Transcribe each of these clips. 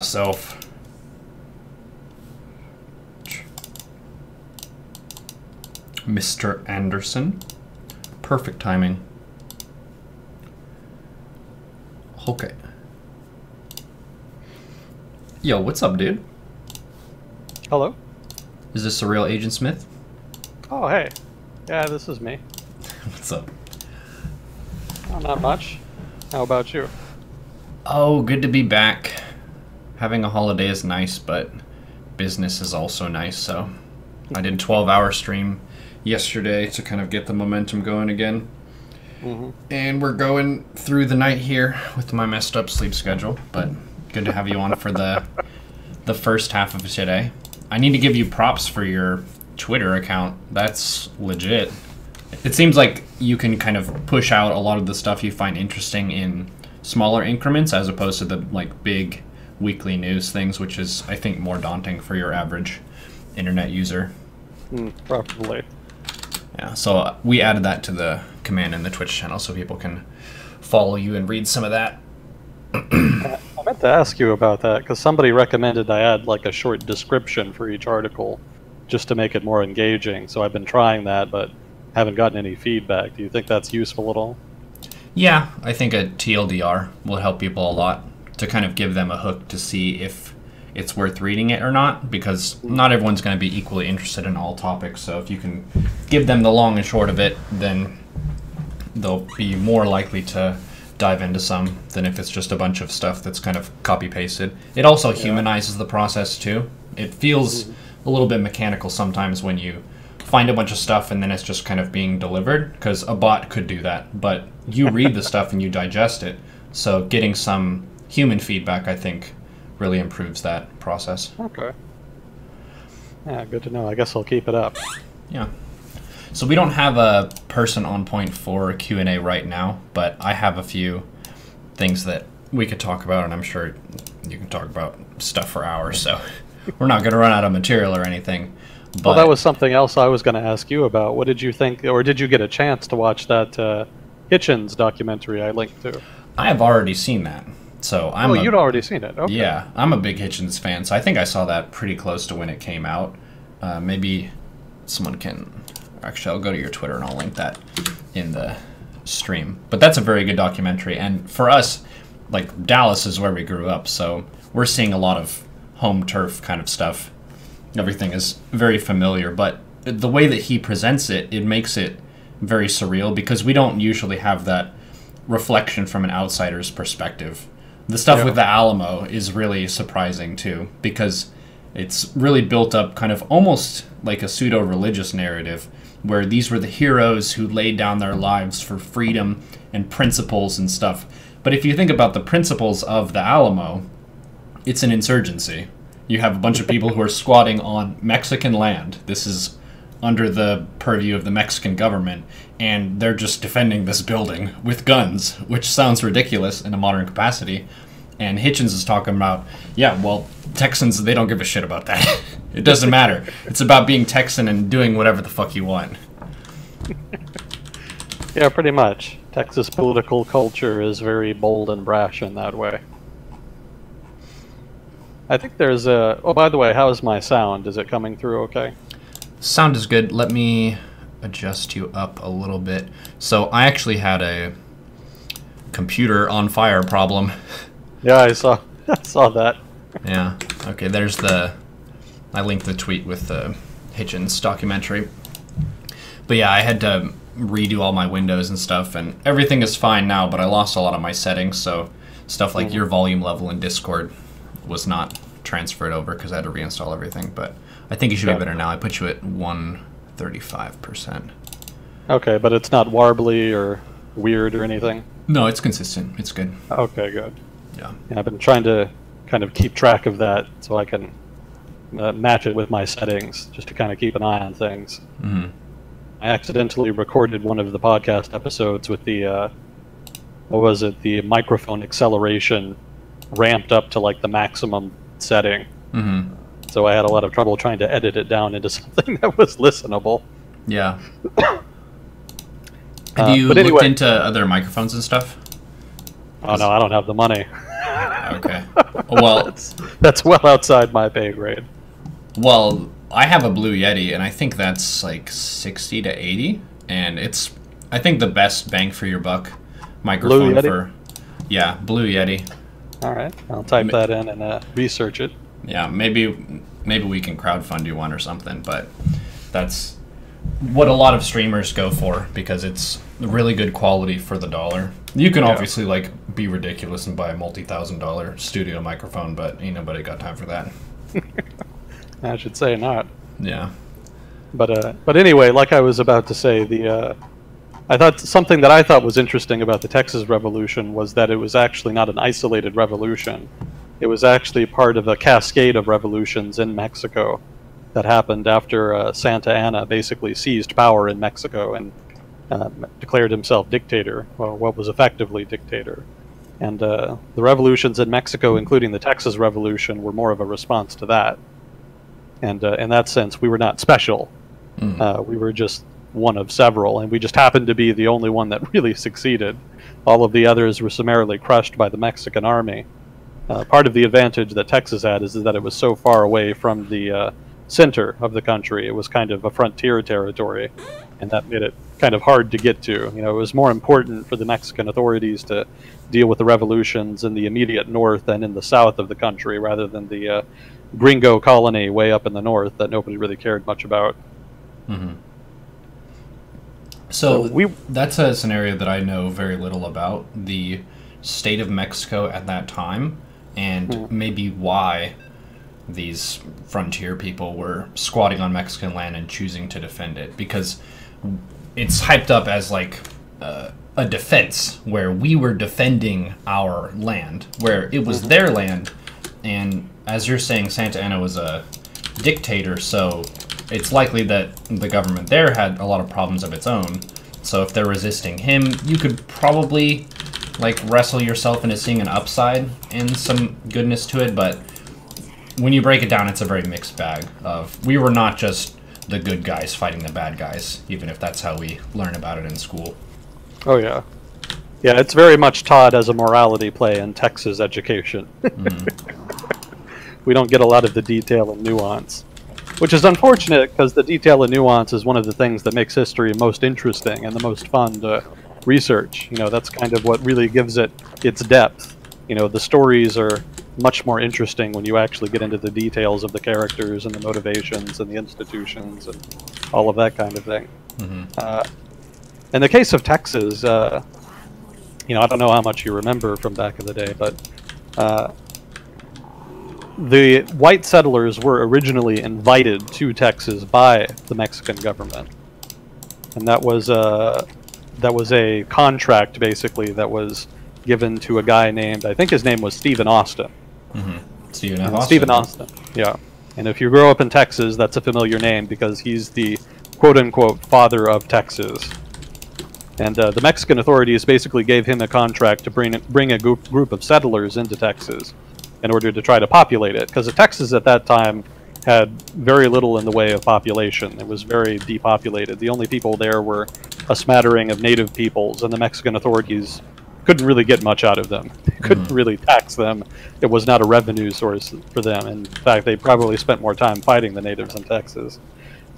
Self. Mr. Anderson. Perfect timing. Okay. Yo, what's up, dude? Hello? Is this a real Agent Smith? Oh, hey. Yeah, this is me. What's up? Oh, not much. How about you? Oh, good to be back. Having a holiday is nice, but business is also nice, so I did a 12-hour stream yesterday to kind of get the momentum going again. And we're going through the night here with my messed up sleep schedule, but good to have you on for the first half of today. I need to give you props for your Twitter account. That's legit. It seems like you can kind of push out a lot of the stuff you find interesting in smaller increments as opposed to the like big weekly news things, which is, I think, more daunting for your average internet user. Probably. Yeah, so we added that to the command in the Twitch channel so people can follow you and read some of that. I meant to ask you about that, because somebody recommended I add like a short description for each article just to make it more engaging, so I've been trying that, but haven't gotten any feedback. Do you think that's useful at all? Yeah, I think a TLDR will help people a lot to kind of give them a hook to see if it's worth reading it or not, because not everyone's going to be equally interested in all topics. So if you can give them the long and short of it, then they'll be more likely to dive into some than if it's just a bunch of stuff that's kind of copy-pasted. It also humanizes the process too. It feels a little bit mechanical sometimes when you find a bunch of stuff and then it's just kind of being delivered, because a bot could do that, but you read the stuff and you digest it. So getting some human feedback, I think, really improves that process. Okay. Yeah, good to know. I guess I'll keep it up. Yeah. So we don't have a person on point for Q&A right now, but I have a few things that we could talk about, and I'm sure you can talk about stuff for hours, so we're not going to run out of material or anything. But Well, that was something else I was going to ask you about. What did you think, or did you get a chance to watch that Hitchens documentary I linked to? I have already seen that. So you'd already seen it. Okay. Yeah, I'm a big Hitchens fan, so I think I saw that pretty close to when it came out. Maybe someone can... Actually, I'll go to your Twitter and I'll link that in the stream. But that's a very good documentary, and for us, like, Dallas is where we grew up, so we're seeing a lot of home turf kind of stuff. Everything is very familiar, but the way that he presents it, it makes it very surreal, because we don't usually have that reflection from an outsider's perspective. The stuff with the Alamo is really surprising too, because it's really built up kind of almost like a pseudo-religious narrative, where these were the heroes who laid down their lives for freedom and principles and stuff. But if you think about the principles of the Alamo, it's an insurgency. You have a bunch of people who are squatting on Mexican land. This is under the purview of the Mexican government, and they're just defending this building with guns, which sounds ridiculous in a modern capacity. And Hitchens is talking about, yeah, well, Texans, they don't give a shit about that. It doesn't matter. It's about being Texan and doing whatever the fuck you want. Yeah, pretty much. Texas political culture is very bold and brash in that way. I think there's a... Oh, by the way, how's my sound? Is it coming through okay? Sound is good. Let me adjust you up a little bit. So I actually had a computer on fire problem. Yeah, I saw that. Yeah. Okay, there's the... I linked the tweet with the Hitchens documentary. But yeah, I had to redo all my windows and stuff, and everything is fine now, but I lost a lot of my settings, so stuff like your volume level in Discord was not transferred over because I had to reinstall everything, but I think it should be better now. I put you at 135%. Okay, but it's not warbly or weird or anything? No, it's consistent. It's good. Okay, good. Yeah. I've been trying to kind of keep track of that so I can match it with my settings, just to kind of keep an eye on things. I accidentally recorded one of the podcast episodes with the, what was it, the microphone acceleration ramped up to like the maximum setting. So I had a lot of trouble trying to edit it down into something that was listenable. Yeah. Have you looked into other microphones and stuff? Oh no, I don't have the money. Okay. Well, that's well outside my pay grade. Well, I have a Blue Yeti, and I think that's like 60 to 80, and it's, I think, the best bang for your buck microphone Blue Yeti? for, yeah, Blue Yeti. All right, I'll type that in and research it. Yeah, maybe we can crowdfund you one or something, but that's what a lot of streamers go for because it's really good quality for the dollar. You can obviously like be ridiculous and buy a multi-$1,000 studio microphone, but ain't nobody got time for that. I should say not. Yeah. But anyway, like I was about to say, I thought something that I thought was interesting about the Texas Revolution was that it was actually not an isolated revolution. It was actually part of a cascade of revolutions in Mexico that happened after Santa Anna basically seized power in Mexico and declared himself dictator, well, what was effectively dictator. And the revolutions in Mexico, including the Texas Revolution, were more of a response to that. And in that sense, we were not special. We were just one of several, and we just happened to be the only one that really succeeded. All of the others were summarily crushed by the Mexican army. Part of the advantage that Texas had is that it was so far away from the center of the country. It was kind of a frontier territory, and that made it kind of hard to get to. You know, it was more important for the Mexican authorities to deal with the revolutions in the immediate north and in the south of the country, rather than the gringo colony way up in the north that nobody really cared much about. Mm-hmm. So that's a scenario that I know very little about, the state of Mexico at that time, and maybe why these frontier people were squatting on Mexican land and choosing to defend it, because it's hyped up as like a defense where we were defending our land, where it was their land. And as you're saying, Santa Anna was a dictator, so it's likely that the government there had a lot of problems of its own. So if they're resisting him, you could probably like wrestle yourself into seeing an upside and some goodness to it. But when you break it down, it's a very mixed bag of, we were not just the good guys fighting the bad guys, even if that's how we learn about it in school. Oh yeah. Yeah, it's very much taught as a morality play in Texas education. We don't get a lot of the detail and nuance, which is unfortunate because the detail and nuance is one of the things that makes history most interesting and the most fun to research. You know, that's kind of what really gives it its depth. You know, the stories are much more interesting when you actually get into the details of the characters and the motivations and the institutions and all of that kind of thing. In the case of Texas, you know, I don't know how much you remember from back in the day, but the white settlers were originally invited to Texas by the Mexican government, and that was a contract basically that was given to a guy named, I think his name was Stephen Austin. Stephen Austin. Stephen Austin, yeah. And if you grow up in Texas, that's a familiar name because he's the quote-unquote father of Texas. And the Mexican authorities basically gave him a contract to bring a group of settlers into Texas in order to try to populate it, because Texas at that time had very little in the way of population. It was very depopulated. The only people there were a smattering of native peoples, and the Mexican authorities couldn't really get much out of them. They couldn't really tax them. It was not a revenue source for them. In fact, they probably spent more time fighting the natives in Texas.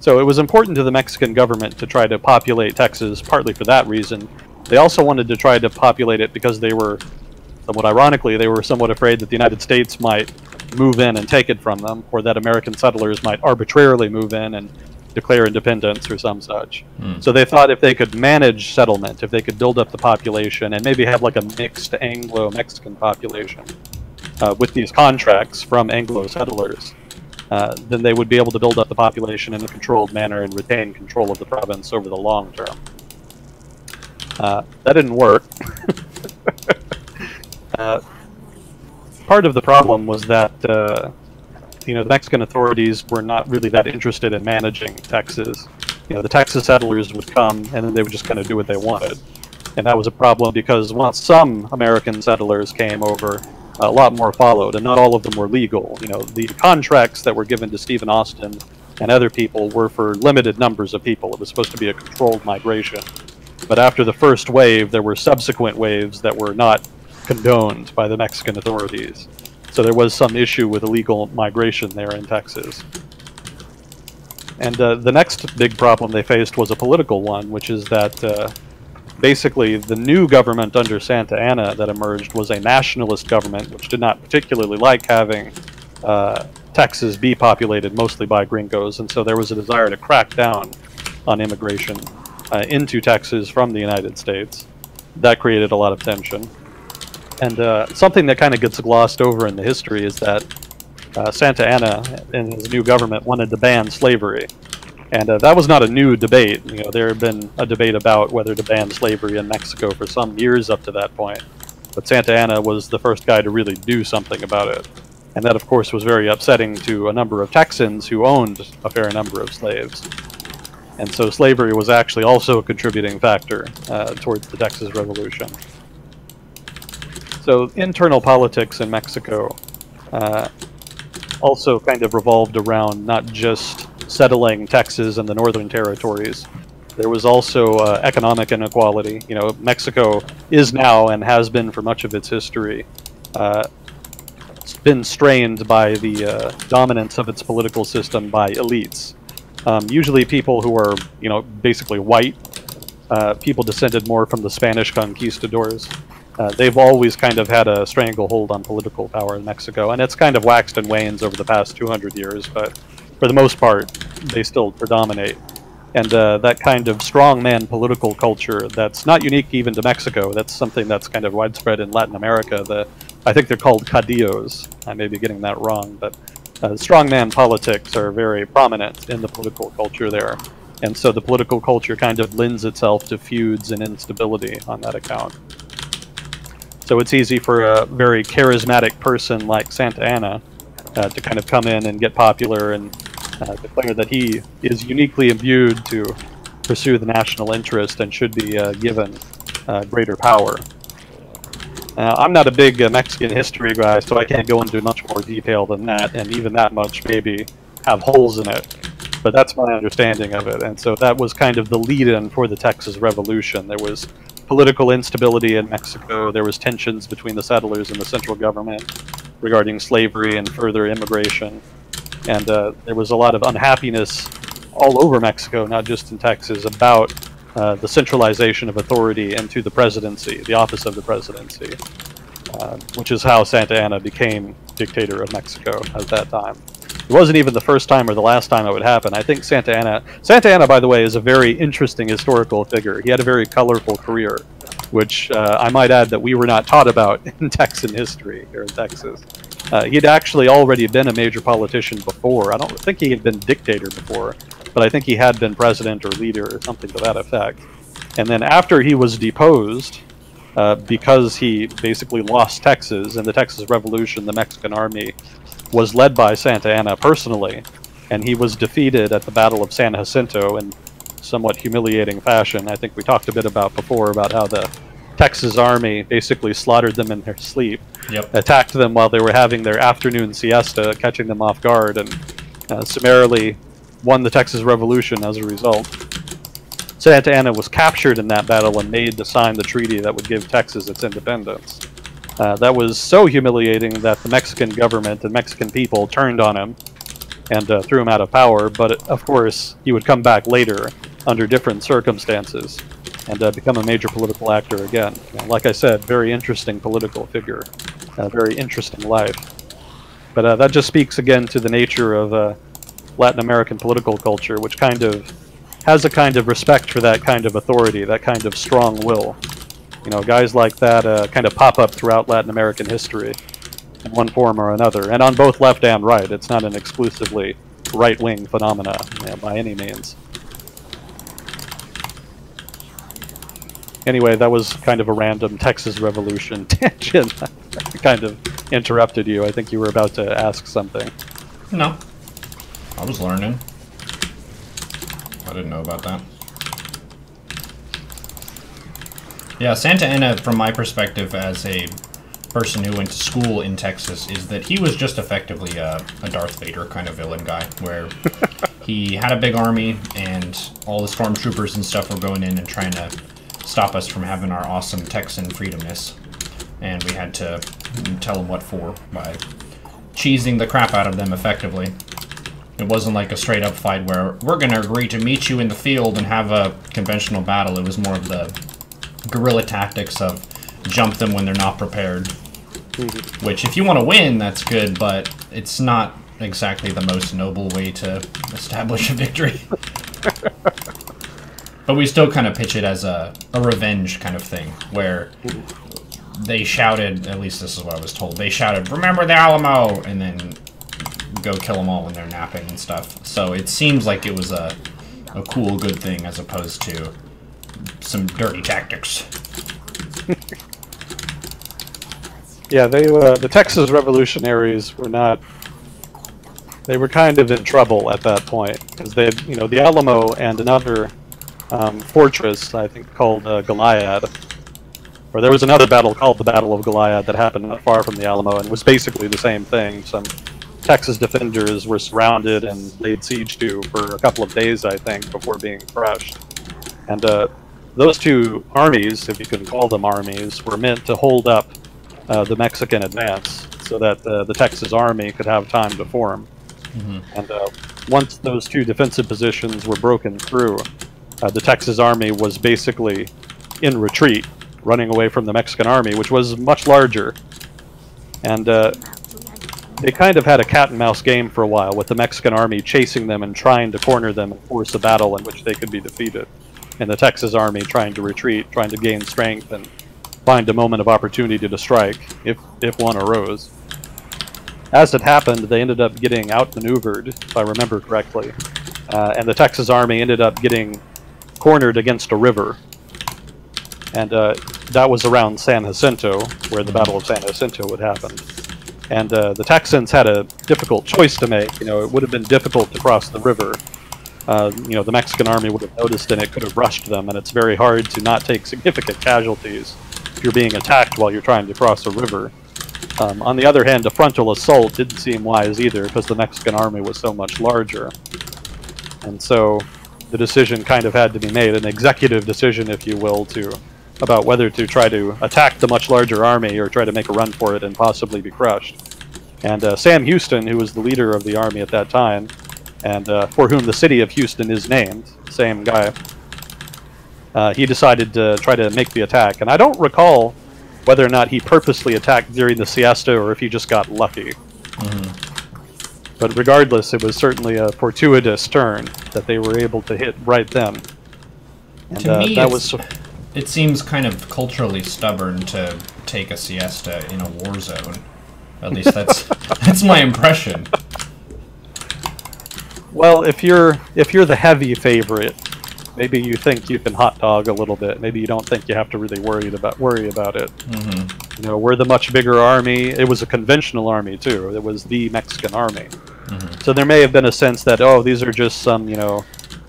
So it was important to the Mexican government to try to populate Texas, partly for that reason. They also wanted to try to populate it because they were, somewhat ironically, they were somewhat afraid that the United States might move in and take it from them, or that American settlers might arbitrarily move in and declare independence or some such. So they thought if they could manage settlement, if they could build up the population and maybe have like a mixed Anglo-Mexican population with these contracts from Anglo settlers, then they would be able to build up the population in a controlled manner and retain control of the province over the long term. That didn't work. Part of the problem was that you know, the Mexican authorities were not really that interested in managing Texas. You know, the Texas settlers would come and then they would just kind of do what they wanted. And that was a problem because once some American settlers came over, a lot more followed, and not all of them were legal. You know, the contracts that were given to Stephen Austin and other people were for limited numbers of people. It was supposed to be a controlled migration. But after the first wave, there were subsequent waves that were not condoned by the Mexican authorities. So there was some issue with illegal migration there in Texas. And the next big problem they faced was a political one, which is that basically the new government under Santa Anna that emerged was a nationalist government, which did not particularly like having Texas be populated mostly by gringos, and so there was a desire to crack down on immigration into Texas from the United States. That created a lot of tension. And something that kind of gets glossed over in the history is that Santa Anna and his new government wanted to ban slavery. And that was not a new debate. You know, there had been a debate about whether to ban slavery in Mexico for some years up to that point. But Santa Anna was the first guy to really do something about it. And that, of course, was very upsetting to a number of Texans who owned a fair number of slaves. And so slavery was actually also a contributing factor towards the Texas Revolution. So internal politics in Mexico also kind of revolved around not just settling Texas and the northern territories. There was also economic inequality. You know, Mexico is now, and has been for much of its history, been strained by the dominance of its political system by elites. Usually people who are, you know, basically white, people descended more from the Spanish conquistadors. They've always kind of had a stranglehold on political power in Mexico, and it's kind of waxed and wanes over the past 200 years, but for the most part, they still predominate. And that kind of strongman political culture that's not unique even to Mexico, that's something that's kind of widespread in Latin America. I think they're called caudillos. I may be getting that wrong, but strongman politics are very prominent in the political culture there. And so the political culture kind of lends itself to feuds and instability on that account. So it's easy for a very charismatic person like Santa Anna to kind of come in and get popular and declare that he is uniquely imbued to pursue the national interest and should be given greater power. I'm not a big Mexican history guy, so I can't go into much more detail than that, and even that much maybe have holes in it. But that's my understanding of it, and so that was kind of the lead-in for the Texas Revolution. There was political instability in Mexico, there was tensions between the settlers and the central government regarding slavery and further immigration, and there was a lot of unhappiness all over Mexico, not just in Texas, about the centralization of authority into the presidency, the office of the presidency, which is how Santa Anna became dictator of Mexico at that time. It wasn't even the first time or the last time it would happen. I think Santa Anna, by the way, is a very interesting historical figure. He had a very colorful career, which I might add that we were not taught about in Texan history here in Texas. He'd actually already been a major politician before. I don't think he had been dictator before, but I think he had been president or leader or something to that effect. And then after he was deposed, because he basically lost Texas in the Texas Revolution, the Mexican army was led by Santa Anna personally, and he was defeated at the Battle of San Jacinto in somewhat humiliating fashion. I think we talked a bit about before about how the Texas army basically slaughtered them in their sleep, attacked them while they were having their afternoon siesta, catching them off guard, and summarily won the Texas Revolution as a result. Santa Anna was captured in that battle and made to sign the treaty that would give Texas its independence. That was so humiliating that the Mexican government and Mexican people turned on him and threw him out of power, but of course he would come back later under different circumstances and become a major political actor again. Like I said, very interesting political figure, very interesting life. But that just speaks again to the nature of Latin American political culture, which kind of has a kind of respect for that kind of authority, that kind of strong will. You know, guys like that kind of pop up throughout Latin American history in one form or another, and on both left and right. It's not an exclusively right-wing phenomena, you know, by any means. Anyway, that was kind of a random Texas Revolution tangent. I kind of interrupted you. I think you were about to ask something. No. I was learning. I didn't know about that. Yeah, Santa Anna, from my perspective as a person who went to school in Texas, is that he was just effectively a Darth Vader kind of villain guy, where he had a big army and all the stormtroopers and stuff were going in and trying to stop us from having our awesome Texan freedomness. and we had to tell them what for by cheesing the crap out of them effectively. It wasn't like a straight-up fight where we're going to agree to meet you in the field and have a conventional battle. It was more of the guerrilla tactics of jump them when they're not prepared. Which, if you want to win, that's good, but it's not exactly the most noble way to establish a victory. But we still kind of pitch it as a revenge kind of thing, where they shouted, at least this is what I was told, they shouted, "Remember the Alamo!" and then go kill them all when they're napping and stuff. So it seems like it was a cool, good thing as opposed to some dirty tactics. Yeah, the Texas revolutionaries were not. They were kind of in trouble at that point because they, the Alamo and another fortress, I think called Goliad, or there was another battle called the Battle of Goliad that happened not far from the Alamo and was basically the same thing. Some Texas defenders were surrounded and laid siege to for a couple of days, I think, before being crushed. And those two armies, if you can call them armies, were meant to hold up the Mexican advance so that the Texas army could have time to form. And once those two defensive positions were broken through, the Texas army was basically in retreat, running away from the Mexican army, which was much larger. And they kind of had a cat-and-mouse game for a while, with the Mexican army chasing them and trying to corner them and force a battle in which they could be defeated. And the Texas army trying to retreat, trying to gain strength and find a moment of opportunity to strike, if one arose. As it happened, they ended up getting outmaneuvered, if I remember correctly, and the Texas army ended up getting cornered against a river. And that was around San Jacinto, where the Battle of San Jacinto would happen. And the Texans had a difficult choice to make. It would have been difficult to cross the river. The Mexican army would have noticed and it could have rushed them, and it's very hard to not take significant casualties if you're being attacked while you're trying to cross a river. On the other hand, a frontal assault didn't seem wise either, because the Mexican army was so much larger. And so the decision kind of had to be made, an executive decision, if you will, about whether to try to attack the much larger army or try to make a run for it and possibly be crushed. And Sam Houston, who was the leader of the army at that time, and for whom the city of Houston is named, same guy, he decided to try to make the attack. And I don't recall whether or not he purposely attacked during the siesta or if he just got lucky. But regardless, it was certainly a fortuitous turn that they were able to hit right then. And to me, it seems kind of culturally stubborn to take a siesta in a war zone. At least that's my impression. Well, if you're the heavy favorite, maybe you think you can hot dog a little bit. Maybe you don't think you have to really worry about it. We're the much bigger army. It was a conventional army too. It was the Mexican army. So there may have been a sense that, oh, these are just some,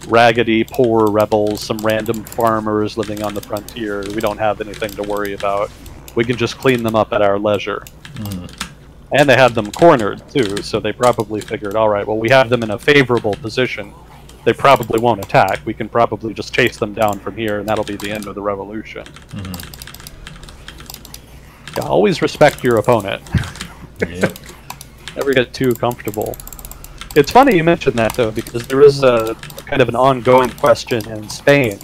raggedy, poor rebels, some random farmers living on the frontier. We don't have anything to worry about. We can just clean them up at our leisure. And they had them cornered, too, so they probably figured, all right, well, we have them in a favorable position. They probably won't attack. We can probably just chase them down from here, and that'll be the end of the revolution. Yeah, always respect your opponent. Yep. Never get too comfortable. It's funny you mentioned that, though, because there is a kind of an ongoing question in Spain,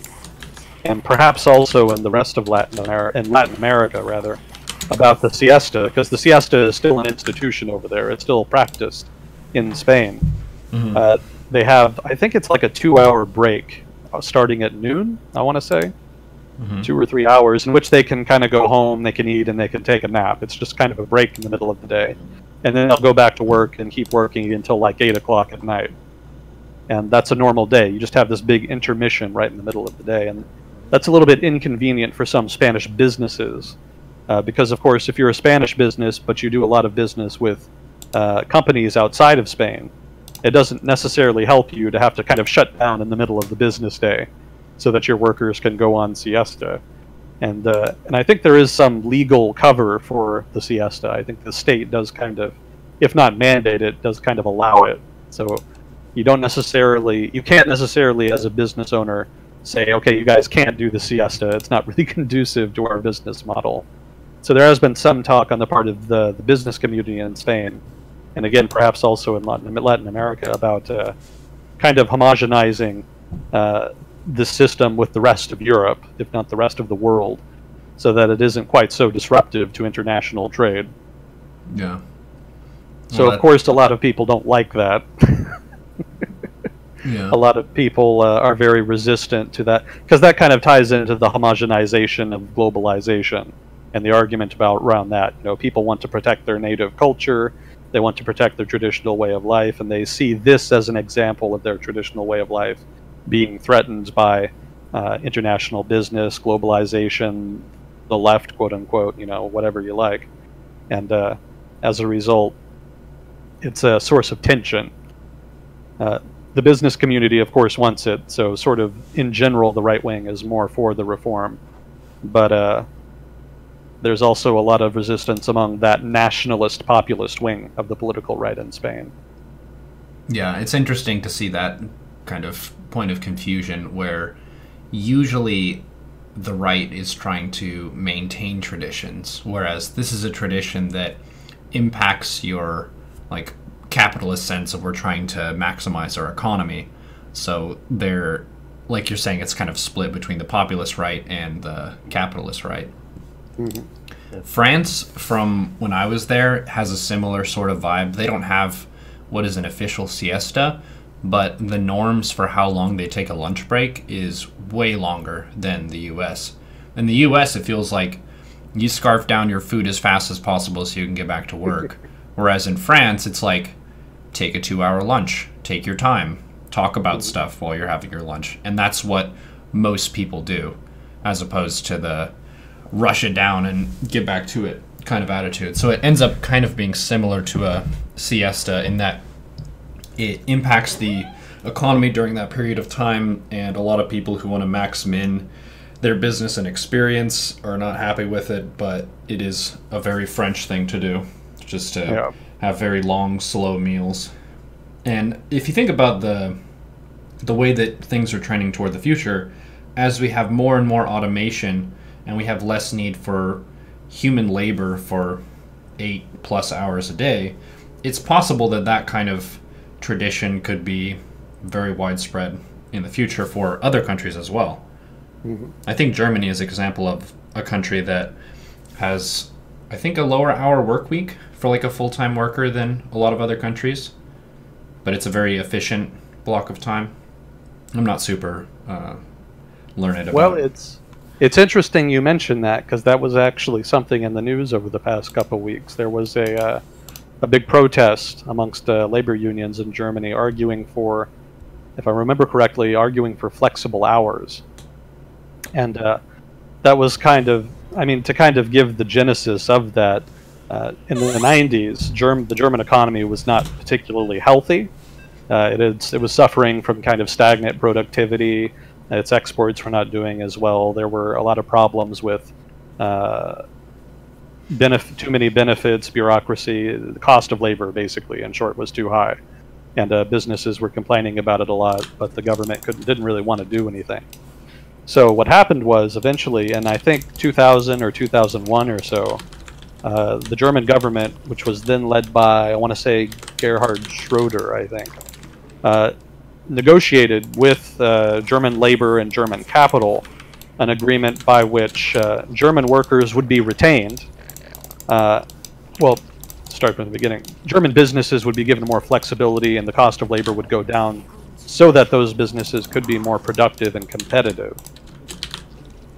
and perhaps also in the rest of Latin America, rather, about the siesta, because the siesta is still an institution over there. It's still practiced in Spain. They have, I think it's like a 2-hour break, starting at noon, I want to say. 2 or 3 hours, in which they can kind of go home, they can eat, and they can take a nap. It's just kind of a break in the middle of the day. And then they'll go back to work and keep working until like 8 o'clock at night. And that's a normal day. You just have this big intermission right in the middle of the day. And that's a little bit inconvenient for some Spanish businesses. Because, of course, if you're a Spanish business, but you do a lot of business with companies outside of Spain, it doesn't necessarily help you to have to kind of shut down in the middle of the business day so that your workers can go on siesta. And I think there is some legal cover for the siesta. I think the state does kind of, if not mandate it, does kind of allow it. So you can't necessarily, as a business owner, say, okay, you guys can't do the siesta. It's not really conducive to our business model. So there has been some talk on the part of the business community in Spain, and again, perhaps also in Latin America, about kind of homogenizing the system with the rest of Europe, if not the rest of the world, so that it isn't quite so disruptive to international trade. Yeah. So, of course, a lot of people don't like that. Yeah. A lot of people are very resistant to that, because that kind of ties into the homogenization of globalization and the argument around that. You know, people want to protect their native culture, they want to protect their traditional way of life, and they see this as an example of their traditional way of life being threatened by international business, globalization, the left, quote unquote, you know, whatever you like. And as a result, it's a source of tension. The business community, of course, wants it, so sort of in general, the right wing is more for the reform. But there's also a lot of resistance among that nationalist populist wing of the political right in Spain. Yeah, it's interesting to see that kind of point of confusion where usually the right is trying to maintain traditions, whereas this is a tradition that impacts your like capitalist sense of we're trying to maximize our economy. So they're, like you're saying, it's kind of split between the populist right and the capitalist right. Mm-hmm. France, from when I was there, has a similar sort of vibe. They don't have what is an official siesta, but the norms for how long they take a lunch break is way longer than the US. In the US, it feels like you scarf down your food as fast as possible so you can get back to work. Whereas in France, it's like, take a 2-hour lunch, take your time, talk about stuff while you're having your lunch. And that's what most people do, as opposed to the rush it down and get back to it kind of attitude. So it ends up kind of being similar to a siesta in that it impacts the economy during that period of time, and a lot of people who want to max min their business and experience are not happy with it, but it is a very French thing to do, just to have very long, slow meals. And if you think about the way that things are trending toward the future, as we have more and more automation and we have less need for human labor for 8+ hours a day, it's possible that that kind of tradition could be very widespread in the future for other countries as well. Mm-hmm. I think Germany is an example of a country that has, I think, a lower hour work week for like a full-time worker than a lot of other countries, but it's a very efficient block of time. I'm not super learned about Well, it's interesting you mentioned that, because that was actually something in the news over the past couple of weeks. There was a big protest amongst labor unions in Germany arguing for, if I remember correctly, arguing for flexible hours. And that was kind of, I mean, to kind of give the genesis of that, in the 90s, the German economy was not particularly healthy. It was suffering from kind of stagnant productivity. Its exports were not doing as well. There were a lot of problems with too many benefits, bureaucracy. The cost of labor, basically, in short, was too high. And businesses were complaining about it a lot, but the government didn't really want to do anything. So what happened was, eventually, in I think 2000 or 2001 or so, the German government, which was then led by, I want to say, Gerhard Schroeder, I think, negotiated with German labor and German capital an agreement by which German workers would be retained. Well, start from the beginning. German businesses would be given more flexibility and the cost of labor would go down so that those businesses could be more productive and competitive.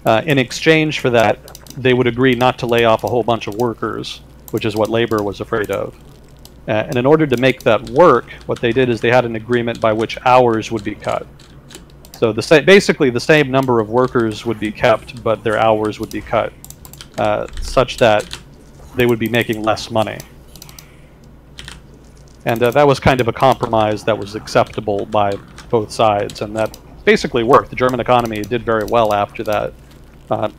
In exchange for that, they would agree not to lay off a whole bunch of workers, which is what labor was afraid of. And in order to make that work, what they did is they had an agreement by which hours would be cut. So basically the same number of workers would be kept, but their hours would be cut, such that they would be making less money. And that was kind of a compromise that was acceptable by both sides, and that basically worked. The German economy did very well after that.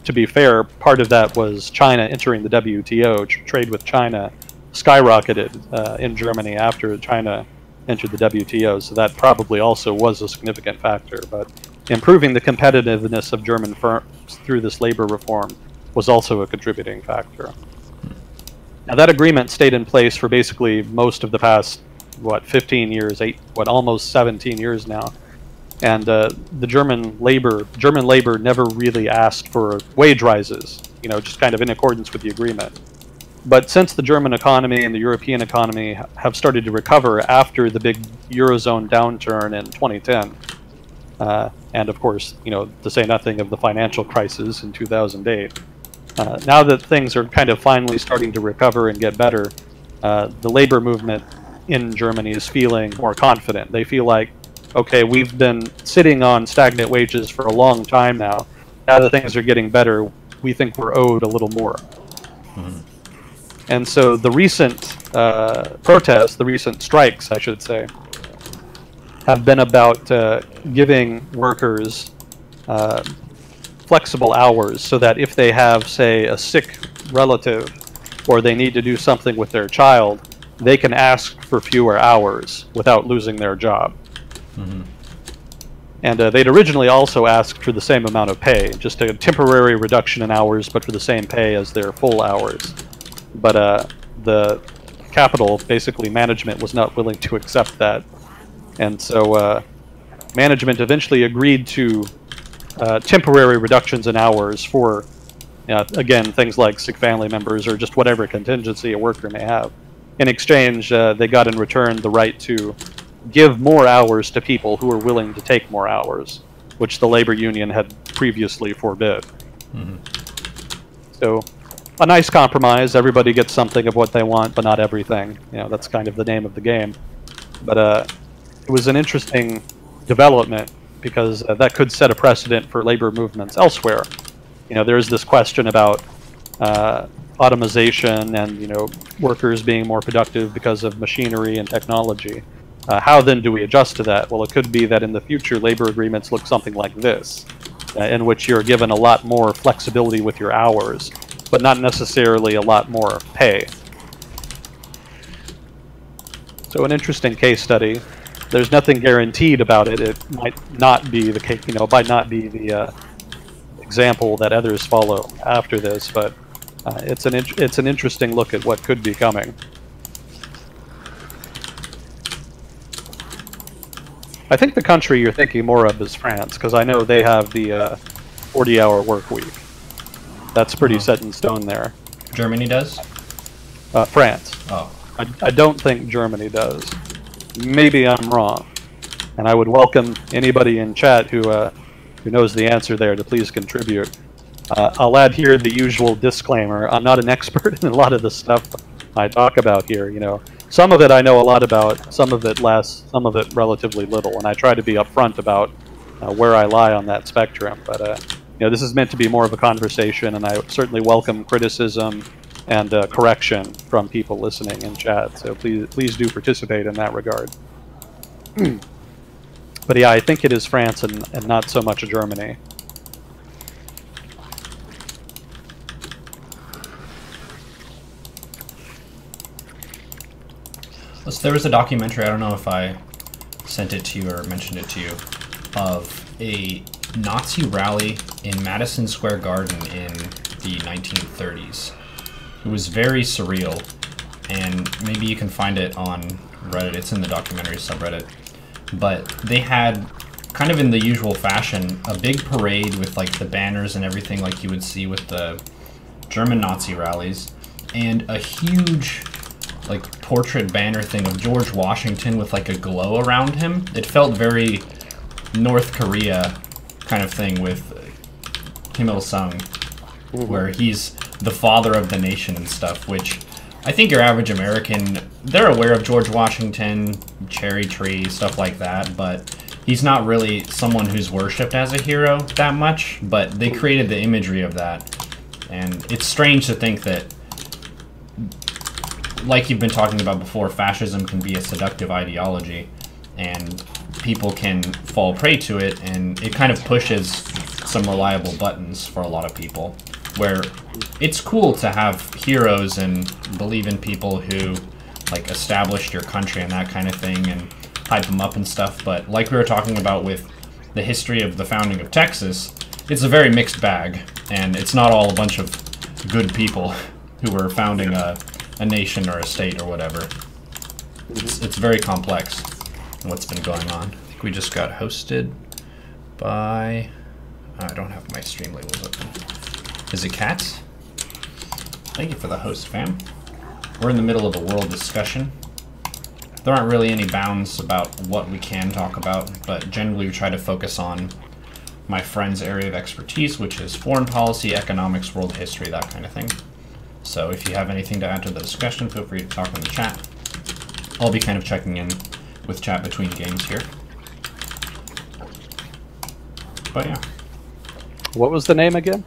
To be fair, part of that was China entering the WTO. Trade with China skyrocketed in Germany after China entered the WTO, so that probably also was a significant factor. But improving the competitiveness of German firms through this labor reform was also a contributing factor. Now that agreement stayed in place for basically most of the past, 15 years, almost 17 years now. And the German labor never really asked for wage rises, just kind of in accordance with the agreement. But since the German economy and the European economy have started to recover after the big Eurozone downturn in 2010, and of course, to say nothing of the financial crisis in 2008, now that things are kind of finally starting to recover and get better, the labor movement in Germany is feeling more confident. They feel like, okay, we've been sitting on stagnant wages for a long time now. Now that things are getting better, we think we're owed a little more. Mm-hmm. And so the recent protests, the recent strikes, I should say, have been about giving workers flexible hours so that if they have, say, a sick relative or they need to do something with their child, they can ask for fewer hours without losing their job. Mm-hmm. And they'd originally also asked for the same amount of pay, just a temporary reduction in hours, but for the same pay as their full hours. But the capital, basically management, was not willing to accept that. And so management eventually agreed to temporary reductions in hours for, again, things like sick family members or just whatever contingency a worker may have. In exchange, they got in return the right to give more hours to people who were willing to take more hours, which the labor union had previously forbid. Mm-hmm. So, a nice compromise. Everybody gets something of what they want, but not everything. That's kind of the name of the game. But it was an interesting development because that could set a precedent for labor movements elsewhere. There is this question about automation and workers being more productive because of machinery and technology. How then do we adjust to that? Well, it could be that in the future labor agreements look something like this, in which you're given a lot more flexibility with your hours, but not necessarily a lot more pay. So an interesting case study. There's nothing guaranteed about it. It might not be the case, might not be the example that others follow after this, but it's an interesting look at what could be coming. I think the country you're thinking more of is France, because I know they have the 40-hour work week. That's pretty set in stone there. Germany does? France. Oh. I don't think Germany does. Maybe I'm wrong. And I would welcome anybody in chat who knows the answer there to please contribute. I'll add here the usual disclaimer. I'm not an expert in a lot of the stuff I talk about here, Some of it I know a lot about, some of it less, some of it relatively little, and I try to be upfront about where I lie on that spectrum. But this is meant to be more of a conversation, and I certainly welcome criticism and correction from people listening in chat. So please do participate in that regard. But yeah, I think it is France and not so much Germany. So there was a documentary, I don't know if I sent it to you or mentioned it to you, of a Nazi rally in Madison Square Garden in the 1930s. It was very surreal, and maybe you can find it on Reddit. It's in the documentary subreddit. But they had, kind of in the usual fashion, a big parade with like the banners and everything like you would see with the German Nazi rallies, and a huge like portrait banner thing of George Washington with like a glow around him. It felt very North Korea kind of thing with Kim Il-sung, where he's the father of the nation and stuff, which I think your average American, they're aware of George Washington, cherry tree, stuff like that, but he's not really someone who's worshipped as a hero that much, but they created the imagery of that. And it's strange to think that, like you've been talking about before, fascism can be a seductive ideology, and people can fall prey to it, and it kind of pushes some reliable buttons for a lot of people, where it's cool to have heroes and believe in people who like established your country and that kind of thing and hype them up and stuff, but like we were talking about with the history of the founding of Texas, it's a very mixed bag, and it's not all a bunch of good people who were founding a nation or a state or whatever. It's very complex what's been going on. I think we just got hosted by... I don't have my stream labels open. Is it Cat? Thank you for the host, fam. We're in the middle of a world discussion. There aren't really any bounds about what we can talk about, but generally we try to focus on my friend's area of expertise, which is foreign policy, economics, world history, that kind of thing. So if you have anything to add to the discussion, feel free to talk in the chat. I'll be kind of checking in with chat between games here. But yeah. What was the name again?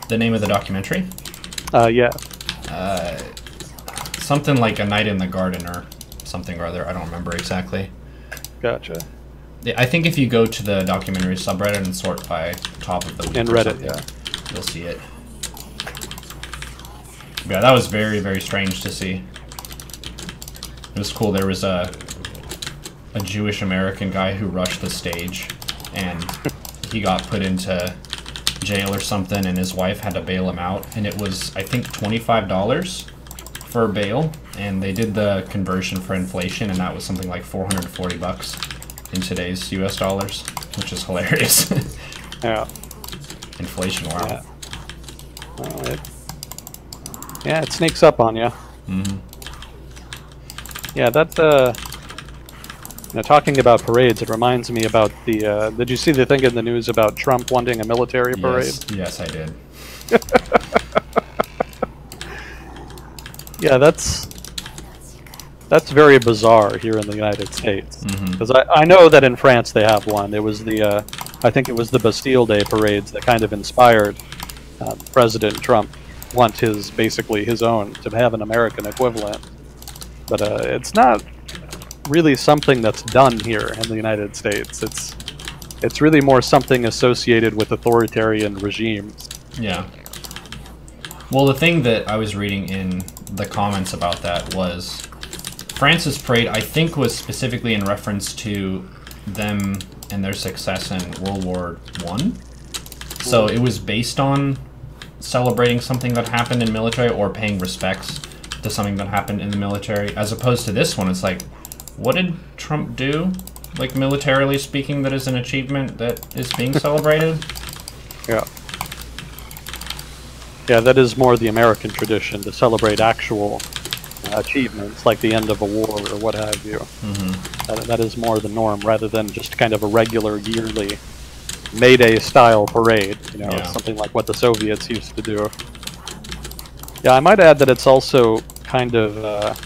The name of the documentary? Yeah. Something like A Night in the Garden or something or other. I don't remember exactly. Gotcha. Yeah, I think if you go to the documentary subreddit and sort by top of the week in Reddit, yeah, you'll see it. Yeah, that was very, very strange to see. It was cool. There was a Jewish American guy who rushed the stage, and he got put into jail or something, and his wife had to bail him out, and it was, I think, $25 for bail, and they did the conversion for inflation, and that was something like 440 bucks in today's US dollars, which is hilarious. Yeah. Inflation, wow. Yeah. Well, it sneaks up on you. Mm-hmm. Yeah, that, talking about parades, it reminds me about the, did you see the thing in the news about Trump wanting a military parade? Yes, I did. Yeah, that's very bizarre here in the United States. Because I know that in France they have one. It was the, I think it was the Bastille Day parades that kind of inspired President Trump want basically his own, to have an American equivalent. But it's not really something that's done here in the United States. It's really more something associated with authoritarian regimes. Yeah. Well, the thing that I was reading in the comments about that was France's parade, I think, was specifically in reference to them and their success in World War I. So it was based on celebrating something that happened in military or paying respects to something that happened in the military, as opposed to this one. It's like, what did Trump do, like militarily speaking, that is an achievement that is being celebrated? Yeah. Yeah, that is more the American tradition, to celebrate actual achievements, like the end of a war or what have you. That is more the norm, rather than just kind of a regular yearly May Day-style parade, something like what the Soviets used to do. Yeah, I might add that it's also kind of...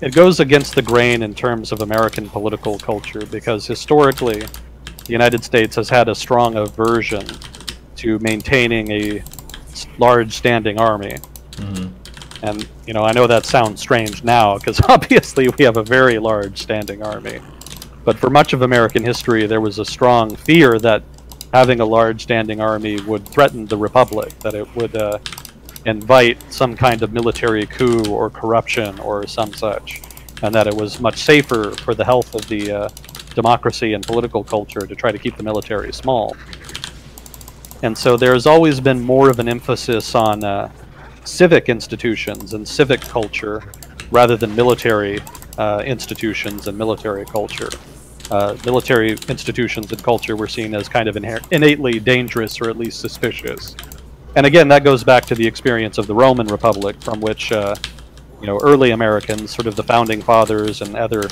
it goes against the grain in terms of American political culture, because historically, the United States has had a strong aversion to maintaining a large standing army. And, I know that sounds strange now, because obviously we have a very large standing army. But for much of American history, there was a strong fear that having a large standing army would threaten the Republic, that it would invite some kind of military coup or corruption or some such, and that it was much safer for the health of the democracy and political culture to try to keep the military small. And so there's always been more of an emphasis on civic institutions and civic culture rather than military institutions and military culture. Military institutions and culture were seen as kind of innately dangerous, or at least suspicious. And again, that goes back to the experience of the Roman Republic, from which early Americans, sort of the founding fathers and other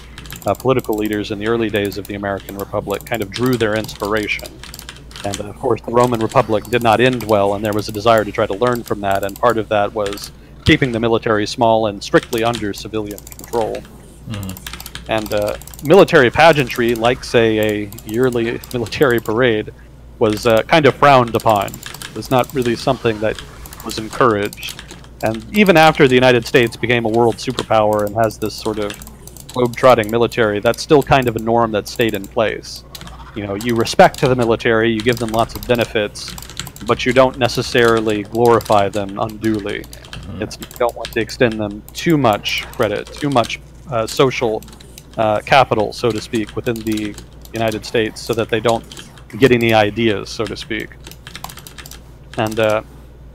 political leaders in the early days of the American Republic, kind of drew their inspiration. And of course, the Roman Republic did not end well, and there was a desire to try to learn from that, and part of that was keeping the military small and strictly under civilian control. And military pageantry, like, say, a yearly military parade, was kind of frowned upon. It was not really something that was encouraged. And even after the United States became a world superpower and has this sort of globe-trotting military, that's still kind of a norm that stayed in place. You respect to the military, you give them lots of benefits, but you don't necessarily glorify them unduly. You don't want to extend them too much credit, too much social capital, so to speak, within the United States, so that they don't get any ideas, so to speak. And the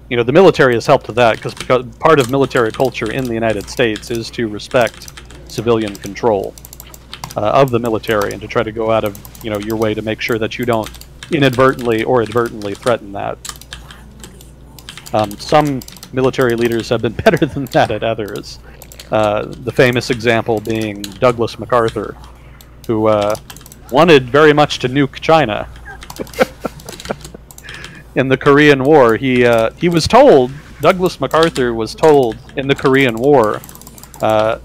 military has helped with that because part of military culture in the United States is to respect civilian control of the military and to try to go out of your way to make sure that you don't inadvertently or advertently threaten that. Some military leaders have been better than that at others. The famous example being Douglas MacArthur, who wanted very much to nuke China. In the Korean War, he was told, Douglas MacArthur was told in the Korean War to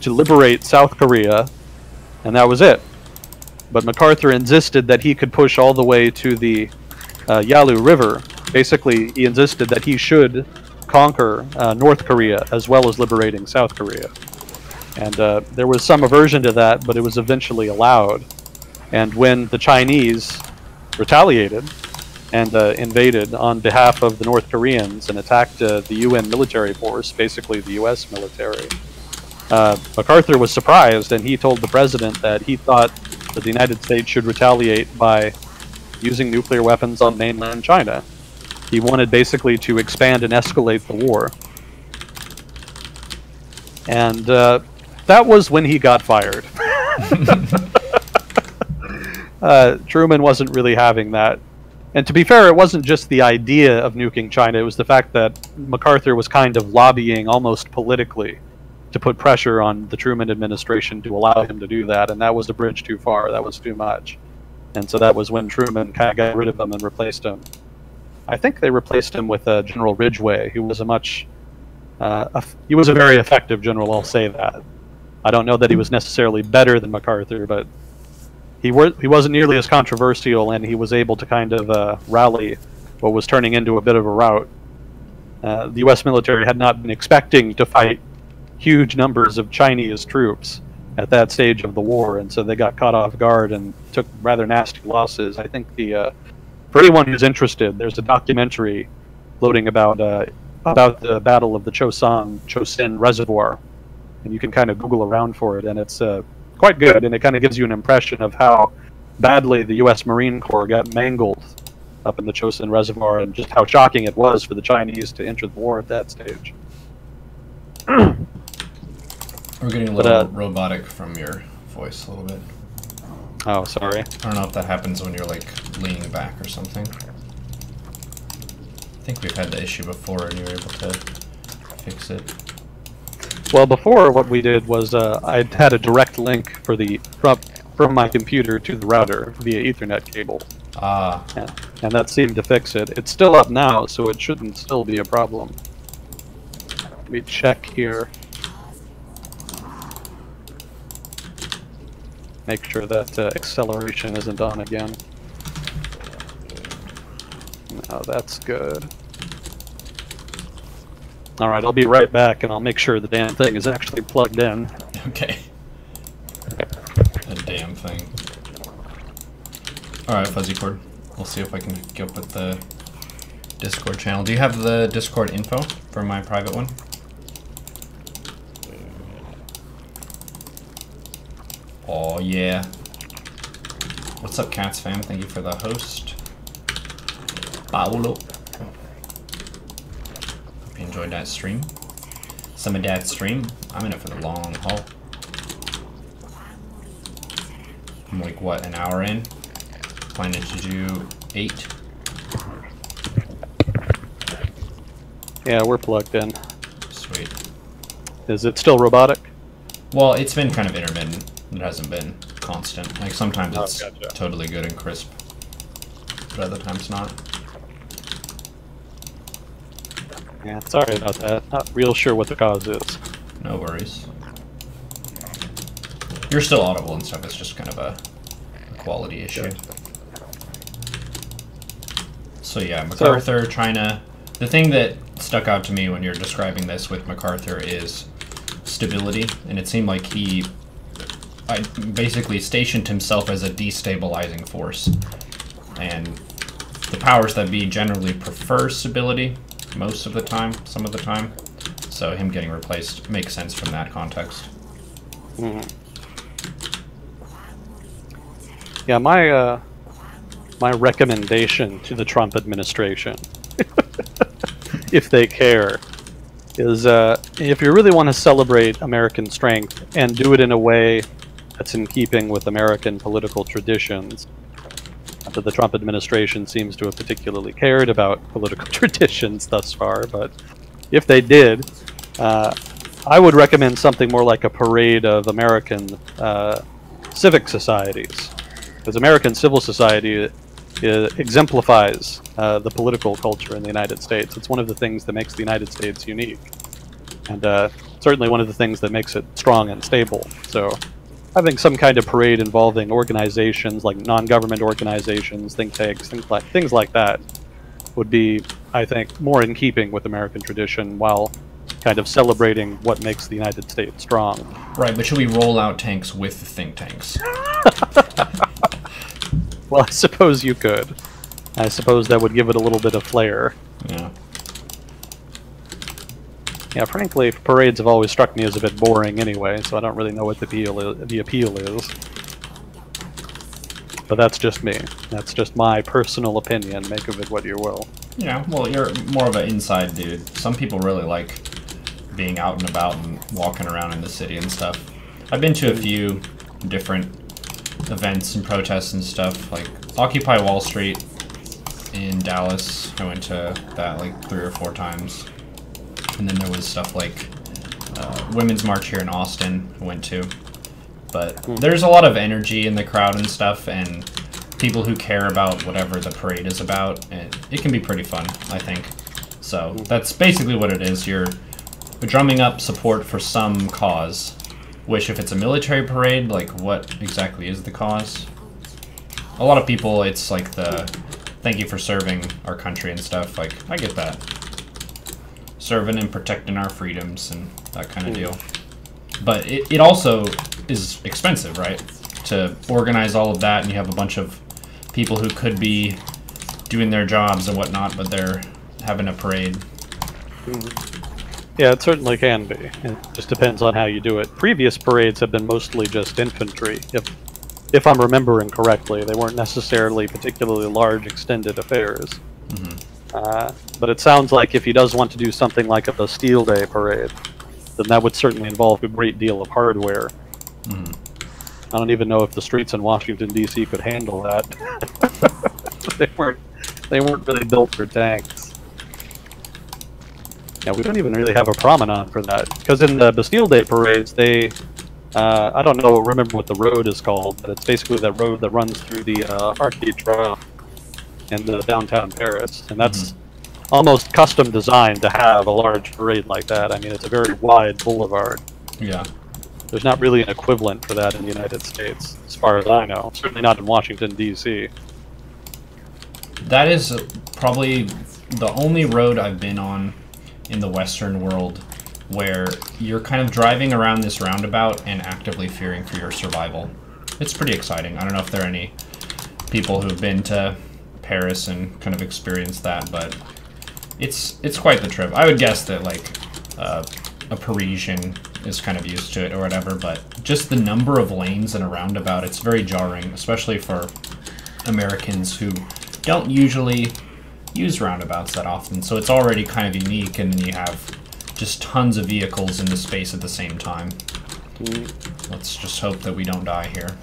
liberate South Korea, and that was it. But MacArthur insisted that he could push all the way to the Yalu River. Basically, he insisted that he should conquer North Korea as well as liberating South Korea. And there was some aversion to that, but it was eventually allowed. And when the Chinese retaliated and invaded on behalf of the North Koreans and attacked the UN military force, basically the US military, MacArthur was surprised, and he told the president that he thought that the United States should retaliate by using nuclear weapons on mainland China. He wanted basically to expand and escalate the war. And that was when he got fired. Truman wasn't really having that. And to be fair, it wasn't just the idea of nuking China, it was the fact that MacArthur was kind of lobbying almost politically to put pressure on the Truman administration to allow him to do that, and that was a bridge too far, that was too much. And so that was when Truman kind of got rid of him and replaced him. I think they replaced him with General Ridgway, who was he was a very effective general, I'll say that. I don't know that he was necessarily better than MacArthur, but he wasn't nearly as controversial, and he was able to kind of rally what was turning into a bit of a rout. The U.S. military had not been expecting to fight huge numbers of Chinese troops at that stage of the war, and so they got caught off guard and took rather nasty losses. I think for anyone who's interested, there's a documentary floating about the Battle of the Chosin Reservoir, and you can kind of Google around for it, and it's quite good, and it kind of gives you an impression of how badly the U.S. Marine Corps got mangled up in the Chosin Reservoir, and just how shocking it was for the Chinese to enter the war at that stage. We're getting a little robotic from your voice a little bit. Oh, sorry. I don't know if that happens when you're like leaning back or something. I think we've had the issue before and you were able to fix it. Well, before what we did was I had a direct link from my computer to the router via Ethernet cable. Ah. And that seemed to fix it. It's still up now, so it shouldn't still be a problem. Let me check here. Make sure that acceleration isn't on again. No, that's good. Alright, I'll be right back and I'll make sure the damn thing is actually plugged in. Okay. A damn thing. Alright, Fuzzy Cord. We'll see if I can get up with the Discord channel. Do you have the Discord info for my private one? Oh yeah. What's up, Cats fam? Thank you for the host. Paolo. Hope you enjoyed that stream. Some of that stream. I'm in it for the long haul. I'm like, what, an hour in? Planning to do 8. Yeah, we're plugged in. Sweet. Is it still robotic? Well, it's been kind of intermittent. It hasn't been constant. Like, sometimes it's totally good and crisp, but other times not. Yeah, sorry about that. Not real sure what the cause is. No worries. You're still audible and stuff, it's just kind of a quality issue. Good. So yeah, MacArthur, China. The thing that stuck out to me when you're describing this with MacArthur is stability, and it seemed like he basically stationed himself as a destabilizing force. And the powers that be generally prefer stability most of the time, some of the time. So him getting replaced makes sense from that context. Yeah, my recommendation to the Trump administration if they care, is if you really want to celebrate American strength and do it in a way that's in keeping with American political traditions. Not that the Trump administration seems to have particularly cared about political traditions thus far, but if they did, I would recommend something more like a parade of American civic societies. Because American civil society exemplifies the political culture in the United States. It's one of the things that makes the United States unique. And certainly one of the things that makes it strong and stable. So having some kind of parade involving organizations like non-government organizations, think tanks, things like that would be, I think, more in keeping with American tradition while kind of celebrating what makes the United States strong. Right, but should we roll out tanks with the think tanks? Well, I suppose you could. I suppose that would give it a little bit of flair. Yeah. Yeah, frankly, parades have always struck me as a bit boring anyway, so I don't really know what the appeal is. But that's just me. That's just my personal opinion. Make of it what you will. Yeah, well, you're more of an inside dude. Some people really like being out and about and walking around in the city and stuff. I've been to a few different events and protests and stuff, like Occupy Wall Street in Dallas. I went to that like 3 or 4 times. And then there was stuff like Women's March here in Austin I went to. But there's a lot of energy in the crowd and stuff, and people who care about whatever the parade is about, and it can be pretty fun, I think. So that's basically what it is. You're drumming up support for some cause, which if it's a military parade, like what exactly is the cause? A lot of people, it's like the thank you for serving our country and stuff. Like, I get that. Serving and protecting our freedoms and that kind of deal. But it also is expensive, right? To organize all of that, and you have a bunch of people who could be doing their jobs and whatnot, but they're having a parade. Yeah, it certainly can be. It just depends on how you do it. Previous parades have been mostly just infantry, if I'm remembering correctly. They weren't necessarily particularly large, extended affairs. But it sounds like if he does want to do something like a Bastille Day parade, then that would certainly involve a great deal of hardware. I don't even know if the streets in Washington, D.C. could handle that. They weren't really built for tanks. Yeah, we don't even really have a promenade for that. Because in the Bastille Day parades, they... I don't remember what the road is called, but it's basically that road that runs through the Arc de Triomphe in downtown Paris. And that's almost custom designed to have a large parade like that. I mean, it's a very wide boulevard. Yeah. There's not really an equivalent for that in the United States, as far as I know. Certainly not in Washington, D.C. That is probably the only road I've been on in the Western world where you're kind of driving around this roundabout and actively fearing for your survival. It's pretty exciting. I don't know if there are any people who've been to Paris and kind of experienced that, but it's quite the trip. I would guess that like a Parisian is kind of used to it or whatever, but just the number of lanes in a roundabout, it's very jarring, especially for Americans who don't usually use roundabouts that often. So it's already kind of unique, and then you have just tons of vehicles in the space at the same time. Let's just hope that we don't die here.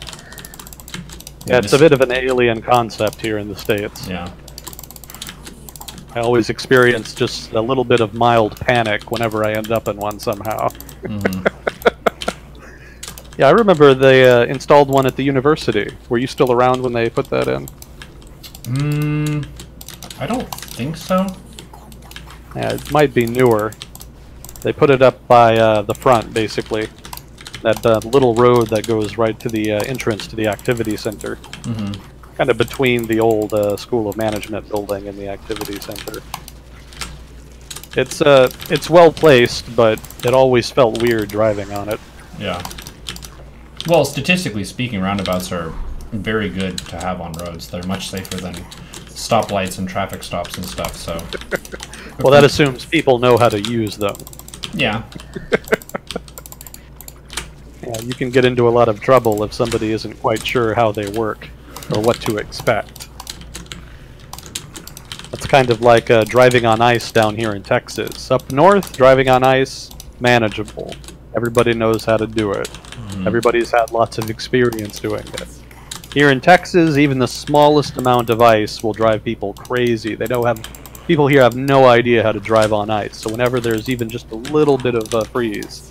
Yeah, it's a bit of an alien concept here in the States. Yeah. I always experience just a little bit of mild panic whenever I end up in one somehow. Yeah, I remember they installed one at the university. Were you still around when they put that in? I don't think so. Yeah, it might be newer. They put it up by the front, basically. That little road that goes right to the entrance to the activity center. Kind of between the old School of Management building and the activity center. It's well placed, but it always felt weird driving on it. Yeah. Well, statistically speaking, roundabouts are very good to have on roads. They're much safer than stoplights and traffic stops and stuff, so... Well, that assumes people know how to use them. Yeah. Yeah, you can get into a lot of trouble if somebody isn't quite sure how they work or what to expect. It's kind of like driving on ice down here in Texas. Up north, driving on ice, manageable. Everybody knows how to do it. Everybody's had lots of experience doing it. Here in Texas, even the smallest amount of ice will drive people crazy. People here have no idea how to drive on ice. So whenever there's even just a little bit of a freeze,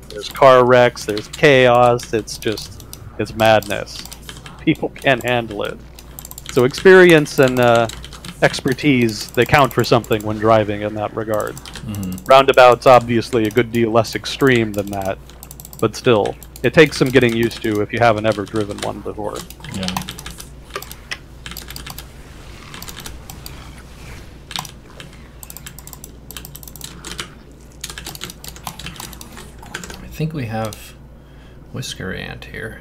there's car wrecks, there's chaos, it's madness. People can't handle it. So experience and expertise, they count for something when driving in that regard. Roundabout's obviously a good deal less extreme than that, but still, it takes some getting used to if you haven't ever driven one before. Yeah. I think we have Whisker Ant here.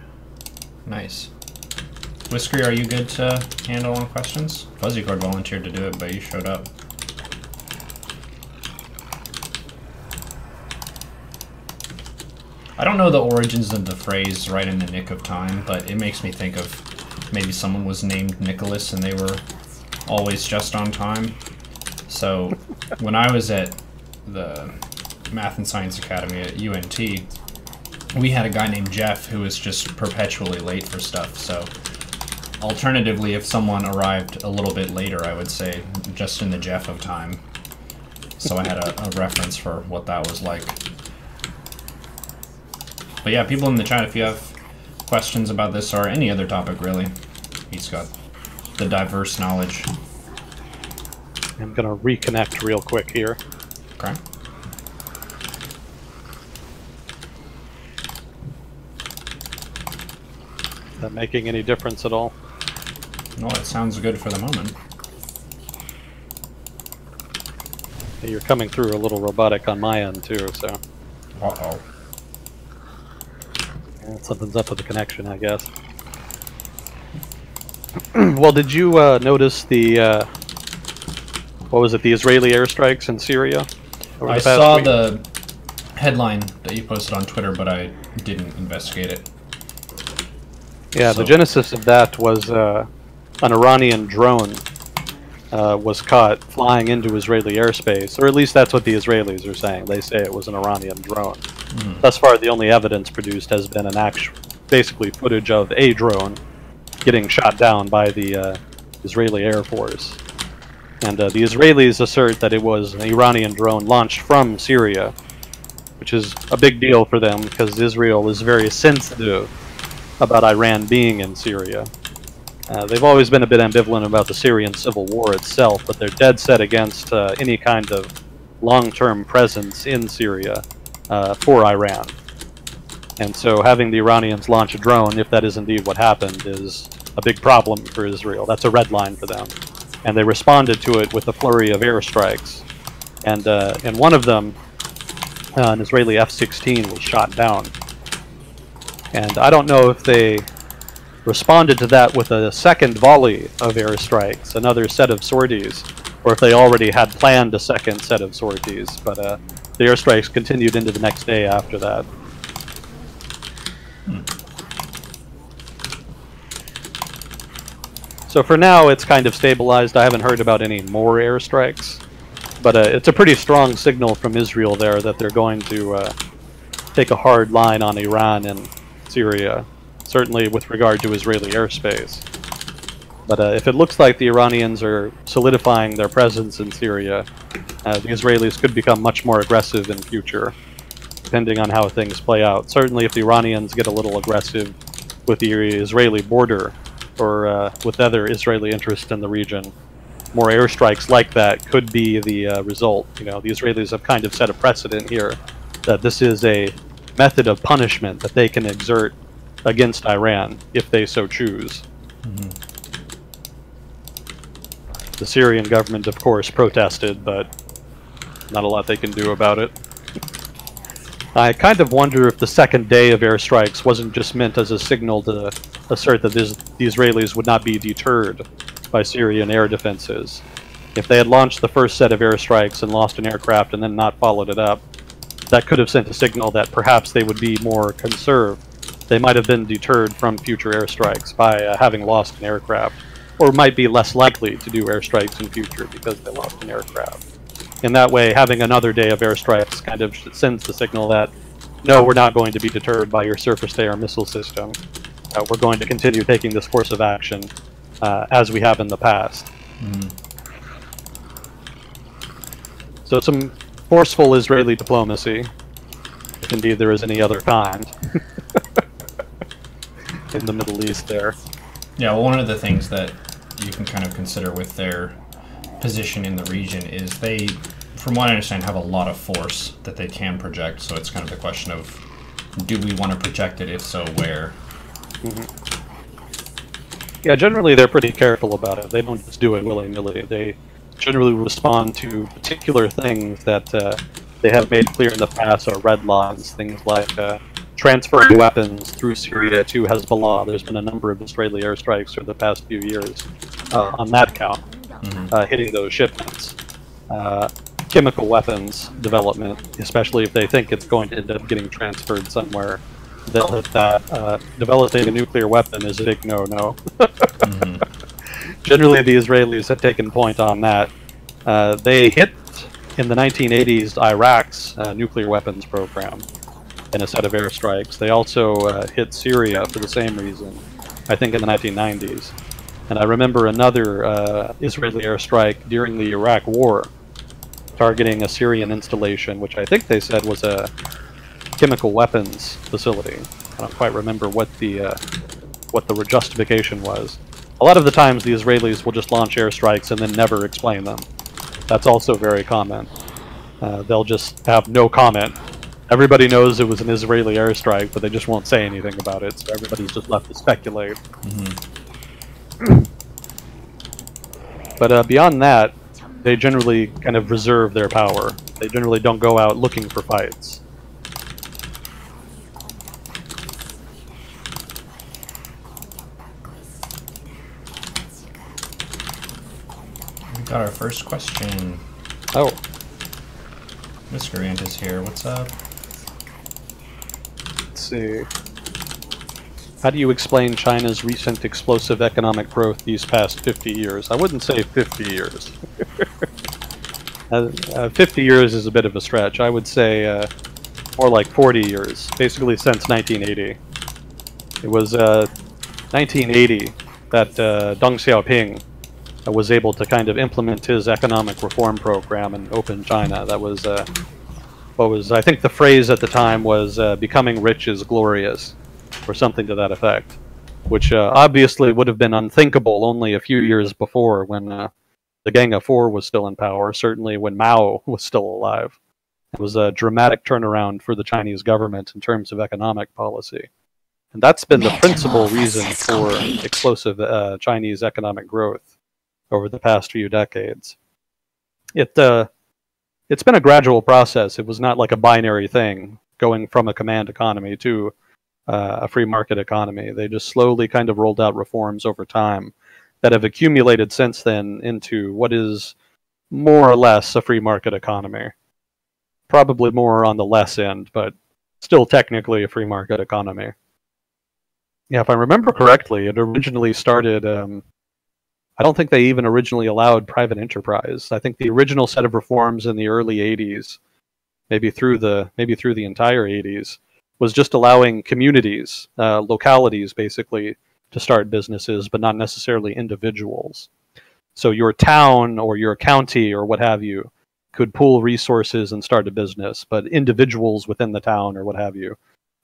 Nice. Whisker, are you good to handle on questions? Fuzzycord volunteered to do it, but you showed up. I don't know the origins of the phrase right in the nick of time, but it makes me think of maybe someone was named Nicholas and they were always just on time. So when I was at the Math and Science Academy at UNT, we had a guy named Jeff who was just perpetually late for stuff. So alternatively, if someone arrived a little bit later, I would say just in the Jeff of time. So I had a reference for what that was like. But yeah, people in the chat, if you have questions about this or any other topic, really, he's got the diverse knowledge. I'm going to reconnect real quick here. Okay. Is that making any difference at all? Well, it sounds good for the moment. You're coming through a little robotic on my end, too, so... Uh-oh. Something's up with the connection, I guess. Well, did you notice the what was it? The Israeli airstrikes in Syria? I saw the headline that you posted on Twitter, but I didn't investigate it. Yeah, the genesis of that was an Iranian drone was caught flying into Israeli airspace, or at least that's what the Israelis are saying. They say it was an Iranian drone. Thus far, the only evidence produced has been basically footage of a drone getting shot down by the Israeli Air Force. And the Israelis assert that it was an Iranian drone launched from Syria, which is a big deal for them because Israel is very sensitive about Iran being in Syria. They've always been a bit ambivalent about the Syrian civil war itself, but they're dead set against any kind of long-term presence in Syria for Iran. And so having the Iranians launch a drone, if that is indeed what happened, is a big problem for Israel. That's a red line for them. And they responded to it with a flurry of airstrikes. And one of them, an Israeli F-16, was shot down. And I don't know if they responded to that with a second volley of airstrikes, another set of sorties, or if they already had planned a second set of sorties. But the airstrikes continued into the next day after that. So for now, it's kind of stabilized. I haven't heard about any more airstrikes. But it's a pretty strong signal from Israel there that they're going to take a hard line on Iran and Syria, certainly with regard to Israeli airspace. But if it looks like the Iranians are solidifying their presence in Syria, the Israelis could become much more aggressive in future, depending on how things play out. Certainly if the Iranians get a little aggressive with the Israeli border, or with other Israeli interests in the region, more airstrikes like that could be the result. You know, the Israelis have kind of set a precedent here that this is a method of punishment that they can exert against Iran if they so choose. The Syrian government, of course, protested, but not a lot they can do about it. I kind of wonder if the second day of airstrikes wasn't just meant as a signal to assert that the Israelis would not be deterred by Syrian air defenses. If they had launched the first set of airstrikes and lost an aircraft and then not followed it up, that could have sent a signal that perhaps they would be more conserved. They might have been deterred from future airstrikes by having lost an aircraft. or might be less likely to do airstrikes in future because they lost an aircraft. In that way, having another day of airstrikes kind of sends the signal that, no, we're not going to be deterred by your surface-to-air missile system. We're going to continue taking this course of action as we have in the past. So some forceful Israeli diplomacy, if indeed there is any other kind, in the Middle East there. Yeah, well, one of the things that you can kind of consider with their position in the region is they, from what I understand, have a lot of force that they can project, so it's kind of the question of, do we want to project it? If so, where? Yeah, generally they're pretty careful about it. They don't just do it willy-nilly. They generally respond to particular things that they have made clear in the past are red lines, things like transferring weapons through Syria to Hezbollah. There's been a number of Israeli airstrikes over the past few years on that count, hitting those shipments. Chemical weapons development, especially if they think it's going to end up getting transferred somewhere, that developing a nuclear weapon is a big no-no. Generally, the Israelis have taken point on that. They hit, in the 1980s, Iraq's nuclear weapons program in a set of airstrikes. They also hit Syria for the same reason, I think in the 1990s. And I remember another Israeli airstrike during the Iraq War, targeting a Syrian installation, which I think they said was a chemical weapons facility. I don't quite remember what the justification was. A lot of the times the Israelis will just launch airstrikes and then never explain them. That's also very common. They'll just have no comment. Everybody knows it was an Israeli airstrike, but they just won't say anything about it, so everybody's just left to speculate. But beyond that, they generally kind of reserve their power. They generally don't go out looking for fights. We got our first question. Oh. Miscreant is here. What's up? Let's see. How do you explain China's recent explosive economic growth these past 50 years? I wouldn't say 50 years. 50 years is a bit of a stretch. I would say more like 40 years, basically since 1980. It was 1980 that Deng Xiaoping was able to kind of implement his economic reform program and open China. That was, I think the phrase at the time was, becoming rich is glorious, or something to that effect, which obviously would have been unthinkable only a few years before when the Gang of Four was still in power, certainly when Mao was still alive. It was a dramatic turnaround for the Chinese government in terms of economic policy. And that's been the principal reason for explosive Chinese economic growth over the past few decades. It's been a gradual process. It was not like a binary thing, going from a command economy to a free market economy. They just slowly kind of rolled out reforms over time that have accumulated since then into what is more or less a free market economy. Probably more on the less end, but still technically a free market economy. Yeah, if I remember correctly, it originally started, I don't think they even originally allowed private enterprise. I think the original set of reforms in the early 80s, maybe through the entire 80s, was just allowing communities, localities basically, to start businesses, but not necessarily individuals. So your town or your county or what have you could pool resources and start a business, but individuals within the town or what have you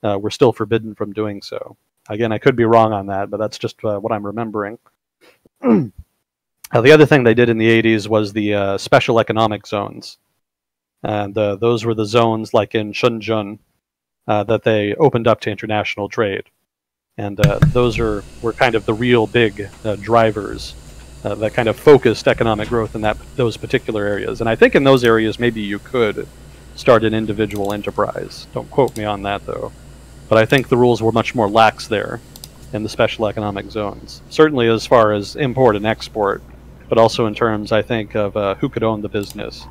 were still forbidden from doing so. Again, I could be wrong on that, but that's just what I'm remembering. The other thing they did in the 80s was the special economic zones. And those were the zones like in Shenzhen that they opened up to international trade. And those were kind of the real big drivers that kind of focused economic growth in those particular areas. And I think in those areas maybe you could start an individual enterprise. Don't quote me on that, though. But I think the rules were much more lax there in the special economic zones. Certainly as far as import and export, but also in terms, I think, of who could own the business.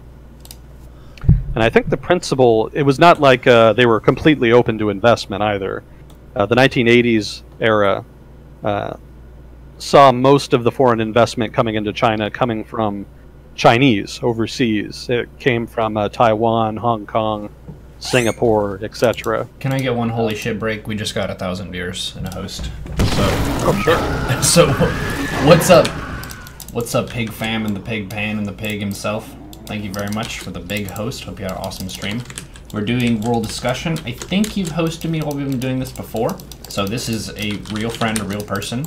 And I think the principle, it was not like they were completely open to investment either. The 1980s era saw most of the foreign investment coming into China coming from Chinese overseas. It came from Taiwan, Hong Kong, Singapore, etc. Can I get one holy shit break? We just got 1,000 beers and a host. Oh, sure. So what's up? What's up, Pig Fam and the Pig Pan and the Pig himself? Thank you very much for the big host. Hope you had an awesome stream. We're doing world discussion. I think you've hosted me while we've been doing this before. So this is a real friend, a real person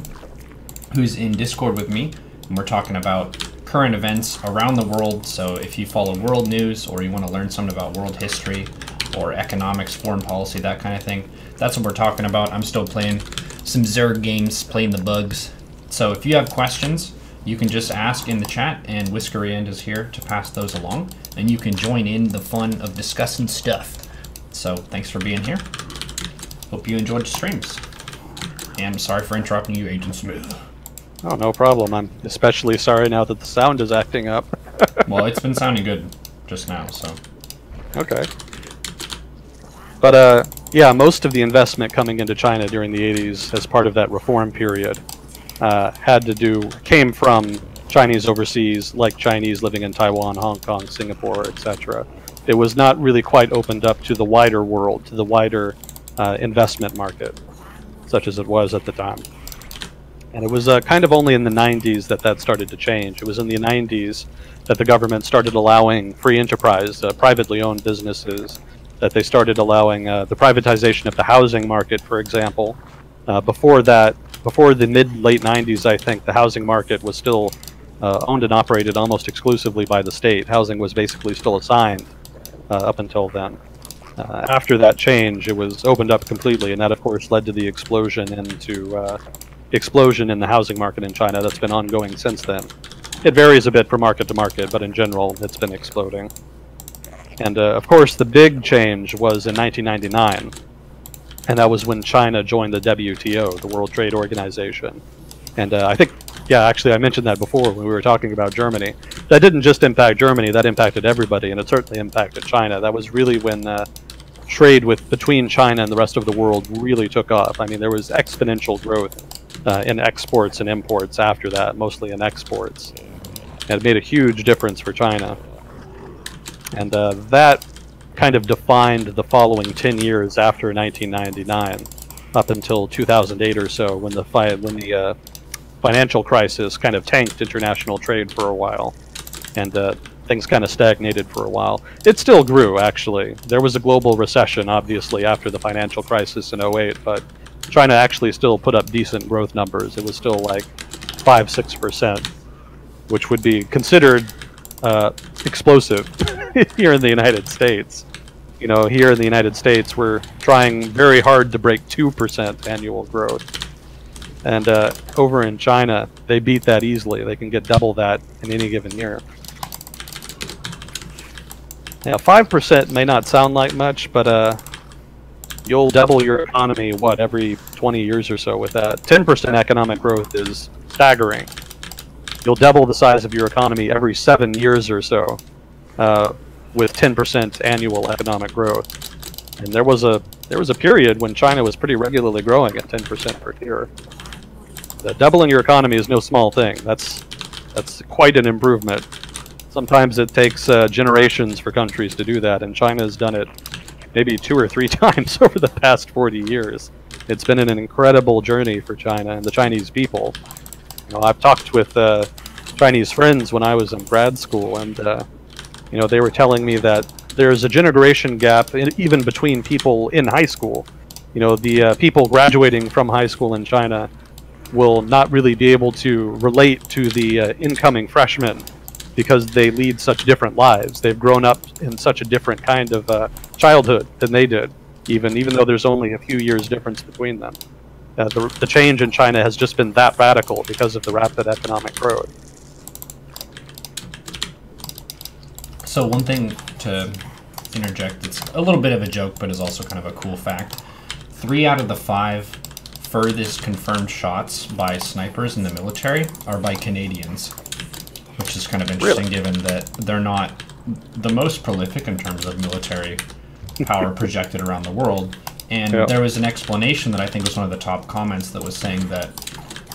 who's in Discord with me. And we're talking about current events around the world. So if you follow world news or you want to learn something about world history or economics, foreign policy, that kind of thing, that's what we're talking about. I'm still playing some Zerg games, playing the bugs. So if you have questions, you can just ask in the chat, and Whiskery is here to pass those along, and you can join in the fun of discussing stuff. So thanks for being here. Hope you enjoyed the streams. And I'm sorry for interrupting you, Agent Smith. Oh, no problem. I'm especially sorry now that the sound is acting up. Well, it's been sounding good just now, so. Okay. But, yeah, most of the investment coming into China during the 80s as part of that reform period came from Chinese overseas, like Chinese living in Taiwan, Hong Kong, Singapore, etc. It was not really quite opened up to the wider world, to the wider investment market, such as it was at the time. And it was kind of only in the 90s that started to change. It was in the 90s that the government started allowing free enterprise, privately owned businesses, that they started allowing the privatization of the housing market, for example. Before the mid-late 90s, I think, the housing market was still owned and operated almost exclusively by the state. Housing was basically still assigned up until then. After that change, it was opened up completely, and that, of course, led to the explosion in the housing market in China that's been ongoing since then. It varies a bit from market to market, but in general, it's been exploding. And, of course, the big change was in 1999. And that was when China joined the WTO, the World Trade Organization. And I think, yeah, actually I mentioned that before when we were talking about Germany. That didn't just impact Germany, that impacted everybody, and it certainly impacted China. That was really when trade between China and the rest of the world really took off. I mean, there was exponential growth in exports and imports after that, mostly in exports. And it made a huge difference for China. And that kind of defined the following 10 years after 1999, up until 2008 or so, when the financial crisis kind of tanked international trade for a while, and things kind of stagnated for a while. It still grew, actually. There was a global recession, obviously, after the financial crisis in '08, but China actually still put up decent growth numbers. It was still like 5-6%, which would be considered explosive here in the United States. You know, here in the United States, we're trying very hard to break 2% annual growth. And over in China, they beat that easily. They can get double that in any given year. Now, 5% may not sound like much, but you'll double your economy, what, every 20 years or so with that. 10% economic growth is staggering. You'll double the size of your economy every 7 years or so. With 10% annual economic growth. And there was a period when China was pretty regularly growing at 10% per year. Doubling your economy is no small thing. That's quite an improvement. Sometimes it takes generations for countries to do that, and China has done it maybe 2 or 3 times over the past 40 years. It's been an incredible journey for China and the Chinese people. You know, I've talked with Chinese friends when I was in grad school, and you know, they were telling me that there's a generation gap even between people in high school. You know, the people graduating from high school in China will not really be able to relate to the incoming freshmen because they lead such different lives. They've grown up in such a different kind of childhood than they did, even though there's only a few years difference between them. The change in China has just been that radical because of the rapid economic growth. So one thing to interject that's a little bit of a joke, but is also kind of a cool fact. 3 out of the 5 furthest confirmed shots by snipers in the military are by Canadians, which is kind of interesting. Really? Given that they're not the most prolific in terms of military power projected around the world. And there was an explanation that I think was one of the top comments that was saying that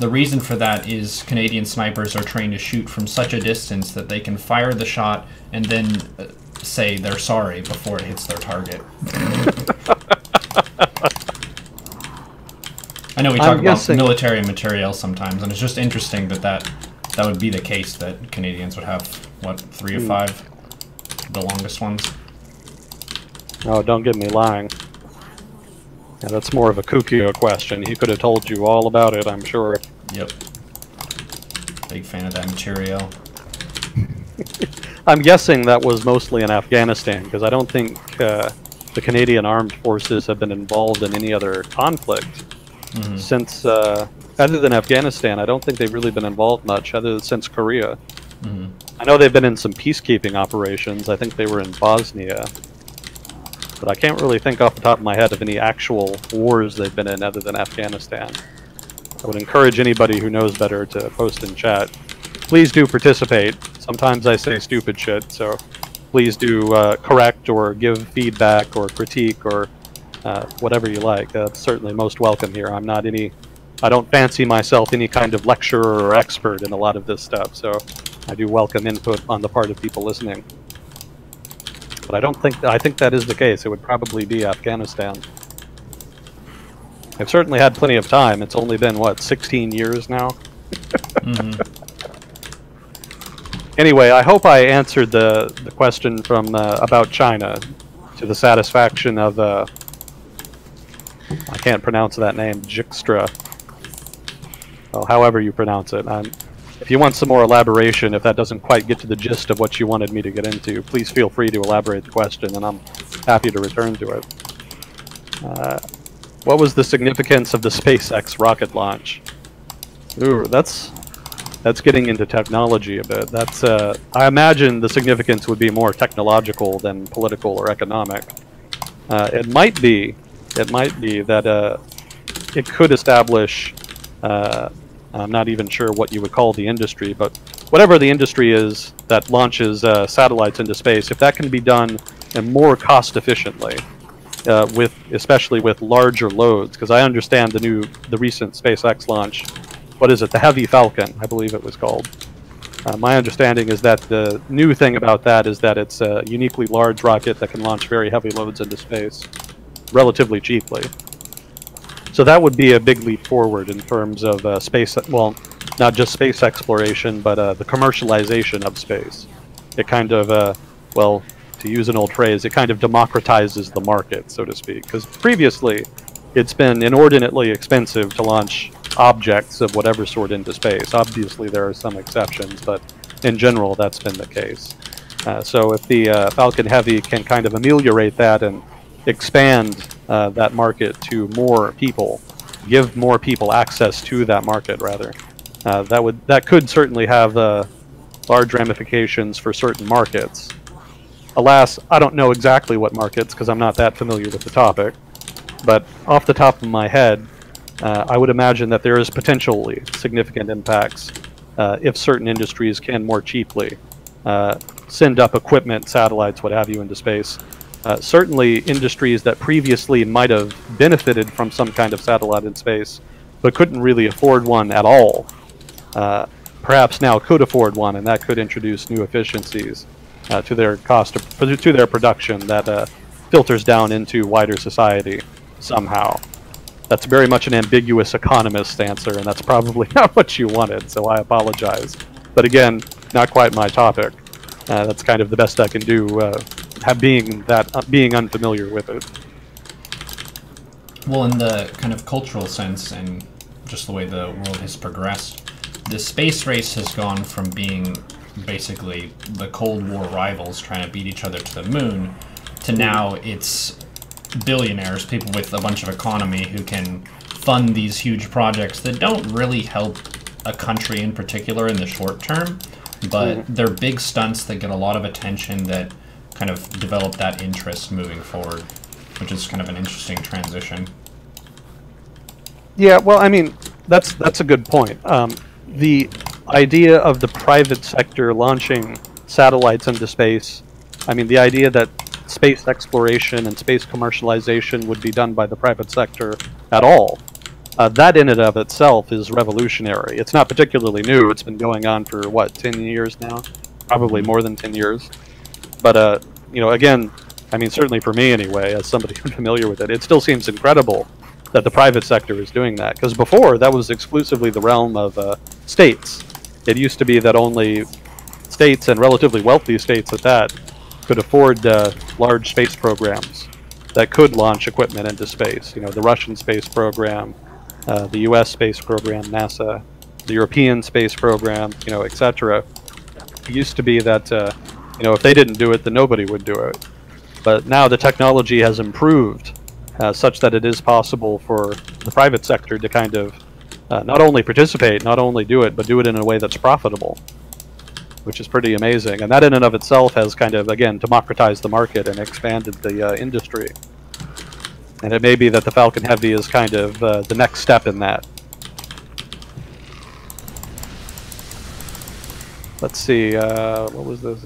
The reason for that is Canadian snipers are trained to shoot from such a distance that they can fire the shot and then say they're sorry before it hits their target. I know we talk about military material sometimes, and it's just interesting that that would be the case, that Canadians would have, what, 3 of 5? The longest ones? Oh, don't get me lying. Yeah, that's more of a Kukio question. He could have told you all about it, I'm sure. Yep. Big fan of that material. I'm guessing that was mostly in Afghanistan, because I don't think the Canadian Armed Forces have been involved in any other conflict since, other than Afghanistan. I don't think they've really been involved much, since Korea. I know they've been in some peacekeeping operations. I think they were in Bosnia. But I can't really think off the top of my head of any actual wars they've been in other than Afghanistan. I would encourage anybody who knows better to post in chat. Please do participate. Sometimes I say stupid shit, so please do correct or give feedback or critique or whatever you like. That's certainly most welcome here. I don't fancy myself any kind of lecturer or expert in a lot of this stuff, so I do welcome input on the part of people listening. But I think that is the case. It would probably be Afghanistan. I've certainly had plenty of time. It's only been, what, 16 years now? Anyway, I hope I answered the question from about China to the satisfaction of, I can't pronounce that name, Jixtra. Well, however you pronounce it. If you want some more elaboration, if that doesn't quite get to the gist of what you wanted me to get into, please feel free to elaborate the question, and I'm happy to return to it. What was the significance of the SpaceX rocket launch? Ooh, that's getting into technology a bit. That's I imagine the significance would be more technological than political or economic. It might be that it could establish. I'm not even sure what you would call the industry, but whatever the industry is that launches satellites into space, if that can be done and more cost efficiently, especially with larger loads, because I understand the recent SpaceX launch. What is it? The Heavy Falcon, I believe it was called. My understanding is that the new thing about that is that it's a uniquely large rocket that can launch very heavy loads into space relatively cheaply. So that would be a big leap forward in terms of space, well, not just space exploration, but the commercialization of space. It kind of, well, to use an old phrase, it kind of democratizes the market, so to speak. Because previously, it's been inordinately expensive to launch objects of whatever sort into space. Obviously, there are some exceptions, but in general, that's been the case. So if the Falcon Heavy can kind of ameliorate that and expand that market to more people, give more people access to that market, rather, that could certainly have large ramifications for certain markets. Alas, I don't know exactly what markets because I'm not that familiar with the topic, but off the top of my head, I would imagine that there is potentially significant impacts if certain industries can more cheaply send up equipment, satellites, what have you, into space. Certainly industries that previously might have benefited from some kind of satellite in space, but couldn't really afford one at all, perhaps now could afford one, and that could introduce new efficiencies to their to their production that filters down into wider society somehow. That's very much an ambiguous economist's answer, and that's probably not what you wanted, so I apologize. But again, not quite my topic. That's kind of the best I can do, being unfamiliar with it. Well, in the kind of cultural sense, and just the way the world has progressed, the space race has gone from being basically the Cold War rivals trying to beat each other to the moon, to now it's billionaires, people with a bunch of economy who can fund these huge projects that don't really help a country in particular in the short term, but they're big stunts that get a lot of attention that kind of develop that interest moving forward, which is kind of an interesting transition. Yeah, well, I mean, that's a good point. The idea of the private sector launching satellites into space, I mean, the idea that space exploration and space commercialization would be done by the private sector at all, That in and of itself is revolutionary. It's not particularly new. It's been going on for, what, 10 years now? Probably more than 10 years. But, again, I mean, certainly for me anyway, as somebody who's familiar with it, it still seems incredible that the private sector is doing that. Because before, that was exclusively the realm of states. It used to be that only states, and relatively wealthy states at that, could afford large space programs that could launch equipment into space. The Russian space program, the U.S. space program, NASA, the European space program, etc. It used to be that, if they didn't do it, then nobody would do it. But now the technology has improved such that it is possible for the private sector to kind of not only participate, not only do it, but do it in a way that's profitable, which is pretty amazing. And that in and of itself has kind of, again, democratized the market and expanded the industry. And it may be that the Falcon Heavy is kind of the next step in that. Let's see, what was this?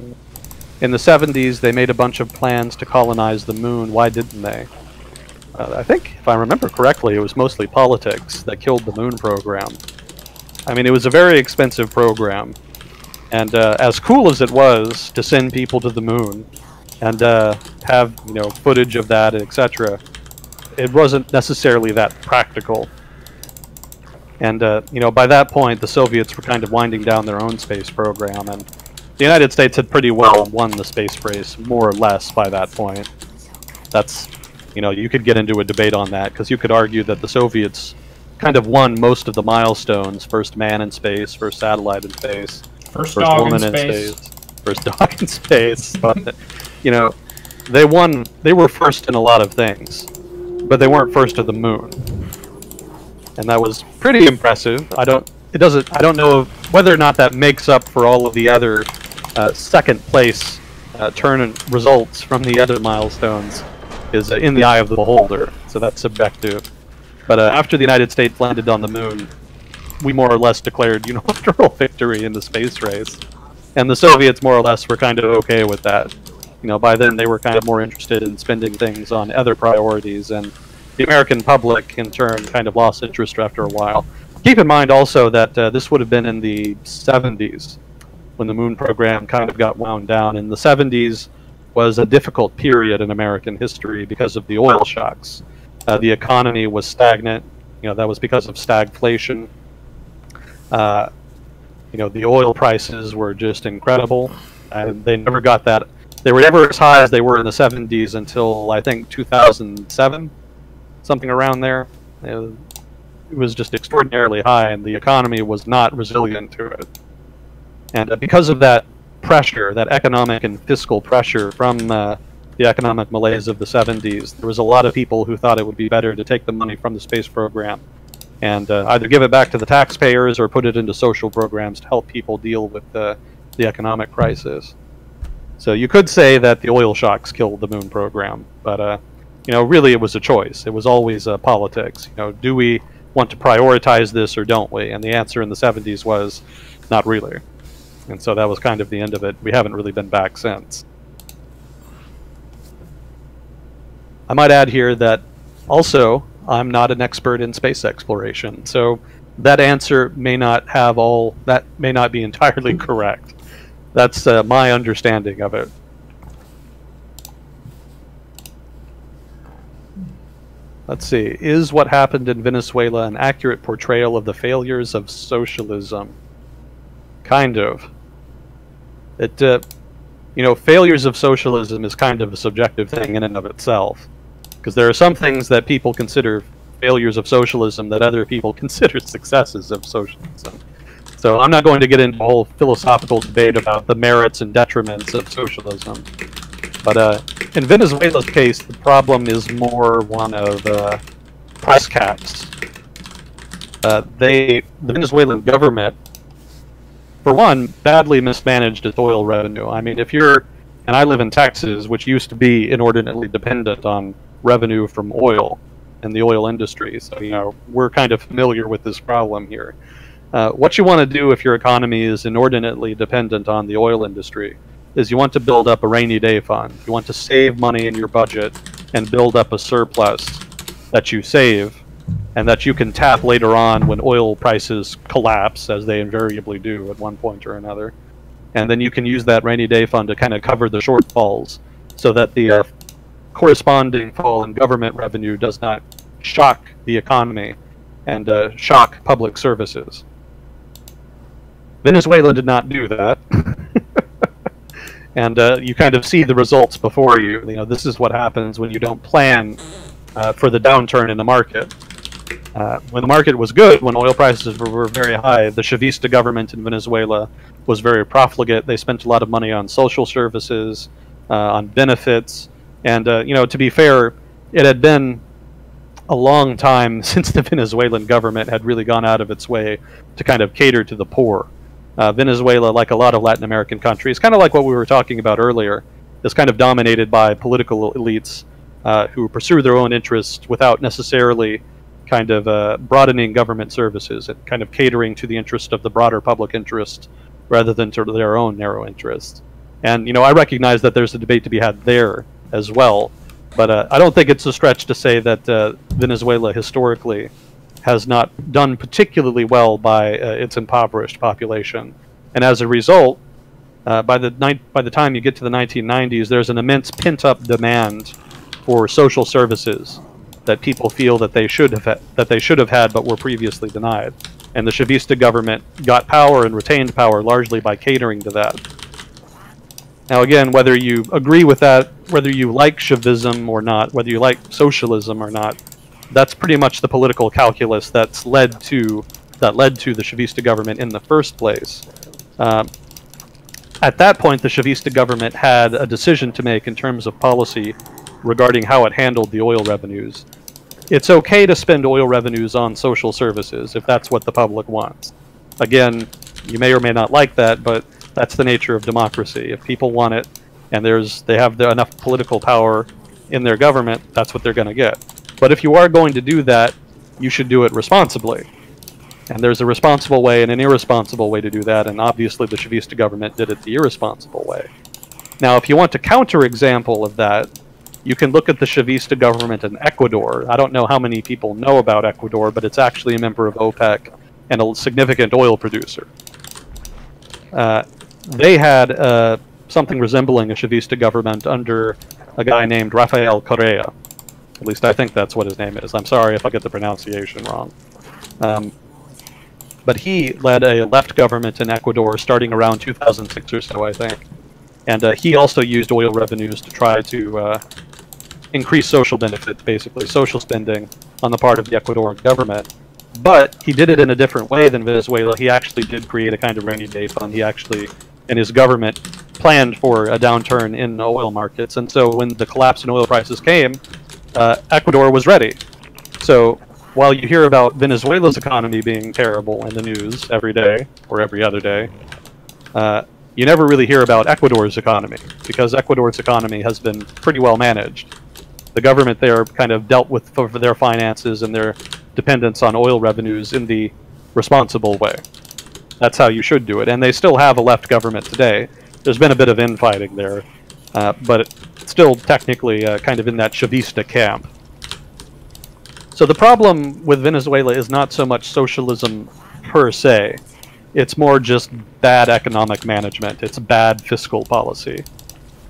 In the 70s, they made a bunch of plans to colonize the moon. Why didn't they? I think, if I remember correctly, it was mostly politics that killed the moon program. I mean, it was a very expensive program. And as cool as it was to send people to the moon and have, footage of that, etc., it wasn't necessarily that practical. And, by that point, the Soviets were kind of winding down their own space program, and the United States had pretty well won the space race, more or less, by that point. That's, you could get into a debate on that, because you could argue that the Soviets kind of won most of the milestones. First man in space, first satellite in space, First woman in space, first dog in space. But, they were first in a lot of things, but they weren't first to the moon. And that was pretty impressive. I don't know whether or not that makes up for all of the other second place turn results from the other milestones. Is in the eye of the beholder, so that's subjective. But after the United States landed on the moon, we more or less declared unilateral victory in the space race, and the Soviets more or less were kind of okay with that. By then they were kind of more interested in spending things on other priorities, and the American public, in turn, kind of lost interest after a while. Keep in mind also that this would have been in the 70s when the moon program kind of got wound down. In the 70s was a difficult period in American history because of the oil shocks. The economy was stagnant. That was because of stagflation. The oil prices were just incredible, and they never got that. They were never as high as they were in the 70s until, I think, 2007, something around there. It was just extraordinarily high, and the economy was not resilient to it. And because of that pressure, that economic and fiscal pressure from the economic malaise of the 70s, there was a lot of people who thought it would be better to take the money from the space program and either give it back to the taxpayers or put it into social programs to help people deal with the economic crisis. So you could say that the oil shocks killed the moon program, but really it was a choice. It was always politics. Do we want to prioritize this or don't we? And the answer in the 70s was not really. And so that was kind of the end of it. We haven't really been back since. I might add here that also I'm not an expert in space exploration, so that answer may not be entirely correct. That's my understanding of it. Let's see. Is what happened in Venezuela an accurate portrayal of the failures of socialism? Kind of. Failures of socialism is kind of a subjective thing in and of itself. Because there are some things that people consider failures of socialism that other people consider successes of socialism. So I'm not going to get into a whole philosophical debate about the merits and detriments of socialism. But in Venezuela's case, the problem is more one of price caps. The Venezuelan government, for one, badly mismanaged its oil revenue. I mean, and I live in Texas, which used to be inordinately dependent on revenue from oil and the oil industry. So, we're kind of familiar with this problem here. What you want to do if your economy is inordinately dependent on the oil industry is you want to build up a rainy day fund. You want to save money in your budget and build up a surplus that you save and that you can tap later on when oil prices collapse, as they invariably do at one point or another. And then you can use that rainy day fund to kind of cover the shortfalls so that the corresponding fall in government revenue does not shock the economy and shock public services. Venezuela did not do that. And you kind of see the results before you. You know, this is what happens when you don't plan for the downturn in the market. When the market was good, when oil prices were very high, the Chavista government in Venezuela was very profligate. They spent a lot of money on social services, on benefits, and you know, to be fair, it had been a long time since the Venezuelan government had really gone out of its way to kind of cater to the poor. Venezuela, like a lot of Latin American countries, kind of like what we were talking about earlier, is kind of dominated by political elites who pursue their own interests without necessarily kind of broadening government services and kind of catering to the interest of the broader public interest rather than to their own narrow interests. And, you know, I recognize that there's a debate to be had there as well, but I don't think it's a stretch to say that Venezuela historically has not done particularly well by its impoverished population. And as a result, by the time you get to the 1990s, there's an immense pent-up demand for social services that people feel that they should have had but were previously denied. And the Chavista government got power and retained power largely by catering to that. Now again, whether you agree with that, whether you like Chavism or not, whether you like socialism or not, that's pretty much the political calculus that led to the Chavista government in the first place. At that point, the Chavista government had a decision to make in terms of policy regarding how it handled the oil revenues. It's okay to spend oil revenues on social services if that's what the public wants. Again, you may or may not like that, but that's the nature of democracy. If people want it and they have enough political power in their government, that's what they're going to get. But if you are going to do that, you should do it responsibly. And there's a responsible way and an irresponsible way to do that, and obviously the Chavista government did it the irresponsible way. Now, if you want a counterexample of that, you can look at the Chavista government in Ecuador. I don't know how many people know about Ecuador, but it's actually a member of OPEC and a significant oil producer. They had something resembling a Chavista government under a guy named Rafael Correa. At least I think that's what his name is. I'm sorry if I get the pronunciation wrong. But he led a left government in Ecuador starting around 2006 or so, I think. And he also used oil revenues to try to increase social benefits, basically social spending on the part of the Ecuadorian government. But he did it in a different way than Venezuela. He actually did create a kind of rainy day fund. He actually, and his government, planned for a downturn in oil markets. And so when the collapse in oil prices came, Ecuador was ready. So while you hear about Venezuela's economy being terrible in the news every day, or every other day, you never really hear about Ecuador's economy, because Ecuador's economy has been pretty well managed. The government there kind of dealt with for their finances and their dependence on oil revenues in the responsible way. That's how you should do it. And they still have a left government today. There's been a bit of infighting there, but it's still technically kind of in that Chavista camp. So the problem with Venezuela is not so much socialism per se. It's more just bad economic management. It's bad fiscal policy.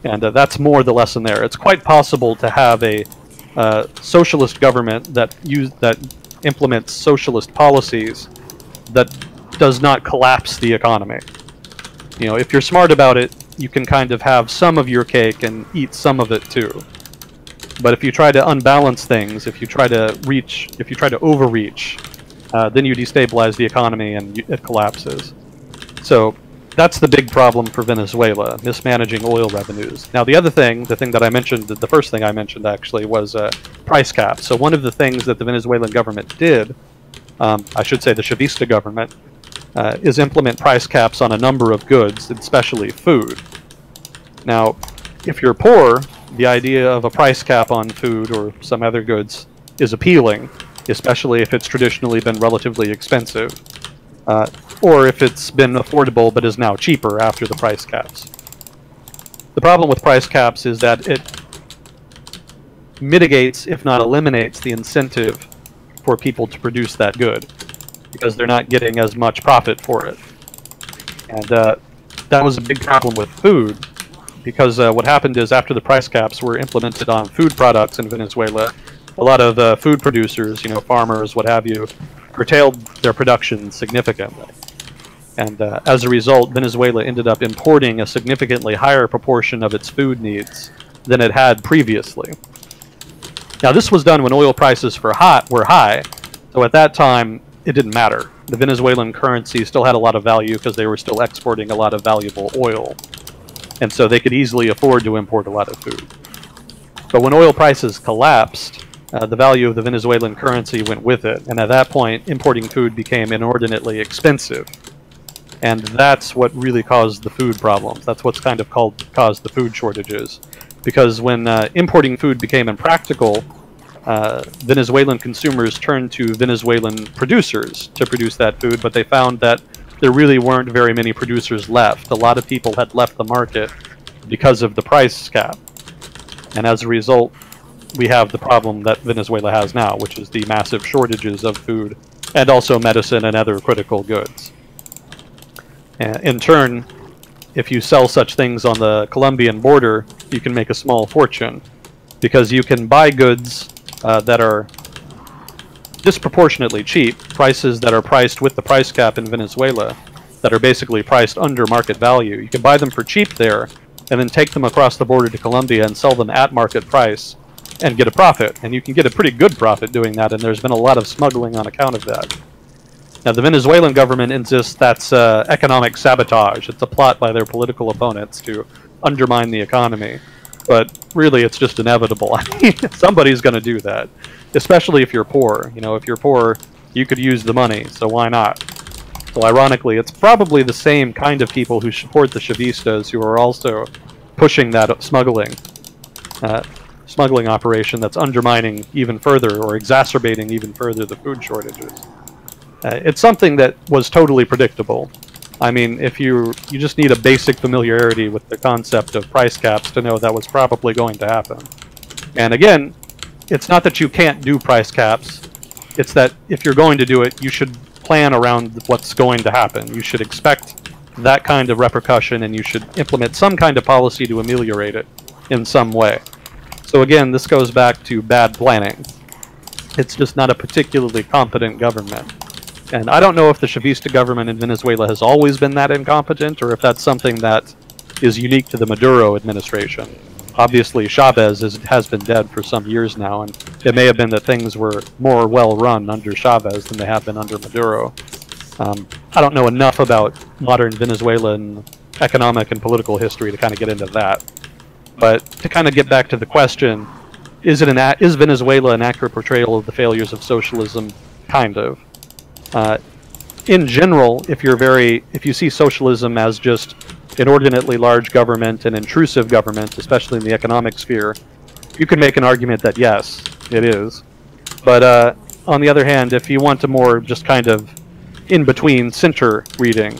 And that's more the lesson there. It's quite possible to have a socialist government that implements socialist policies that does not collapse the economy. You know, if you're smart about it, you can kind of have some of your cake and eat some of it too. But if you try to unbalance things, if you try to overreach, then you destabilize the economy and it collapses. So that's the big problem for Venezuela, mismanaging oil revenues. Now the other thing, the thing that I mentioned, the first thing I mentioned actually, was price caps. So one of the things that the Venezuelan government did, I should say the Chavista government, is implement price caps on a number of goods, especially food. Now, if you're poor, the idea of a price cap on food or some other goods is appealing, especially if it's traditionally been relatively expensive, or if it's been affordable but is now cheaper after the price caps. The problem with price caps is that it mitigates, if not eliminates, the incentive for people to produce that good because they're not getting as much profit for it. And that was a big problem with food because what happened is after the price caps were implemented on food products in Venezuela, a lot of food producers, farmers, what have you, curtailed their production significantly. And as a result, Venezuela ended up importing a significantly higher proportion of its food needs than it had previously. Now, this was done when oil prices were high, so at that time, it didn't matter. The Venezuelan currency still had a lot of value because they were still exporting a lot of valuable oil, and so they could easily afford to import a lot of food. But when oil prices collapsed, the value of the Venezuelan currency went with it, and at that point, importing food became inordinately expensive. And that's what really caused the food problems. That's what's kind of caused the food shortages. Because when importing food became impractical, Venezuelan consumers turned to Venezuelan producers to produce that food, but they found that there really weren't very many producers left. A lot of people had left the market because of the price cap. And as a result, we have the problem that Venezuela has now, which is the massive shortages of food and also medicine and other critical goods. And in turn, if you sell such things on the Colombian border, you can make a small fortune because you can buy goods that are disproportionately cheap, prices that are priced with the price cap in Venezuela, that are basically priced under market value. You can buy them for cheap there and then take them across the border to Colombia and sell them at market price and get a profit. And you can get a pretty good profit doing that, and there's been a lot of smuggling on account of that. Now, the Venezuelan government insists that's economic sabotage. It's a plot by their political opponents to undermine the economy. But really, it's just inevitable. I mean, somebody's going to do that, especially if you're poor. If you're poor, you could use the money, so why not? So ironically, it's probably the same kind of people who support the Chavistas who are also pushing that smuggling operation that's undermining even further or exacerbating even further the food shortages. It's something that was totally predictable. I mean, if you just need a basic familiarity with the concept of price caps to know that was probably going to happen. And again, it's not that you can't do price caps, it's that if you're going to do it, you should plan around what's going to happen. You should expect that kind of repercussion, and you should implement some kind of policy to ameliorate it in some way. So again, this goes back to bad planning. It's just not a particularly competent government. And I don't know if the Chavista government in Venezuela has always been that incompetent, or if that's something that is unique to the Maduro administration. Obviously, Chavez has been dead for some years now, and it may have been that things were more well-run under Chavez than they have been under Maduro. I don't know enough about modern Venezuelan economic and political history to kind of get into that. But to kind of get back to the question, is Venezuela an accurate portrayal of the failures of socialism? Kind of. In general, if you see socialism as just inordinately large government and intrusive government, especially in the economic sphere, you could make an argument that yes, it is. But on the other hand, if you want a more just kind of in-between center reading,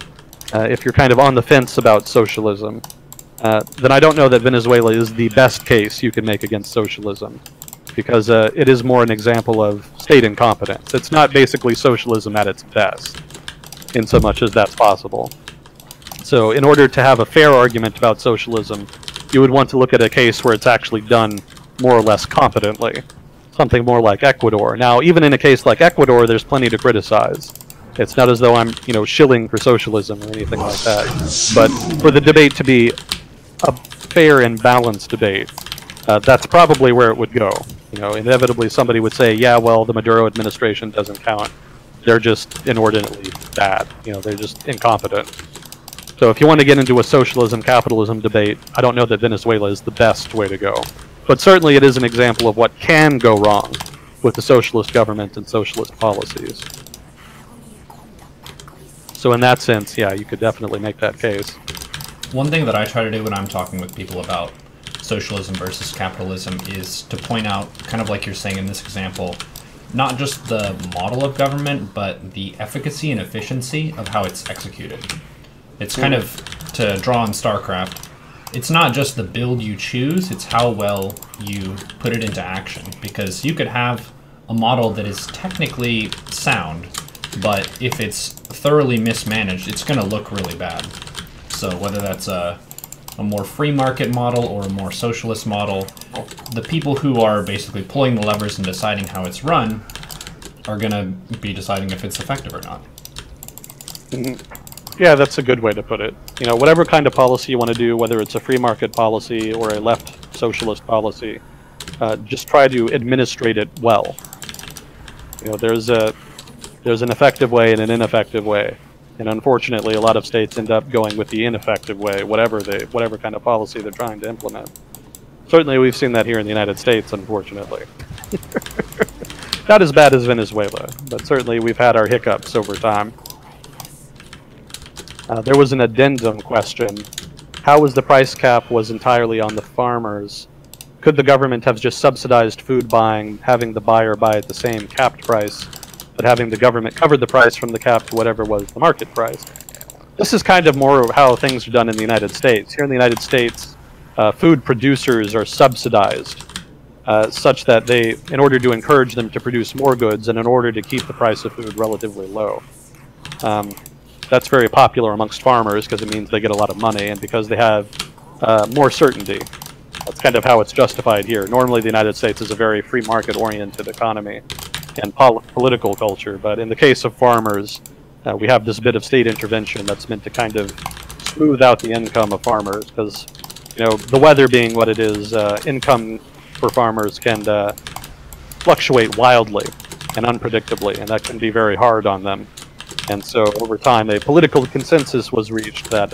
if you're kind of on the fence about socialism, then I don't know that Venezuela is the best case you can make against socialism, because it is more an example of state incompetence. It's not basically socialism at its best, in so much as that's possible. So in order to have a fair argument about socialism, you would want to look at a case where it's actually done more or less competently. Something more like Ecuador. Now, even in a case like Ecuador, there's plenty to criticize. It's not as though I'm, shilling for socialism or anything like that. But for the debate to be a fair and balanced debate, that's probably where it would go. Inevitably somebody would say, yeah, well, the Maduro administration doesn't count. They're just inordinately bad. They're just incompetent. So if you want to get into a socialism-capitalism debate, I don't know that Venezuela is the best way to go. But certainly it is an example of what can go wrong with the socialist government and socialist policies. So in that sense, yeah, you could definitely make that case. One thing that I try to do when I'm talking with people about socialism versus capitalism is to point out, kind of like you're saying in this example, not just the model of government, but the efficacy and efficiency of how it's executed. It's kind of, to draw on StarCraft, it's not just the build you choose, it's how well you put it into action. Because you could have a model that is technically sound, but if it's thoroughly mismanaged, it's going to look really bad. So whether that's a more free market model or a more socialist model, the people who are basically pulling the levers and deciding how it's run are going to be deciding if it's effective or not. Yeah, that's a good way to put it. You know, whatever kind of policy you want to do, whether it's a free market policy or a left socialist policy, just try to administrate it well. You know, there's an effective way and an ineffective way, and unfortunately, a lot of states end up going with the ineffective way, whatever kind of policy they're trying to implement. Certainly, we've seen that here in the United States, unfortunately. Not as bad as Venezuela, but certainly we've had our hiccups over time. There was an addendum question. How was the price cap was entirely on the farmers? Could the government have just subsidized food buying, having the buyer buy at the same capped price, but having the government cover the price from the cap to whatever was the market price? This is kind of more how things are done in the United States. Here in the United States, food producers are subsidized such that they, in order to encourage them to produce more goods and in order to keep the price of food relatively low. That's very popular amongst farmers because it means they get a lot of money and because they have more certainty. That's kind of how it's justified here. Normally the United States is a very free market oriented economy and political culture, but in the case of farmers, we have this bit of state intervention that's meant to kind of smooth out the income of farmers because, you know, the weather being what it is, income for farmers can fluctuate wildly and unpredictably, and that can be very hard on them. And so over time, a political consensus was reached that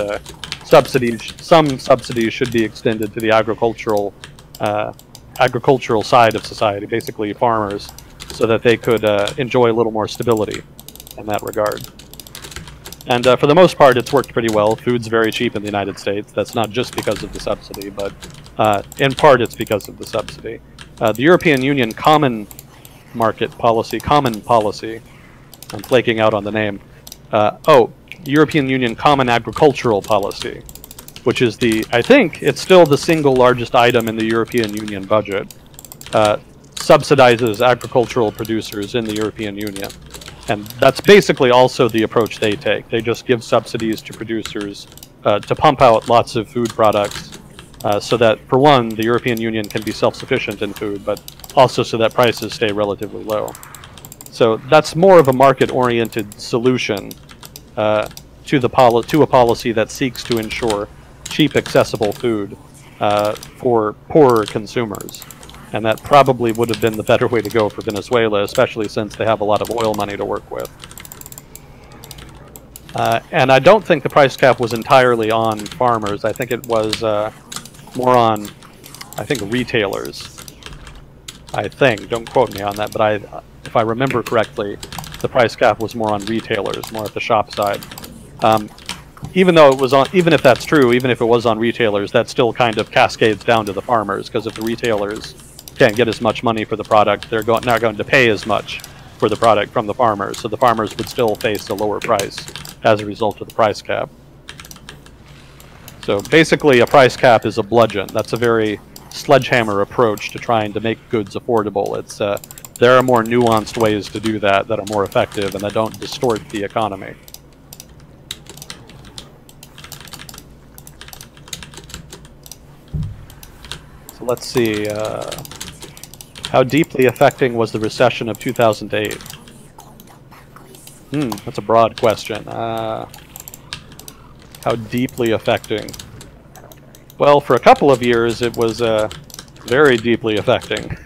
some subsidies should be extended to the agricultural side of society, basically farmers, so that they could enjoy a little more stability in that regard. And for the most part, it's worked pretty well. Food's very cheap in the United States. That's not just because of the subsidy, but in part it's because of the subsidy. The European Union Common Policy, I'm flaking out on the name. European Union Common Agricultural Policy, which is I think it's still the single largest item in the European Union budget, subsidizes agricultural producers in the European Union. And that's basically also the approach they take. They just give subsidies to producers to pump out lots of food products so that, for one, the European Union can be self-sufficient in food, but also so that prices stay relatively low. So that's more of a market-oriented solution to a policy that seeks to ensure cheap, accessible food for poorer consumers. And that probably would have been the better way to go for Venezuela, especially since they have a lot of oil money to work with. And I don't think the price cap was entirely on farmers. I think it was more on, retailers. I think. Don't quote me on that, but if I remember correctly, the price cap was more on retailers, more at the shop side. Even if that's true, even if it was on retailers, that still kind of cascades down to the farmers, because if the retailers can't get as much money for the product, they're not going to pay as much for the product from the farmers, so the farmers would still face a lower price as a result of the price cap. So basically a price cap is a bludgeon. That's a very sledgehammer approach to trying to make goods affordable. There are more nuanced ways to do that are more effective and that don't distort the economy. So let's see. How deeply affecting was the recession of 2008? That's a broad question. How deeply affecting? Well, for a couple of years, it was very deeply affecting.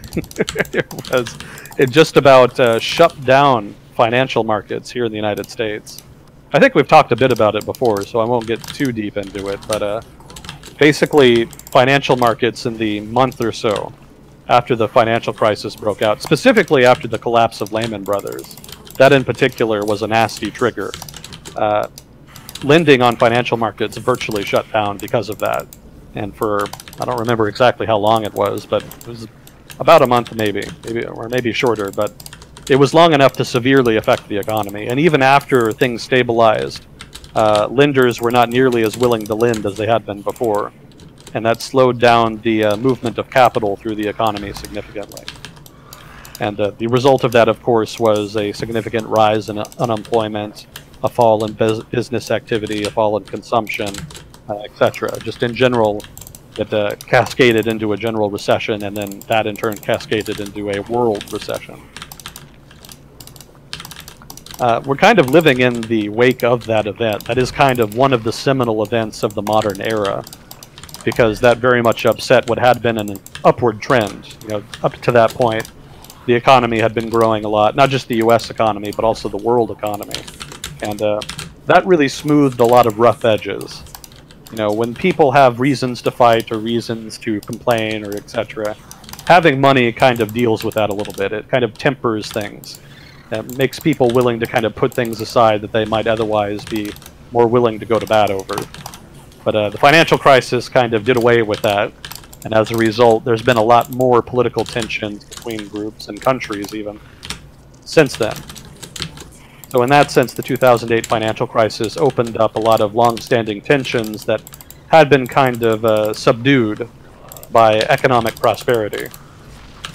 It just about shut down financial markets here in the United States. I think we've talked a bit about it before, so I won't get too deep into it, but basically financial markets in the month or so after the financial crisis broke out, specifically after the collapse of Lehman Brothers. That in particular was a nasty trigger. Lending on financial markets virtually shut down because of that. And for, I don't remember exactly how long it was, but it was about a month or maybe shorter, but it was long enough to severely affect the economy. And even after things stabilized, lenders were not nearly as willing to lend as they had been before. And that slowed down the movement of capital through the economy significantly. And the result of that, of course, was a significant rise in unemployment, a fall in business activity, a fall in consumption, etc. Just in general, it cascaded into a general recession, and then that in turn cascaded into a world recession. We're kind of living in the wake of that event. That is kind of one of the seminal events of the modern era, because that very much upset what had been an upward trend. You know, up to that point, the economy had been growing a lot, not just the U.S. economy, but also the world economy, and that really smoothed a lot of rough edges. You know, when people have reasons to fight or reasons to complain or etc., having money kind of deals with that a little bit. It kind of tempers things. It makes people willing to kind of put things aside that they might otherwise be more willing to go to bat over. But the financial crisis kind of did away with that, and as a result, there's been a lot more political tensions between groups and countries even since then. So in that sense, the 2008 financial crisis opened up a lot of long-standing tensions that had been kind of subdued by economic prosperity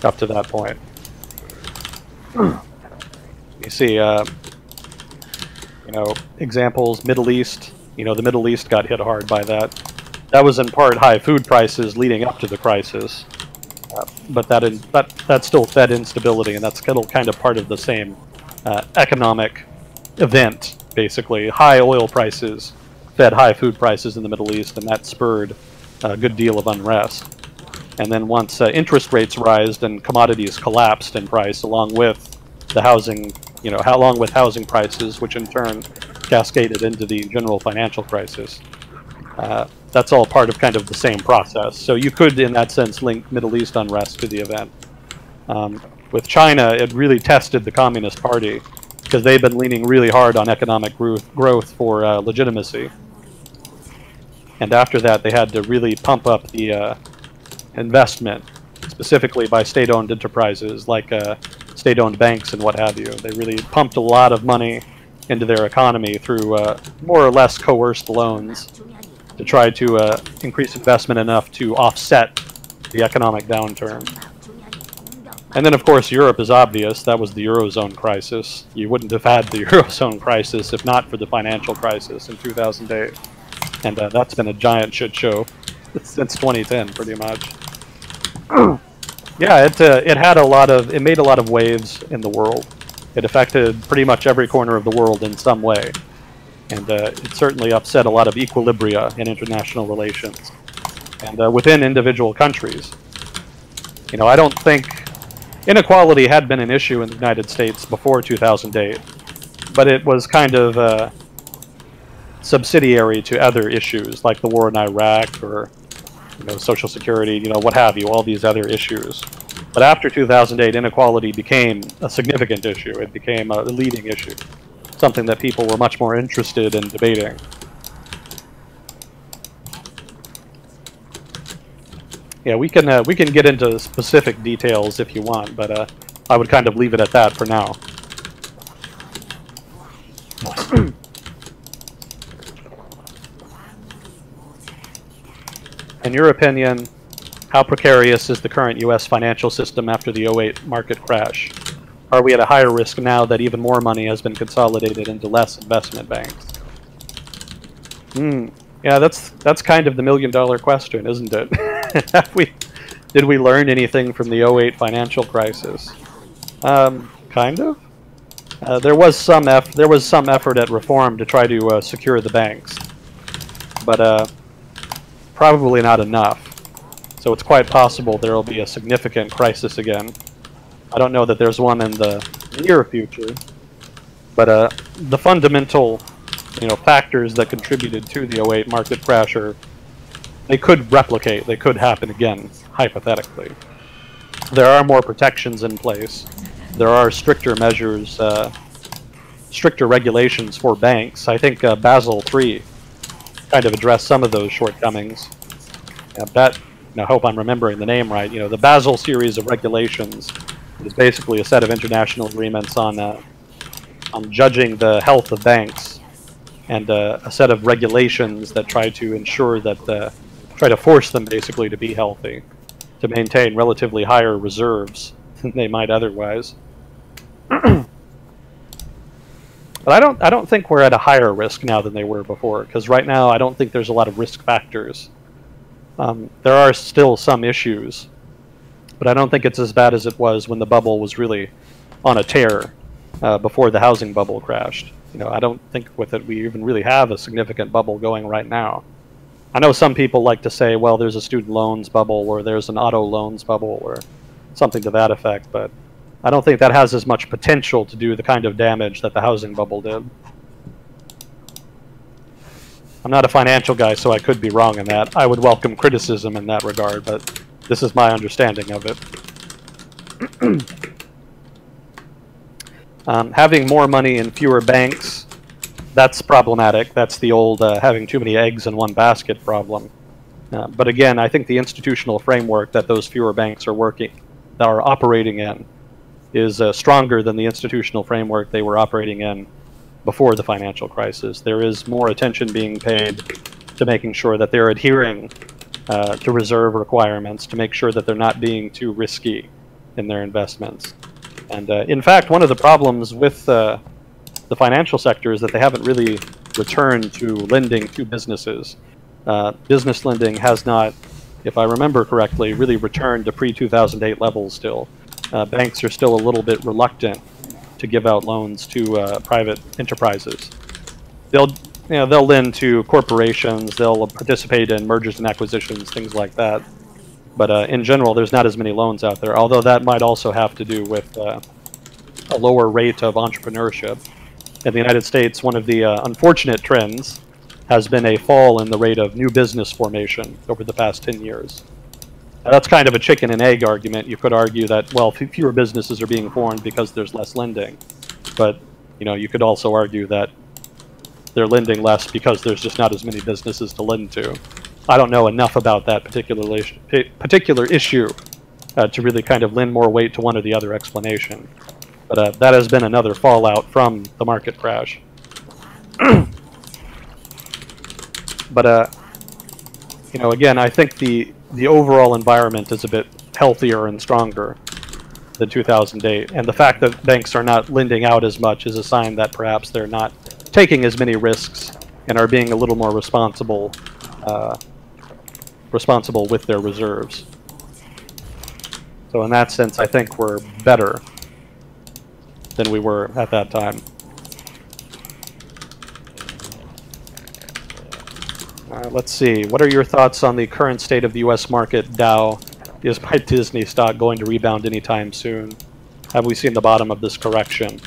up to that point. You see, you know, examples, Middle East. You know, the Middle East got hit hard by that. That was in part high food prices leading up to the crisis, but that still fed instability, and that's still kind of part of the same economic event, basically. High oil prices fed high food prices in the Middle East, and that spurred a good deal of unrest. And then once interest rates rised and commodities collapsed in price, along with the housing, you know, along with housing prices, which in turn cascaded into the general financial crisis. That's all part of kind of the same process. So you could, in that sense, link Middle East unrest to the event. With China, it really tested the Communist Party because they've been leaning really hard on economic growth for legitimacy. And after that, they had to really pump up the investment, specifically by state-owned enterprises like state-owned banks and what have you. They really pumped a lot of money into their economy through more or less coerced loans to try to increase investment enough to offset the economic downturn. And then, of course, Europe is obvious. That was the Eurozone crisis. You wouldn't have had the Eurozone crisis if not for the financial crisis in 2008. And that's been a giant shit show since 2010, pretty much. Yeah, it had a lot of, it made a lot of waves in the world. It affected pretty much every corner of the world in some way. And it certainly upset a lot of equilibria in international relations and within individual countries. You know, I don't think inequality had been an issue in the United States before 2008, but it was kind of subsidiary to other issues like the war in Iraq or, you know, Social Security, you know, what have you, all these other issues. But after 2008, inequality became a significant issue. It became a leading issue, something that people were much more interested in debating. Yeah, we can get into specific details if you want, but I would kind of leave it at that for now. In your opinion, how precarious is the current U.S. financial system after the '08 market crash? Are we at a higher risk now that even more money has been consolidated into less investment banks? Yeah, that's kind of the million-dollar question, isn't it? Did we learn anything from the '08 financial crisis? Kind of. There was some effort at reform to try to secure the banks, but probably not enough. So it's quite possible there will be a significant crisis again. I don't know that there's one in the near future, but the fundamental, you know, factors that contributed to the '08 market crash they could replicate. They could happen again, hypothetically. There are more protections in place. There are stricter measures, stricter regulations for banks. I think Basel III kind of addressed some of those shortcomings. I hope I'm remembering the name right. You know, the Basel series of regulations is basically a set of international agreements on judging the health of banks, and a set of regulations that try to ensure that try to force them basically to be healthy, to maintain relatively higher reserves than they might otherwise. But I don't think we're at a higher risk now than they were before, because right now I don't think there's a lot of risk factors. There are still some issues, but I don't think it's as bad as it was when the bubble was really on a tear before the housing bubble crashed. I don't think with it we even really have a significant bubble going right now. I know some people like to say, well, there's a student loans bubble, or there's an auto loans bubble, or something to that effect, but I don't think that has as much potential to do the kind of damage that the housing bubble did. I'm not a financial guy, so I could be wrong in that. I would welcome criticism in that regard, but this is my understanding of it. Having more money in fewer banks, that's problematic. That's the old having too many eggs in one basket problem. But again, I think the institutional framework that those fewer banks are operating in is stronger than the institutional framework they were operating in before the financial crisis. There is more attention being paid to making sure that they're adhering to reserve requirements, to make sure that they're not being too risky in their investments. And in fact, one of the problems with the financial sector is that they haven't really returned to lending to businesses. Business lending has not, if I remember correctly, really returned to pre-2008 levels still. Banks are still a little bit reluctant to give out loans to private enterprises. They'll lend to corporations, they'll participate in mergers and acquisitions, things like that. But in general, there's not as many loans out there, although that might also have to do with a lower rate of entrepreneurship. In the United States, one of the unfortunate trends has been a fall in the rate of new business formation over the past 10 years. Now, that's kind of a chicken and egg argument. You could argue that, well, fewer businesses are being formed because there's less lending. But, you could also argue that they're lending less because there's just not as many businesses to lend to. I don't know enough about that particular issue to really kind of lend more weight to one or the other explanation. But that has been another fallout from the market crash. But, again, I think the overall environment is a bit healthier and stronger than 2008. And the fact that banks are not lending out as much is a sign that perhaps they're not taking as many risks and are being a little more responsible with their reserves. So in that sense, I think we're better than we were at that time. Let's see. What are your thoughts on the current state of the U.S. market Dow? Is my Disney stock going to rebound anytime soon? Have we seen the bottom of this correction?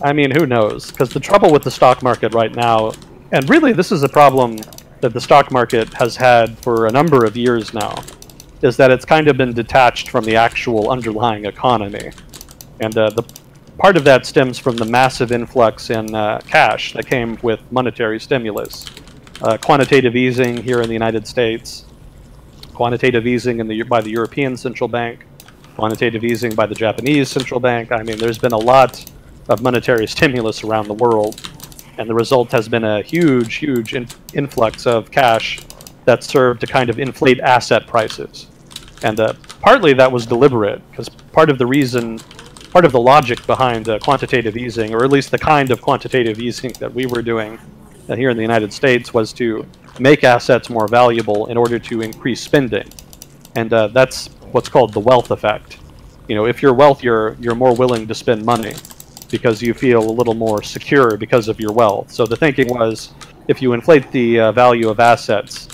I mean, who knows? Because the trouble with the stock market right now, and really this is a problem that the stock market has had for a number of years now, is that it's kind of been detached from the actual underlying economy. And the part of that stems from the massive influx in cash that came with monetary stimulus. Quantitative easing here in the United States, quantitative easing by the European Central Bank, quantitative easing by the Japanese Central Bank. I mean, there's been a lot of monetary stimulus around the world, and the result has been a huge influx of cash that served to kind of inflate asset prices. And partly that was deliberate, because part of the logic behind quantitative easing, or at least the kind of quantitative easing that we were doing here in the United States, was to make assets more valuable in order to increase spending. And that's what's called the wealth effect. If you're wealthier, you're more willing to spend money because you feel a little more secure because of your wealth. So the thinking was, if you inflate the value of assets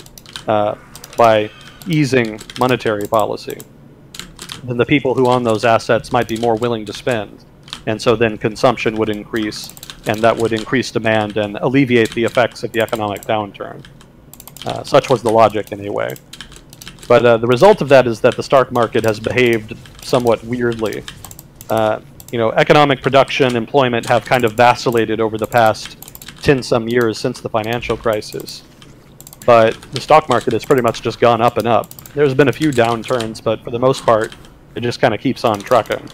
by easing monetary policy, then the people who own those assets might be more willing to spend. And so then consumption would increase, and that would increase demand and alleviate the effects of the economic downturn. Such was the logic anyway. But the result of that is that the stock market has behaved somewhat weirdly. Economic production, employment have kind of vacillated over the past 10-some years since the financial crisis. But the stock market has pretty much just gone up and up. There's been a few downturns, but for the most part, it just kind of keeps on trucking.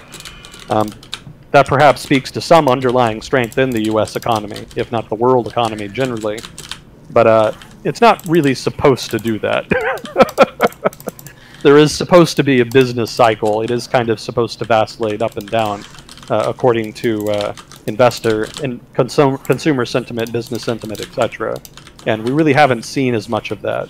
That perhaps speaks to some underlying strength in the U.S. economy, if not the world economy generally. But it's not really supposed to do that. there is supposed to be a business cycle. It is kind of supposed to vacillate up and down according to investor and consumer sentiment, business sentiment, etc. And we really haven't seen as much of that.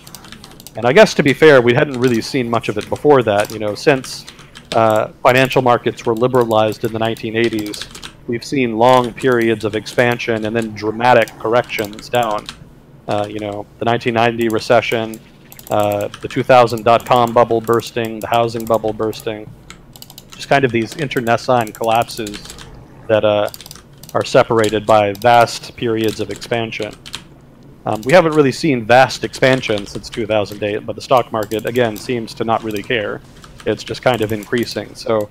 And I guess to be fair, we hadn't really seen much of it before that. You know, since financial markets were liberalized in the 1980s, we've seen long periods of expansion and then dramatic corrections down. You know, the 1990 recession, the 2000 dot-com bubble bursting, the housing bubble bursting, just kind of these internecine collapses that are separated by vast periods of expansion. We haven't really seen vast expansion since 2008, but the stock market, again, seems to not really care. It's just kind of increasing. So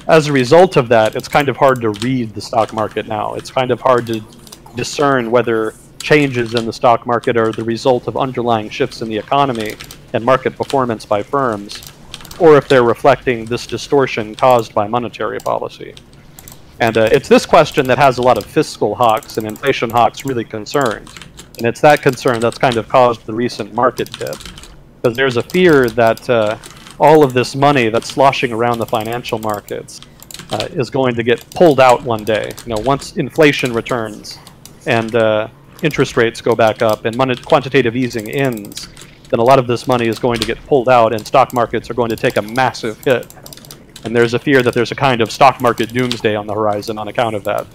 as a result of that, it's kind of hard to read the stock market now. It's kind of hard to discern whether changes in the stock market are the result of underlying shifts in the economy and market performance by firms, or if they're reflecting this distortion caused by monetary policy. And it's this question that has a lot of fiscal hawks and inflation hawks really concerned. And it's that concern that's kind of caused the recent market dip. Because there's a fear that all of this money that's sloshing around the financial markets is going to get pulled out one day. You know, once inflation returns and interest rates go back up and quantitative easing ends, then a lot of this money is going to get pulled out and stock markets are going to take a massive hit. And there's a fear that there's a kind of stock market doomsday on the horizon on account of that.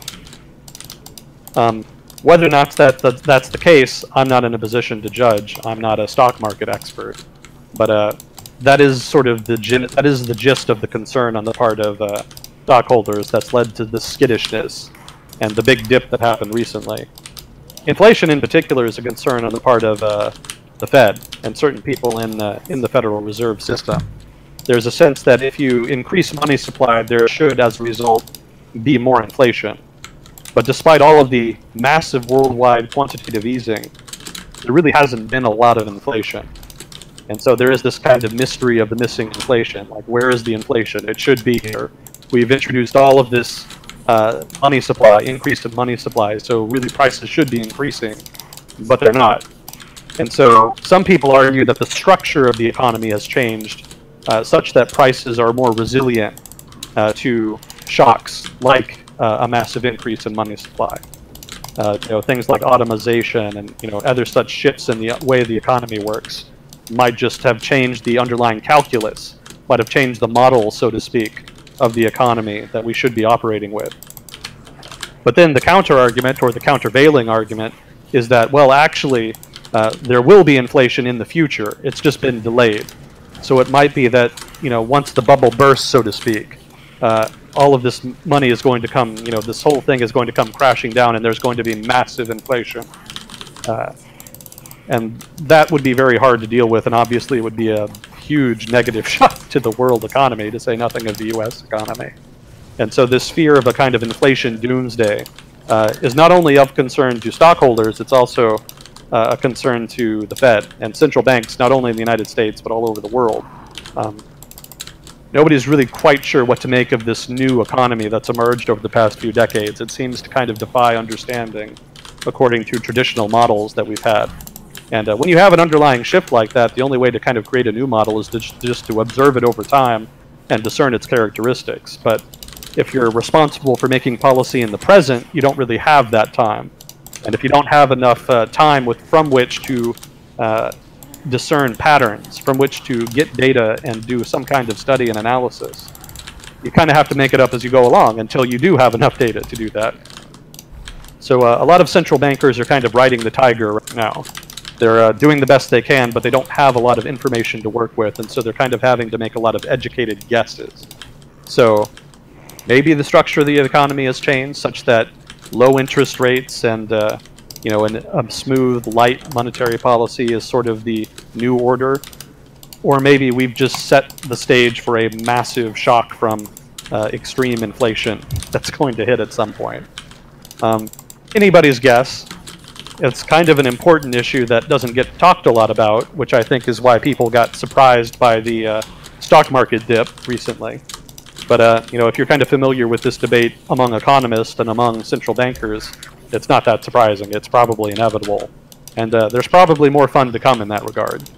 Whether or not that's the case, I'm not in a position to judge. I'm not a stock market expert. But that is sort of the gist of the concern on the part of stockholders that's led to the skittishness and the big dip that happened recently. Inflation in particular is a concern on the part of the Fed and certain people in the Federal Reserve System. There's a sense that if you increase money supply, there should, as a result, be more inflation. But despite all of the massive worldwide quantitative easing, there really hasn't been a lot of inflation. And so there is this kind of mystery of the missing inflation. Like, where is the inflation? It should be here. We've introduced all of this money supply, increase in money supply, so really prices should be increasing, but they're not. And so some people argue that the structure of the economy has changed such that prices are more resilient to shocks like a massive increase in money supply. You know, things like automation and other such shifts in the way the economy works might just have changed the underlying calculus, might have changed the model, so to speak, of the economy that we should be operating with. But then the counter-argument, or the countervailing argument, is that, well, actually, there will be inflation in the future. It's just been delayed. So it might be that, once the bubble bursts, so to speak, all of this money is going to come, this whole thing is going to come crashing down and there's going to be massive inflation. And that would be very hard to deal with, and obviously it would be a huge negative shock to the world economy, to say nothing of the US economy. And so this fear of a kind of inflation doomsday is not only of concern to stockholders, it's also a concern to the Fed and central banks, not only in the United States, but all over the world. Nobody's really quite sure what to make of this new economy that's emerged over the past few decades. It seems to kind of defy understanding according to traditional models that we've had. And when you have an underlying shift like that, the only way to kind of create a new model is just to observe it over time and discern its characteristics. But if you're responsible for making policy in the present, you don't really have that time. And if you don't have enough time from which to discern patterns, from which to get data and do some kind of study and analysis, you kind of have to make it up as you go along until you do have enough data to do that. So a lot of central bankers are kind of riding the tiger right now. They're doing the best they can, but they don't have a lot of information to work with, and so they're kind of having to make a lot of educated guesses. So maybe the structure of the economy has changed such that low interest rates and a smooth, light monetary policy is sort of the new order. Or maybe we've just set the stage for a massive shock from extreme inflation that's going to hit at some point. Anybody's guess. It's kind of an important issue that doesn't get talked a lot about, which I think is why people got surprised by the stock market dip recently. But if you're kind of familiar with this debate among economists and among central bankers, it's not that surprising. It's probably inevitable. And there's probably more fun to come in that regard.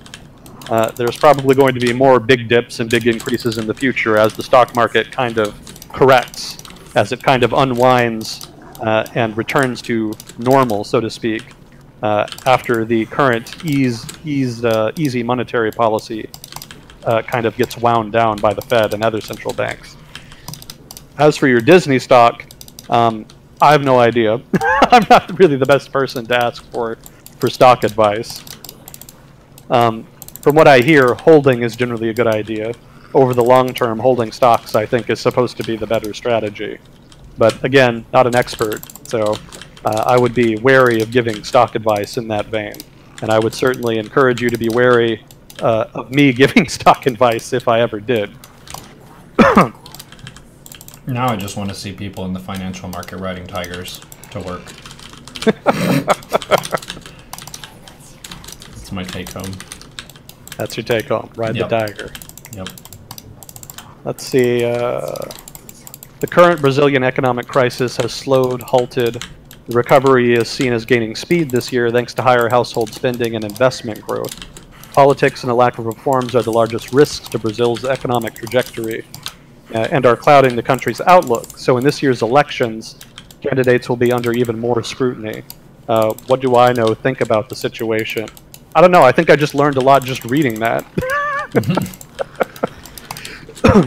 there's probably going to be more big dips and big increases in the future as the stock market kind of corrects, as it kind of unwinds and returns to normal, so to speak, after the current easy monetary policy kind of gets wound down by the Fed and other central banks. As for your Disney stock, I have no idea. I'm not really the best person to ask for stock advice. From what I hear, holding is generally a good idea. Over the long term, holding stocks, I think, is supposed to be the better strategy. But again, not an expert, so I would be wary of giving stock advice in that vein. And I would certainly encourage you to be wary of me giving stock advice if I ever did. Now I just want to see people in the financial market riding tigers to work. That's my take home. That's your take home. Ride the tiger. Yep. Let's see. The current Brazilian economic crisis has slowed, halted. The recovery is seen as gaining speed this year thanks to higher household spending and investment growth. Politics and a lack of reforms are the largest risks to Brazil's economic trajectory and are clouding the country's outlook. So in this year's elections, candidates will be under even more scrutiny. What do I think about the situation? I don't know. I think I just learned a lot just reading that.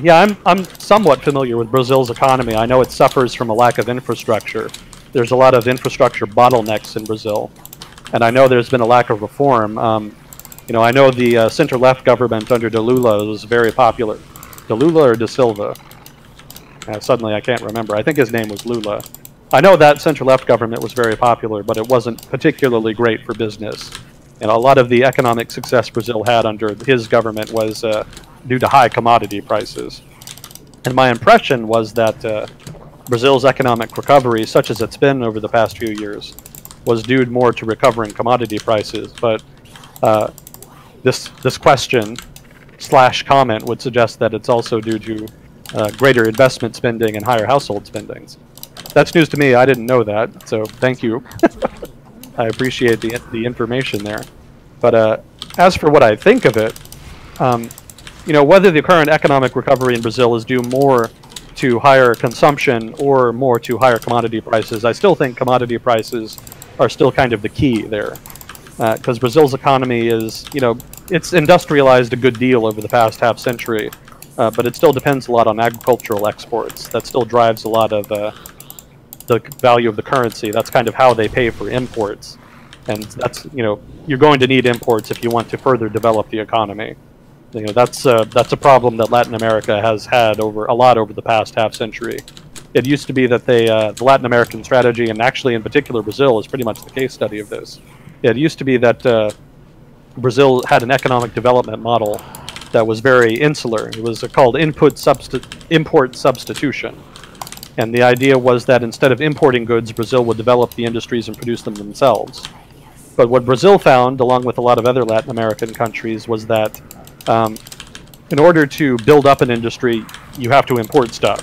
Yeah, I'm somewhat familiar with Brazil's economy. I know it suffers from a lack of infrastructure. There's a lot of infrastructure bottlenecks in Brazil, and I know there's been a lack of reform. I know the center-left government under De Lula was very popular. De Lula or De Silva? Suddenly I can't remember. I think his name was Lula. I know that center-left government was very popular, but it wasn't particularly great for business. And a lot of the economic success Brazil had under his government was due to high commodity prices. And my impression was that Brazil's economic recovery, such as it's been over the past few years, was due more to recovering commodity prices. But this question / comment would suggest that it's also due to greater investment spending and higher household spendings. That's news to me. I didn't know that, so thank you. I appreciate the information there. But as for what I think of it, whether the current economic recovery in Brazil is due more to higher consumption or more to higher commodity prices, I still think commodity prices are still kind of the key there. Because Brazil's economy is, it's industrialized a good deal over the past half century, but it still depends a lot on agricultural exports. That still drives a lot of the value of the currency. That's kind of how they pay for imports. And that's, you're going to need imports if you want to further develop the economy. That's a problem that Latin America has had a lot over the past half century. It used to be that the Latin American strategy, and actually in particular Brazil, is pretty much the case study of this. It used to be that Brazil had an economic development model that was very insular. It was called import substitution. And the idea was that instead of importing goods, Brazil would develop the industries and produce them themselves. But what Brazil found, along with a lot of other Latin American countries, was that in order to build up an industry, you have to import stuff.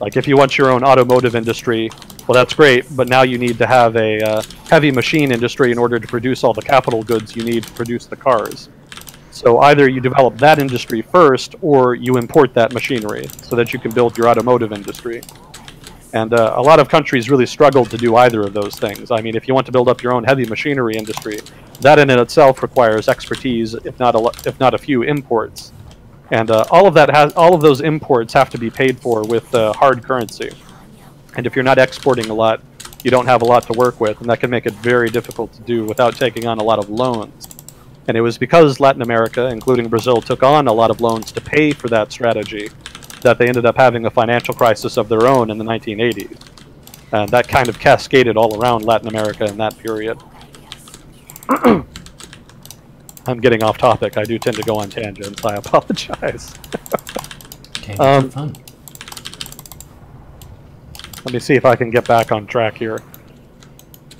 Like if you want your own automotive industry, well, that's great, but now you need to have a heavy machine industry in order to produce all the capital goods you need to produce the cars. So either you develop that industry first, or you import that machinery so that you can build your automotive industry. And a lot of countries really struggled to do either of those things. I mean, if you want to build up your own heavy machinery industry, that in itself requires expertise, if not a few imports. And all of those imports have to be paid for with hard currency. And if you're not exporting a lot, you don't have a lot to work with, and that can make it very difficult to do without taking on a lot of loans. And it was because Latin America, including Brazil, took on a lot of loans to pay for that strategy that they ended up having a financial crisis of their own in the 1980s. And that kind of cascaded all around Latin America in that period. I'm getting off topic. I do tend to go on tangents. I apologize. Tangents are fun. Let me see if I can get back on track here.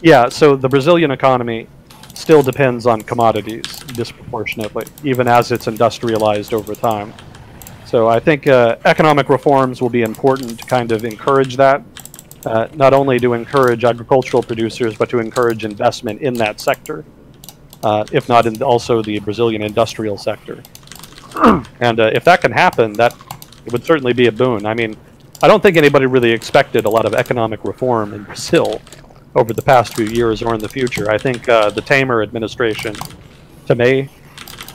Yeah, so the Brazilian economy still depends on commodities disproportionately, even as it's industrialized over time. So I think economic reforms will be important to kind of encourage that, not only to encourage agricultural producers, but to encourage investment in that sector. if not in also the Brazilian industrial sector. And if that can happen, that it would certainly be a boon. I mean, I don't think anybody really expected a lot of economic reform in Brazil over the past few years or in the future. I think the Temer administration, Temer,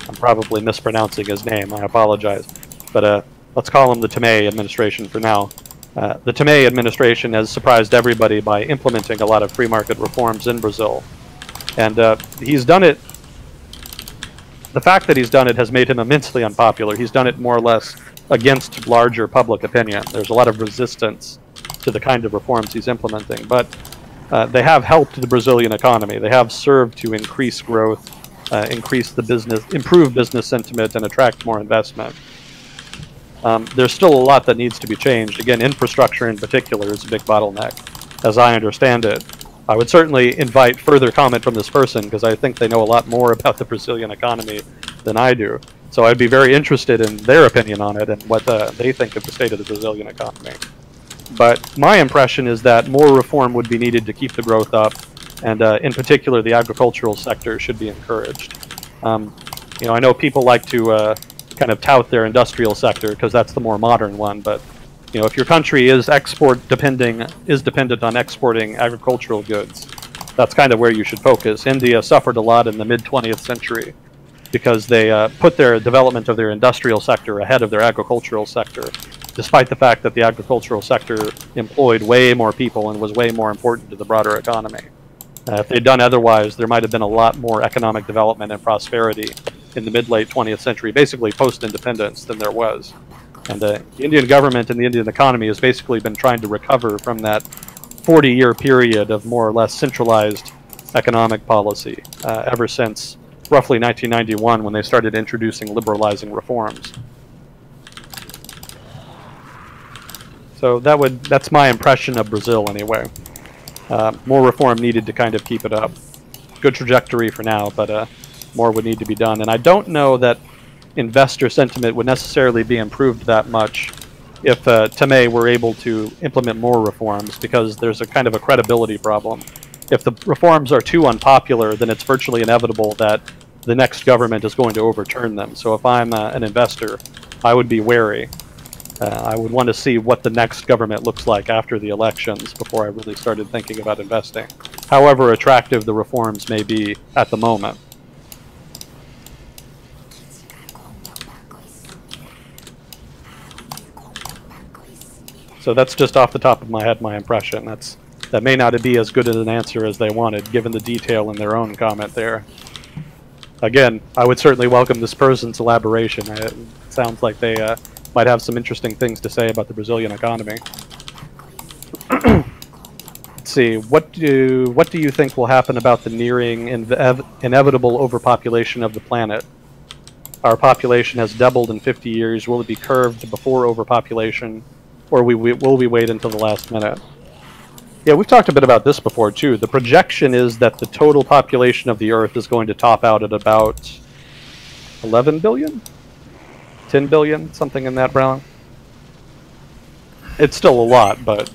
I'm probably mispronouncing his name, I apologize, but let's call him the Temer administration for now. The Temer administration has surprised everybody by implementing a lot of free market reforms in Brazil. And he's done it. The fact that he's done it has made him immensely unpopular. He's done it more or less against larger public opinion. There's a lot of resistance to the kind of reforms he's implementing. But they have helped the Brazilian economy. They have served to increase growth, increase the business, improve business sentiment, and attract more investment. There's still a lot that needs to be changed. Again, infrastructure in particular is a big bottleneck, as I understand it. I would certainly invite further comment from this person, because I think they know a lot more about the Brazilian economy than I do. So I'd be very interested in their opinion on it and what they think of the state of the Brazilian economy. But my impression is that more reform would be needed to keep the growth up, and in particular the agricultural sector should be encouraged. You know, I know people like to kind of tout their industrial sector because that's the more modern one, but you know, if your country is dependent on exporting agricultural goods, that's kind of where you should focus. India suffered a lot in the mid-20th century because they put their development of their industrial sector ahead of their agricultural sector, despite the fact that the agricultural sector employed way more people and was way more important to the broader economy. If they'd done otherwise, there might have been a lot more economic development and prosperity in the mid-late 20th century, basically post-independence, than there was. And the Indian government and the Indian economy has basically been trying to recover from that 40-year period of more or less centralized economic policy ever since roughly 1991, when they started introducing liberalizing reforms. So that's my impression of Brazil anyway. More reform needed to kind of keep it up. Good trajectory for now, but more would need to be done. And I don't know that investor sentiment would necessarily be improved that much if Temer were able to implement more reforms, because there's a kind of a credibility problem. If the reforms are too unpopular, then it's virtually inevitable that the next government is going to overturn them. So if I'm an investor, I would be wary. I would want to see what the next government looks like after the elections before I really started thinking about investing, however attractive the reforms may be at the moment. So that's just off the top of my head, my impression. That may not be as good an answer as they wanted, given the detail in their own comment there. Again, I would certainly welcome this person's elaboration. It sounds like they might have some interesting things to say about the Brazilian economy. Let's see, what do you think will happen about the nearing inevitable overpopulation of the planet? Our population has doubled in 50 years. Will it be curved before overpopulation, or will we wait until the last minute? Yeah, we've talked a bit about this before too. The projection is that the total population of the Earth is going to top out at about 11 billion? 10 billion? Something in that realm. It's still a lot, but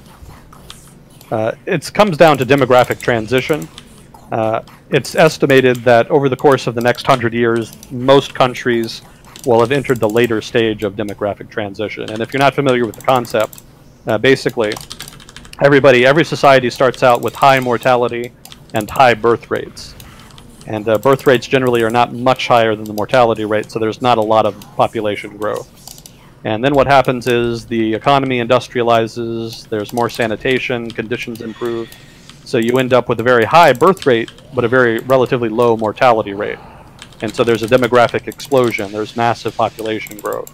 it comes down to demographic transition. It's estimated that over the course of the next 100 years, most countries will have entered the later stage of demographic transition. And if you're not familiar with the concept, basically, every society starts out with high mortality and high birth rates. And birth rates generally are not much higher than the mortality rate, so there's not a lot of population growth. And then what happens is the economy industrializes, there's more sanitation, conditions improve, so you end up with a very high birth rate, but a very relatively low mortality rate. And so there's a demographic explosion, there's massive population growth.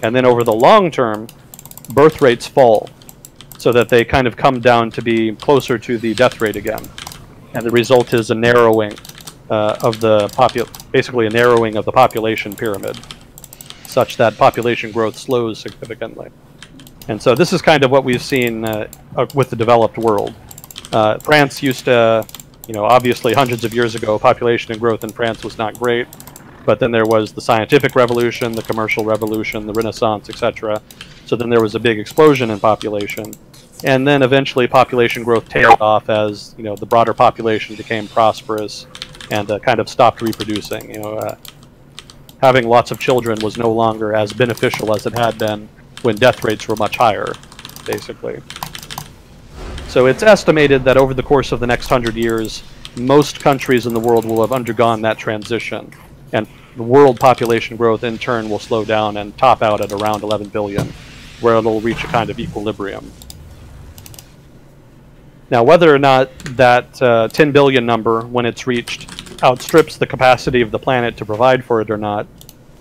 And then over the long term, birth rates fall, so that they kind of come down to be closer to the death rate again. And the result is a narrowing basically a narrowing of the population pyramid, such that population growth slows significantly. And so this is kind of what we've seen with the developed world. France used to, obviously hundreds of years ago, population and growth in France was not great, but then there was the scientific revolution, the commercial revolution, the Renaissance, etc. So then there was a big explosion in population. And then eventually population growth tailed off as, the broader population became prosperous and kind of stopped reproducing. Having lots of children was no longer as beneficial as it had been when death rates were much higher, basically. So it's estimated that over the course of the next 100 years, most countries in the world will have undergone that transition, and the world population growth in turn will slow down and top out at around 11 billion, where it'll reach a kind of equilibrium. Now, whether or not that 10 billion number, when it's reached, outstrips the capacity of the planet to provide for it or not,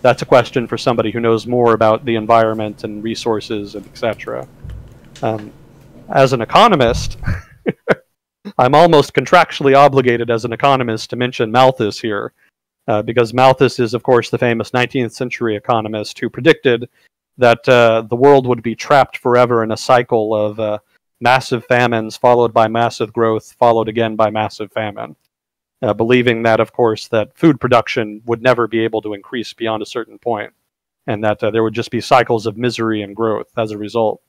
that's a question for somebody who knows more about the environment and resources and etc. As an economist, I'm almost contractually obligated as an economist to mention Malthus here, because Malthus is, of course, the famous 19th century economist who predicted that the world would be trapped forever in a cycle of massive famines, followed by massive growth, followed again by massive famine. Believing that, of course, that food production would never be able to increase beyond a certain point, and that there would just be cycles of misery and growth as a result.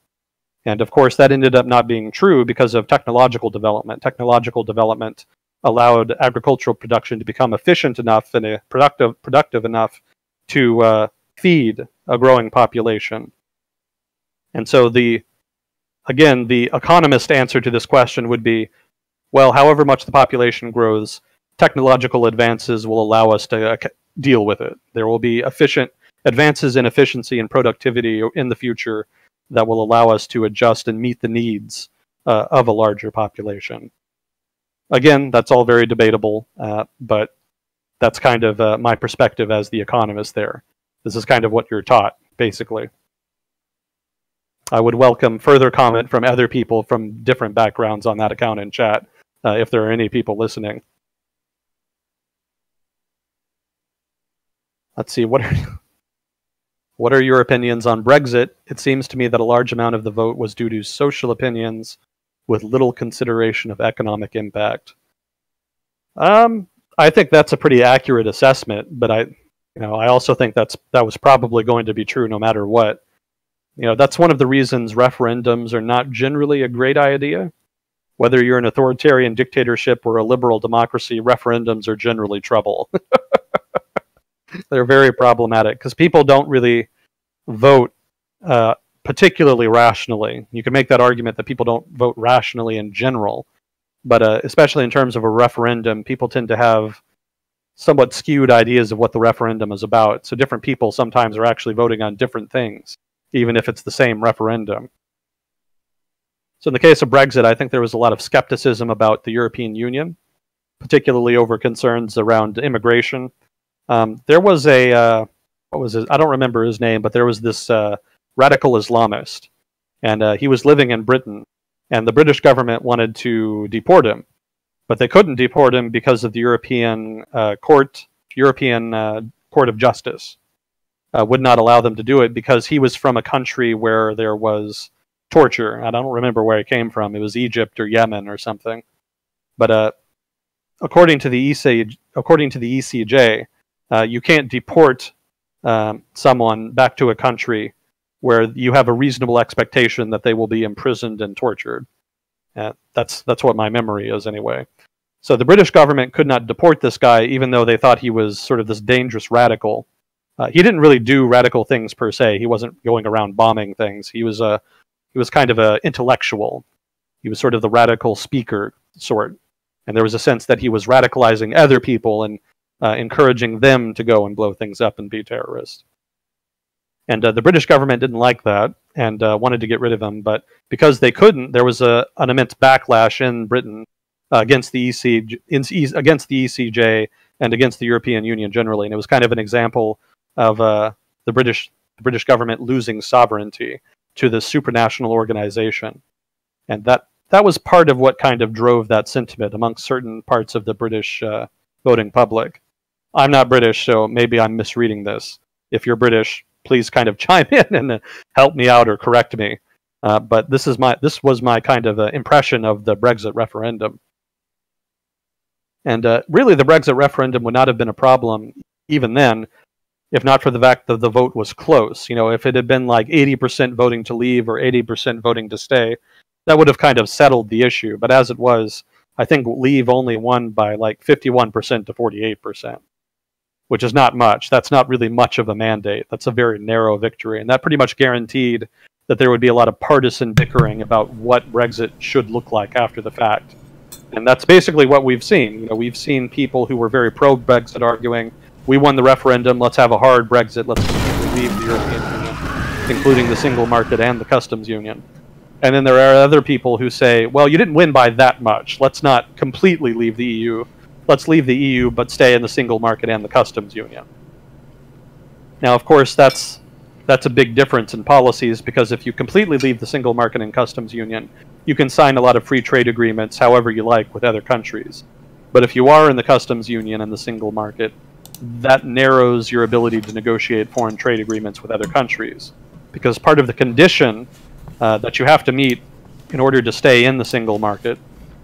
And, of course, that ended up not being true because of technological development. Technological development allowed agricultural production to become efficient enough and productive enough to feed a growing population. And so again, the economist answer to this question would be, well, however much the population grows, technological advances will allow us to deal with it. There will be advances in efficiency and productivity in the future that will allow us to adjust and meet the needs of a larger population. Again, that's all very debatable, but that's kind of my perspective as the economist there. This is kind of what you're taught, basically. I would welcome further comment from other people from different backgrounds on that account in chat, if there are any people listening. Let's see, what are your opinions on Brexit? It seems to me that a large amount of the vote was due to social opinions with little consideration of economic impact. I think that's a pretty accurate assessment, but I also think that was probably going to be true no matter what. That's one of the reasons referendums are not generally a great idea. Whether you're an authoritarian dictatorship or a liberal democracy, referendums are generally trouble. They're very problematic because people don't really vote particularly rationally. You can make that argument that people don't vote rationally in general, but especially in terms of a referendum, people tend to have somewhat skewed ideas of what the referendum is about. So different people sometimes are actually voting on different things, even if it's the same referendum. So in the case of Brexit, I think there was a lot of skepticism about the European Union, particularly over concerns around immigration. There was I don't remember his name, but there was this radical Islamist, and he was living in Britain, and the British government wanted to deport him, but they couldn't deport him because of the European Court of Justice would not allow them to do it because he was from a country where there was torture. I don't remember where he came from. It was Egypt or Yemen or something. But according to the ECJ, you can't deport someone back to a country where you have a reasonable expectation that they will be imprisoned and tortured. That's what my memory is anyway. So the British government could not deport this guy, even though they thought he was sort of this dangerous radical. He didn't really do radical things per se. He wasn't going around bombing things. He was kind of an intellectual. He was sort of the radical speaker sort. And there was a sense that he was radicalizing other people and encouraging them to go and blow things up and be terrorists. And the British government didn't like that and wanted to get rid of him. But because they couldn't, there was an immense backlash in Britain against the ECJ and against the European Union generally. And it was kind of an example of the British government losing sovereignty to this supranational organization. And that was part of what kind of drove that sentiment amongst certain parts of the British voting public. I'm not British, so maybe I'm misreading this. If you're British, please kind of chime in and help me out or correct me. But this was my kind of impression of the Brexit referendum. And really, the Brexit referendum would not have been a problem even then, if not for the fact that the vote was close. If it had been like 80% voting to leave or 80% voting to stay, that would have kind of settled the issue. But as it was, I think Leave only won by like 51% to 48%, which is not much. That's not really much of a mandate. That's a very narrow victory, and that pretty much guaranteed that there would be a lot of partisan bickering about what Brexit should look like after the fact. And that's basically what we've seen. You know, we've seen people who were very pro-Brexit arguing, we won the referendum, let's have a hard Brexit, let's leave the European Union, including the single market and the customs union. And then there are other people who say, well, you didn't win by that much, let's not completely leave the EU, let's leave the EU but stay in the single market and the customs union. Now, of course, that's a big difference in policies, because if you completely leave the single market and customs union, you can sign a lot of free trade agreements however you like with other countries. But if you are in the customs union and the single market, that narrows your ability to negotiate foreign trade agreements with other countries. Because part of the condition that you have to meet in order to stay in the single market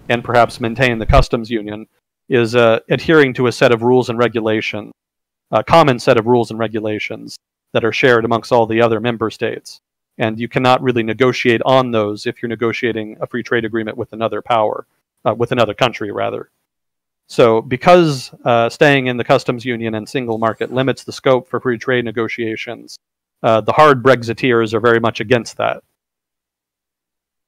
and perhaps maintain the customs union is adhering to a set of rules and regulations, a common set of rules and regulations that are shared amongst all the other member states. And you cannot really negotiate on those if you're negotiating a free trade agreement with another power, with another country, rather. So because staying in the customs union and single market limits the scope for free trade negotiations, the hard Brexiteers are very much against that.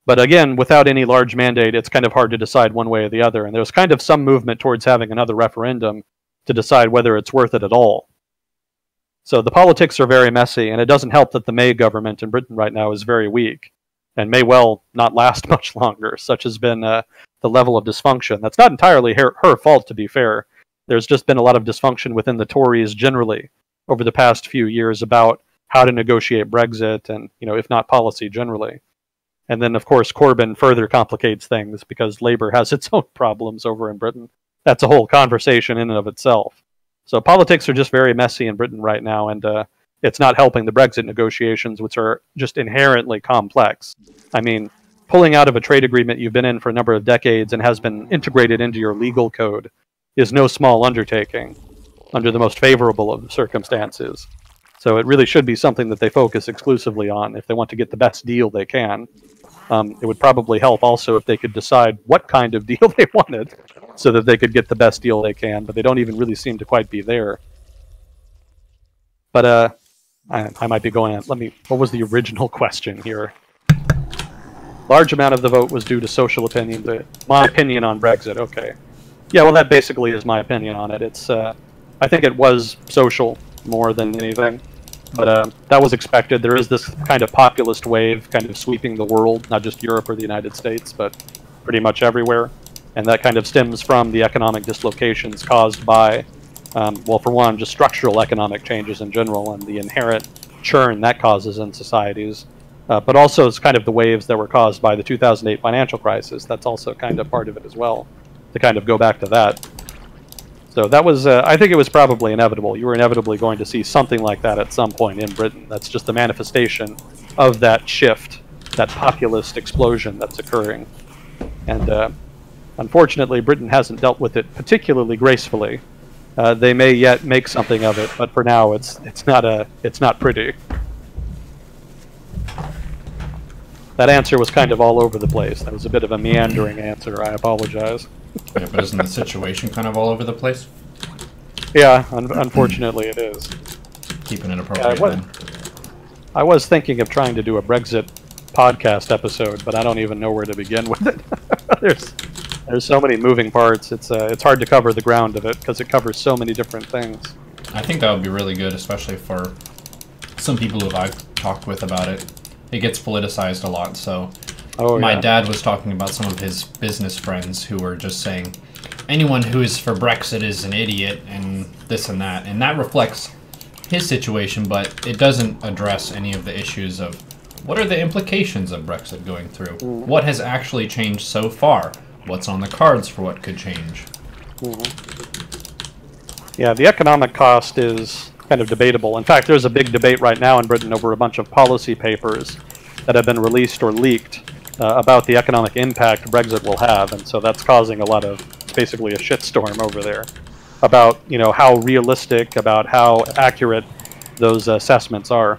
But again, without any large mandate, it's kind of hard to decide one way or the other. And there's kind of some movement towards having another referendum to decide whether it's worth it at all. So the politics are very messy, and it doesn't help that the May government in Britain right now is very weak, and may well not last much longer. Such has been the level of dysfunction. That's not entirely her fault, to be fair. There's just been a lot of dysfunction within the Tories generally over the past few years about how to negotiate Brexit and, you know, if not policy generally. And then, of course, Corbyn further complicates things because Labour has its own problems over in Britain. That's a whole conversation in and of itself. So politics are just very messy in Britain right now, and it's not helping the Brexit negotiations, which are just inherently complex. I mean, pulling out of a trade agreement you've been in for a number of decades and has been integrated into your legal code is no small undertaking under the most favorable of circumstances. So it really should be something that they focus exclusively on if they want to get the best deal they can. It would probably help also if they could decide what kind of deal they wanted so that they could get the best deal they can, but they don't even really seem to quite be there. But I might be going on. What was the original question here? Large amount of the vote was due to social opinion. My opinion on Brexit, okay. Yeah, well, that basically is my opinion on it. It's, I think it was social more than anything. But that was expected. There is this kind of populist wave kind of sweeping the world, not just Europe or the United States, but pretty much everywhere. And that kind of stems from the economic dislocations caused by, well, for one, just structural economic changes in general and the inherent churn that causes in societies. But also it's kind of the waves that were caused by the 2008 financial crisis. That's also kind of part of it as well, to kind of go back to that. So that was, I think it was probably inevitable. You were inevitably going to see something like that at some point in Britain. That's just the manifestation of that shift, that populist explosion that's occurring. And unfortunately, Britain hasn't dealt with it particularly gracefully. They may yet make something of it, but for now, it's not pretty. That answer was kind of all over the place. That was a bit of a meandering answer. I apologize. Yeah, but isn't the situation kind of all over the place? Yeah, unfortunately it is. Keeping it appropriate then. I was thinking of trying to do a Brexit podcast episode, but I don't even know where to begin with it. There's so many moving parts. It's hard to cover the ground of it because it covers so many different things. I think that would be really good, especially for some people who I've talked with about it. It gets politicized a lot, so my dad was talking about some of his business friends who were just saying anyone who is for Brexit is an idiot and this and that reflects his situation, but it doesn't address any of the issues of what are the implications of Brexit going through? What has actually changed so far? What's on the cards for what could change? Yeah, the economic cost is kind of debatable. In fact, there's a big debate right now in Britain over a bunch of policy papers that have been released or leaked about the economic impact Brexit will have, and so that's causing a lot of, basically a shitstorm over there about, you know, how realistic, about how accurate those assessments are.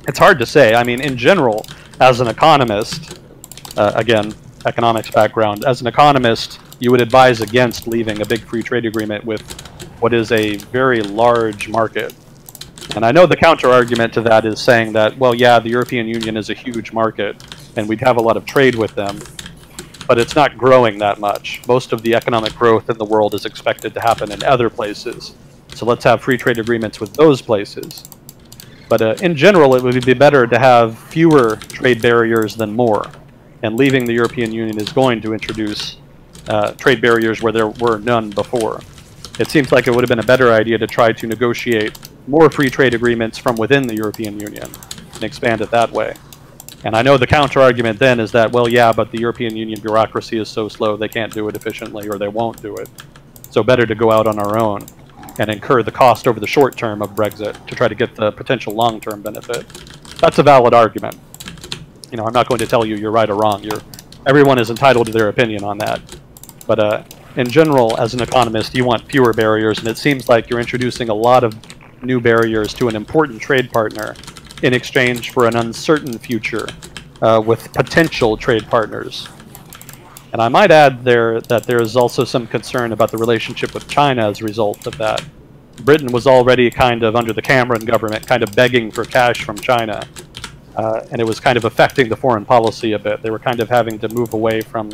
It's hard to say. I mean, in general, as an economist, again, economics background, as an economist, you would advise against leaving a big free trade agreement with what is a very large market. And I know the counter-argument to that is saying that, well, yeah, the European Union is a huge market, and we'd have a lot of trade with them, but it's not growing that much. Most of the economic growth in the world is expected to happen in other places. So let's have free trade agreements with those places. But in general, it would be better to have fewer trade barriers than more. And leaving the European Union is going to introduce trade barriers where there were none before. It seems like it would have been a better idea to try to negotiate more free trade agreements from within the European Union and expand it that way. And I know the counter-argument then is that, well, yeah, but the European Union bureaucracy is so slow they can't do it efficiently, or they won't do it. So better to go out on our own and incur the cost over the short term of Brexit to try to get the potential long-term benefit. That's a valid argument. You know, I'm not going to tell you you're right or wrong. Everyone is entitled to their opinion on that. But in general, as an economist, you want fewer barriers, and it seems like you're introducing a lot of new barriers to an important trade partner in exchange for an uncertain future with potential trade partners. And I might add there that there is also some concern about the relationship with China as a result of that. Britain was already kind of, under the Cameron government, kind of begging for cash from China. And it was kind of affecting the foreign policy a bit. They were kind of having to move away from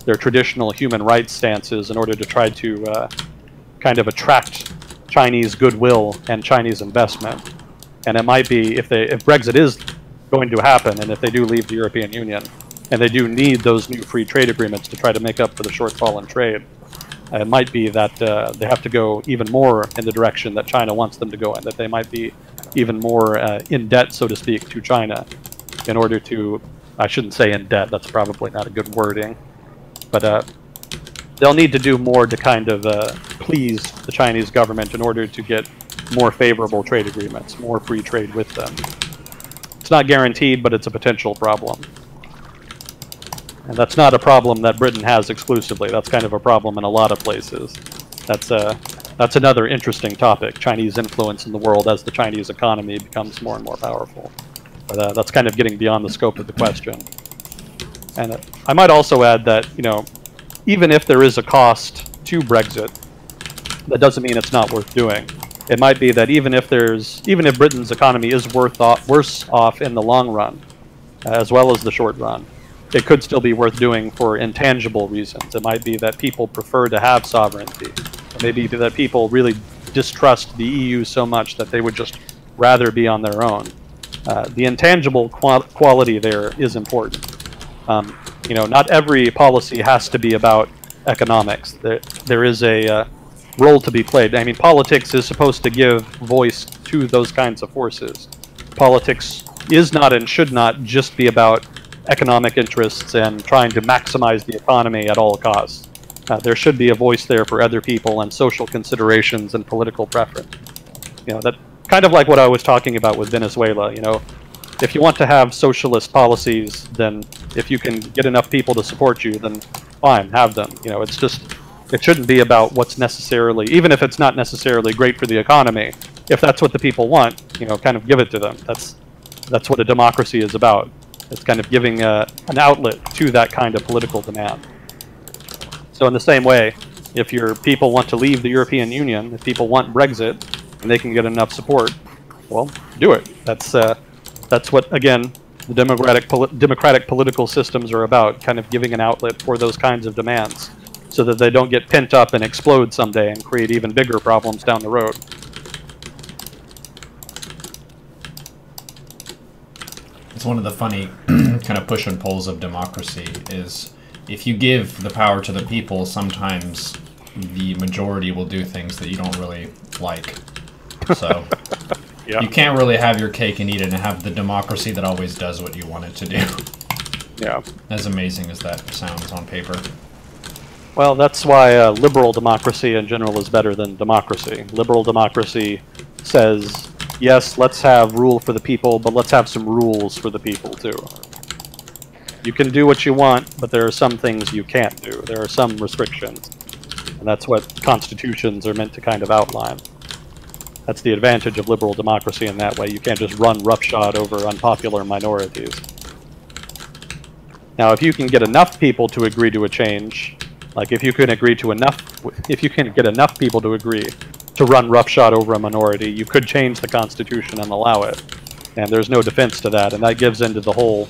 their traditional human rights stances in order to try to kind of attract Chinese goodwill and Chinese investment. And it might be, if Brexit is going to happen, and if they do leave the European Union, and they do need those new free trade agreements to try to make up for the shortfall in trade, it might be that they have to go even more in the direction that China wants them to go in, that they might be even more in debt, so to speak, to China in order to, I shouldn't say in debt, that's probably not a good wording, but they'll need to do more to kind of please the Chinese government in order to get more favorable trade agreements, more free trade with them. It's not guaranteed, but it's a potential problem. And that's not a problem that Britain has exclusively. That's kind of a problem in a lot of places. That's another interesting topic, Chinese influence in the world as the Chinese economy becomes more and more powerful. But that's kind of getting beyond the scope of the question. And I might also add that, you know, even if there is a cost to Brexit, that doesn't mean it's not worth doing. It might be that even if Britain's economy is worse off in the long run, as well as the short run, it could still be worth doing for intangible reasons. It might be that people prefer to have sovereignty. It may be that people really distrust the EU so much that they would just rather be on their own. The intangible quality there is important. You know, not every policy has to be about economics. There is a role to be played. I mean, politics is supposed to give voice to those kinds of forces. Politics is not and should not just be about economic interests and trying to maximize the economy at all costs. There should be a voice there for other people and social considerations and political preference. You know, that kind of like what I was talking about with Venezuela. You know, if you want to have socialist policies, then if you can get enough people to support you, then fine, have them. You know, it's just, it shouldn't be about what's necessarily, even if it's not necessarily great for the economy. If that's what the people want, you know, kind of give it to them. That's what a democracy is about. It's kind of giving an outlet to that kind of political demand. So in the same way, if your people want to leave the European Union, if people want Brexit, and they can get enough support, well, do it. That's what, again, the democratic political systems are about, kind of giving an outlet for those kinds of demands, so that they don't get pent up and explode someday and create even bigger problems down the road. It's one of the funny kind of push and pulls of democracy is if you give the power to the people, sometimes the majority will do things that you don't really like. So yeah. You can't really have your cake and eat it and have the democracy that always does what you want it to do. Yeah. As amazing as that sounds on paper. Well, that's why liberal democracy in general is better than democracy. Liberal democracy says, yes, let's have rule for the people, but let's have some rules for the people too. You can do what you want, but there are some things you can't do. There are some restrictions. And that's what constitutions are meant to kind of outline. That's the advantage of liberal democracy in that way. You can't just run roughshod over unpopular minorities. Now, if you can get enough people to agree to a change, Like if you can get enough people to agree to run roughshod over a minority, you could change the Constitution and allow it. And there's no defense to that, and that gives into the whole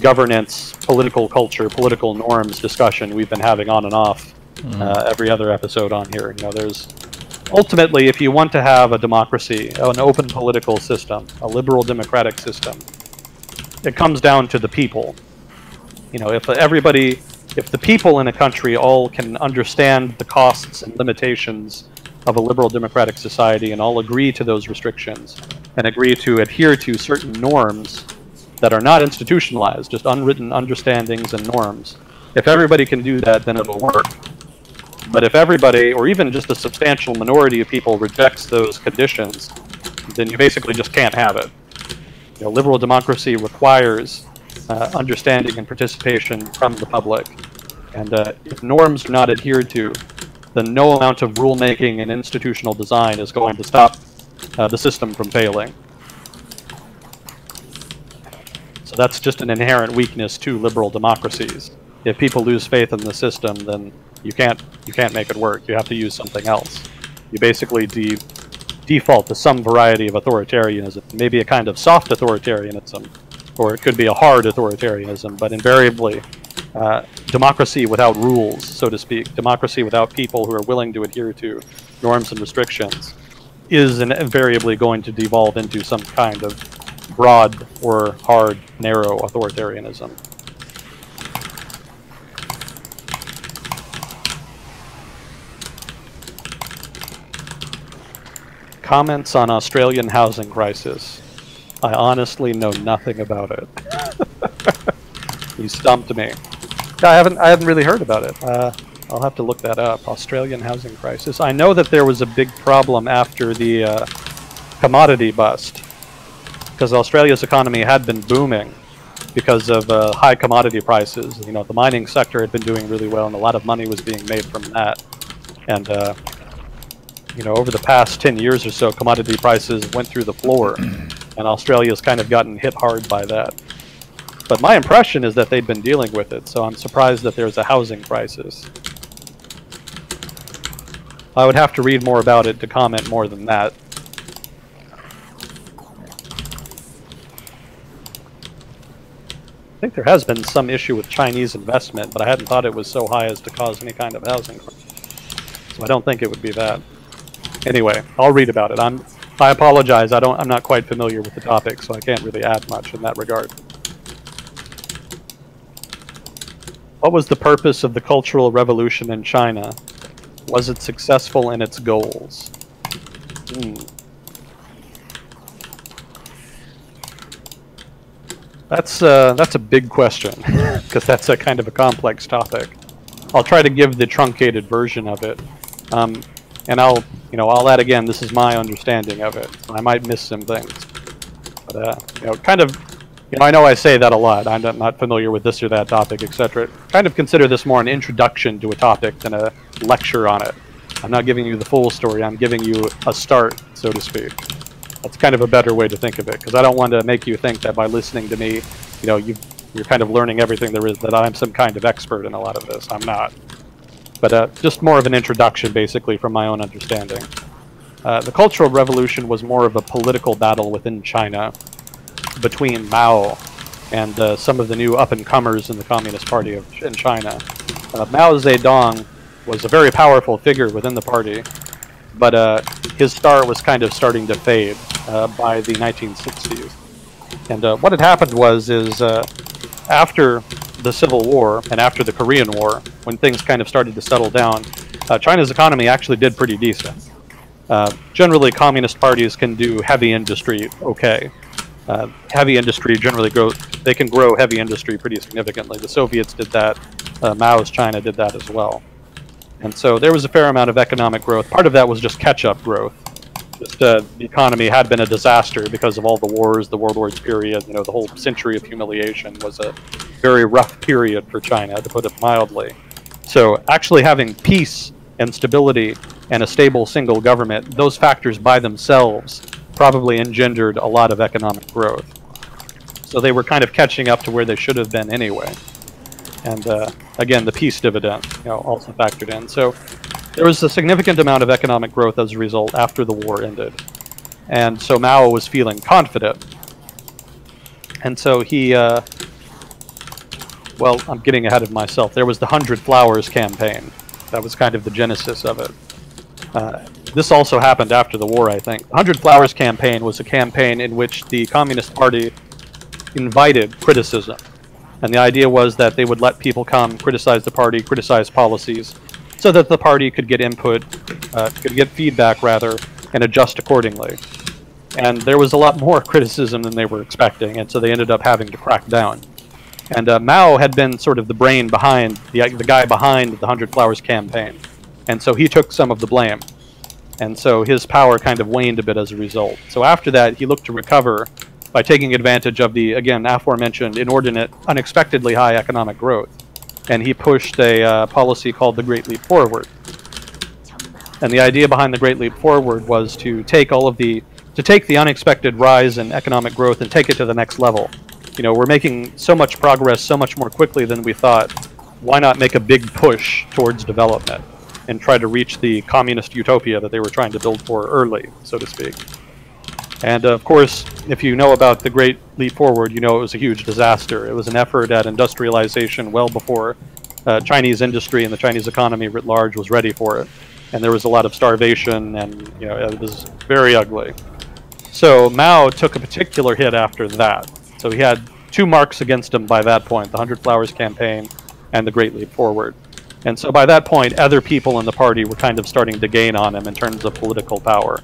governance, political culture, political norms discussion we've been having on and off every other episode on here. You know, there's ultimately, if you want to have a democracy, an open political system, a liberal democratic system, it comes down to the people. You know, if the people in a country all can understand the costs and limitations of a liberal democratic society and all agree to those restrictions and agree to adhere to certain norms that are not institutionalized, just unwritten understandings and norms. If everybody can do that, then it'll work. But if everybody, or even just a substantial minority of people, rejects those conditions, then you basically just can't have it. You know, liberal democracy requires understanding and participation from the public. And if norms are not adhered to, then no amount of rulemaking and institutional design is going to stop the system from failing. So that's just an inherent weakness to liberal democracies. If people lose faith in the system, then you can't make it work. You have to use something else. You basically default to some variety of authoritarianism, maybe a kind of soft authoritarianism, or it could be a hard authoritarianism, but invariably democracy without rules, so to speak, democracy without people who are willing to adhere to norms and restrictions, is invariably going to devolve into some kind of broad or hard, narrow authoritarianism. Comments on Australian housing crisis. I honestly know nothing about it. You stumped me. I haven't really heard about it. I'll have to look that up. Australian housing crisis. I know that there was a big problem after the commodity bust, because Australia's economy had been booming because of high commodity prices. You know, the mining sector had been doing really well, and a lot of money was being made from that. And you know, over the past 10 years or so, commodity prices went through the floor, and Australia's kind of gotten hit hard by that. But my impression is that they'd been dealing with it, so I'm surprised that there's a housing crisis. I would have to read more about it to comment more than that. I think there has been some issue with Chinese investment, but I hadn't thought it was so high as to cause any kind of housing crisis. So I don't think it would be that. Anyway, I'll read about it. I apologize. I'm not quite familiar with the topic, so I can't really add much in that regard. What was the purpose of the Cultural Revolution in China? Was it successful in its goals? That's a big question, because that's a kind of a complex topic. I'll try to give the truncated version of it. And I'll add again, this is my understanding of it. I might miss some things. But, I know I say that a lot. I'm not familiar with this or that topic, etc. Kind of consider this more an introduction to a topic than a lecture on it. I'm not giving you the full story. I'm giving you a start, so to speak. That's kind of a better way to think of it, because I don't want to make you think that by listening to me, you're kind of learning everything there is, that I'm some kind of expert in a lot of this. I'm not. But just more of an introduction, basically, from my own understanding. The Cultural Revolution was more of a political battle within China between Mao and some of the new up-and-comers in the Communist Party in China. Mao Zedong was a very powerful figure within the party, but his star was kind of starting to fade by the 1960s. And what had happened was after the Civil War and after the Korean War, when things kind of started to settle down, China's economy actually did pretty decent. Generally, communist parties can do heavy industry okay. Heavy industry generally they can grow heavy industry pretty significantly. The Soviets did that. Mao's China did that as well. And so there was a fair amount of economic growth. Part of that was just catch-up growth. Just the economy had been a disaster because of all the wars, the World Wars period. The whole century of humiliation was a very rough period for China, to put it mildly. So actually having peace and stability and a stable single government, those factors by themselves probably engendered a lot of economic growth. So they were kind of catching up to where they should have been anyway. and again, the peace dividend, also factored in. So there was a significant amount of economic growth as a result after the war ended, and so Mao was feeling confident, and so he. Well, I'm getting ahead of myself. There was the 100 Flowers campaign. That was kind of the genesis of it. This also happened after the war, I think. The 100 Flowers campaign was a campaign in which the Communist Party invited criticism. And the idea was that they would let people come, criticize the party, criticize policies, so that the party could get input, could get feedback, rather, and adjust accordingly. And there was a lot more criticism than they were expecting, and so they ended up having to crack down. And Mao had been sort of the brain behind, the guy behind the 100 Flowers campaign. And so he took some of the blame. And so his power kind of waned a bit as a result. So after that, he looked to recover by taking advantage of the, again, aforementioned inordinate, unexpectedly high economic growth. And he pushed a policy called the Great Leap Forward. And the idea behind the Great Leap Forward was to take the unexpected rise in economic growth and take it to the next level. We're making so much progress so much more quickly than we thought. Why not make a big push towards development and try to reach the communist utopia that they were trying to build for early, so to speak? And of course, if you know about the Great Leap Forward, you know it was a huge disaster. It was an effort at industrialization well before Chinese industry and the Chinese economy writ large was ready for it. And there was a lot of starvation, and it was very ugly. So Mao took a particular hit after that. So he had two marks against him by that point, the 100 Flowers campaign and the Great Leap Forward. And so by that point, other people in the party were kind of starting to gain on him in terms of political power.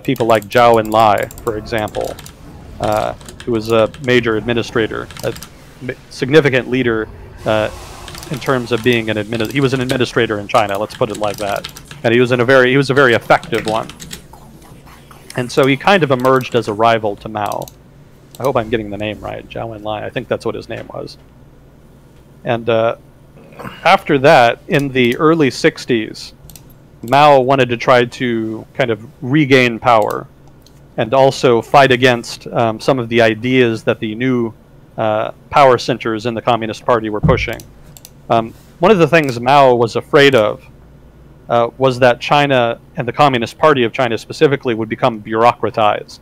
People like Zhou Enlai, for example, who was a major administrator, a significant leader in terms of being he was an administrator in China, let's put it like that. And he was a very effective one. And so he kind of emerged as a rival to Mao. I hope I'm getting the name right, Zhou Enlai. I think that's what his name was. And after that, in the early 60s, Mao wanted to try to kind of regain power and also fight against some of the ideas that the new power centers in the Communist Party were pushing. One of the things Mao was afraid of was that China, and the Communist Party of China specifically, would become bureaucratized.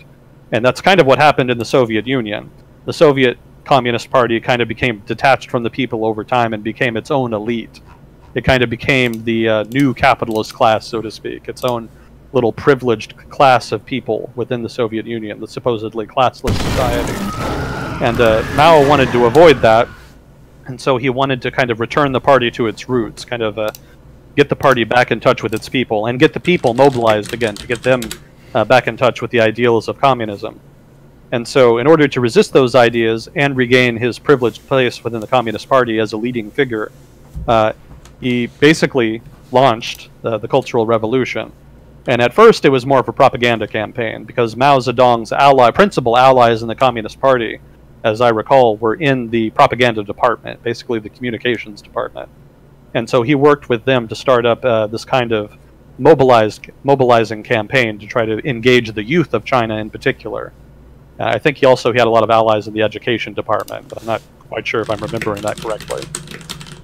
And that's kind of what happened in the Soviet Union. The Soviet Communist Party kind of became detached from the people over time and became its own elite. It kind of became the new capitalist class, so to speak, its own little privileged class of people within the Soviet Union, the supposedly classless society. And Mao wanted to avoid that, and so he wanted to kind of return the party to its roots, kind of get the party back in touch with its people, and get the people mobilized again to get them back in touch with the ideals of communism. And so in order to resist those ideas and regain his privileged place within the Communist Party as a leading figure, he basically launched the Cultural Revolution. And at first it was more of a propaganda campaign, because Mao Zedong's principal allies in the Communist Party, as I recall, were in the propaganda department, basically the communications department. And so he worked with them to start up this kind of mobilizing campaign to try to engage the youth of China in particular. I think he had a lot of allies in the education department, but I'm not quite sure if I'm remembering that correctly.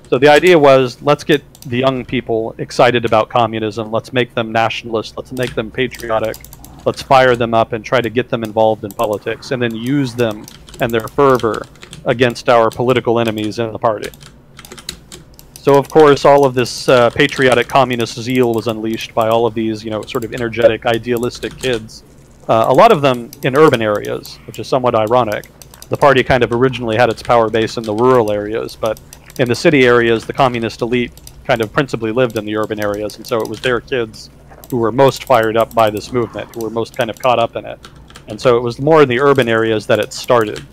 So the idea was, let's get the young people excited about communism, let's make them nationalist, let's make them patriotic, let's fire them up and try to get them involved in politics, and then use them and their fervor against our political enemies in the party. So of course all of this patriotic communist zeal was unleashed by all of these, sort of energetic, idealistic kids. A lot of them in urban areas, which is somewhat ironic. The party kind of originally had its power base in the rural areas, but in the city areas, the communist elite kind of principally lived in the urban areas, and so it was their kids who were most fired up by this movement, who were most kind of caught up in it. And so it was more in the urban areas that it started.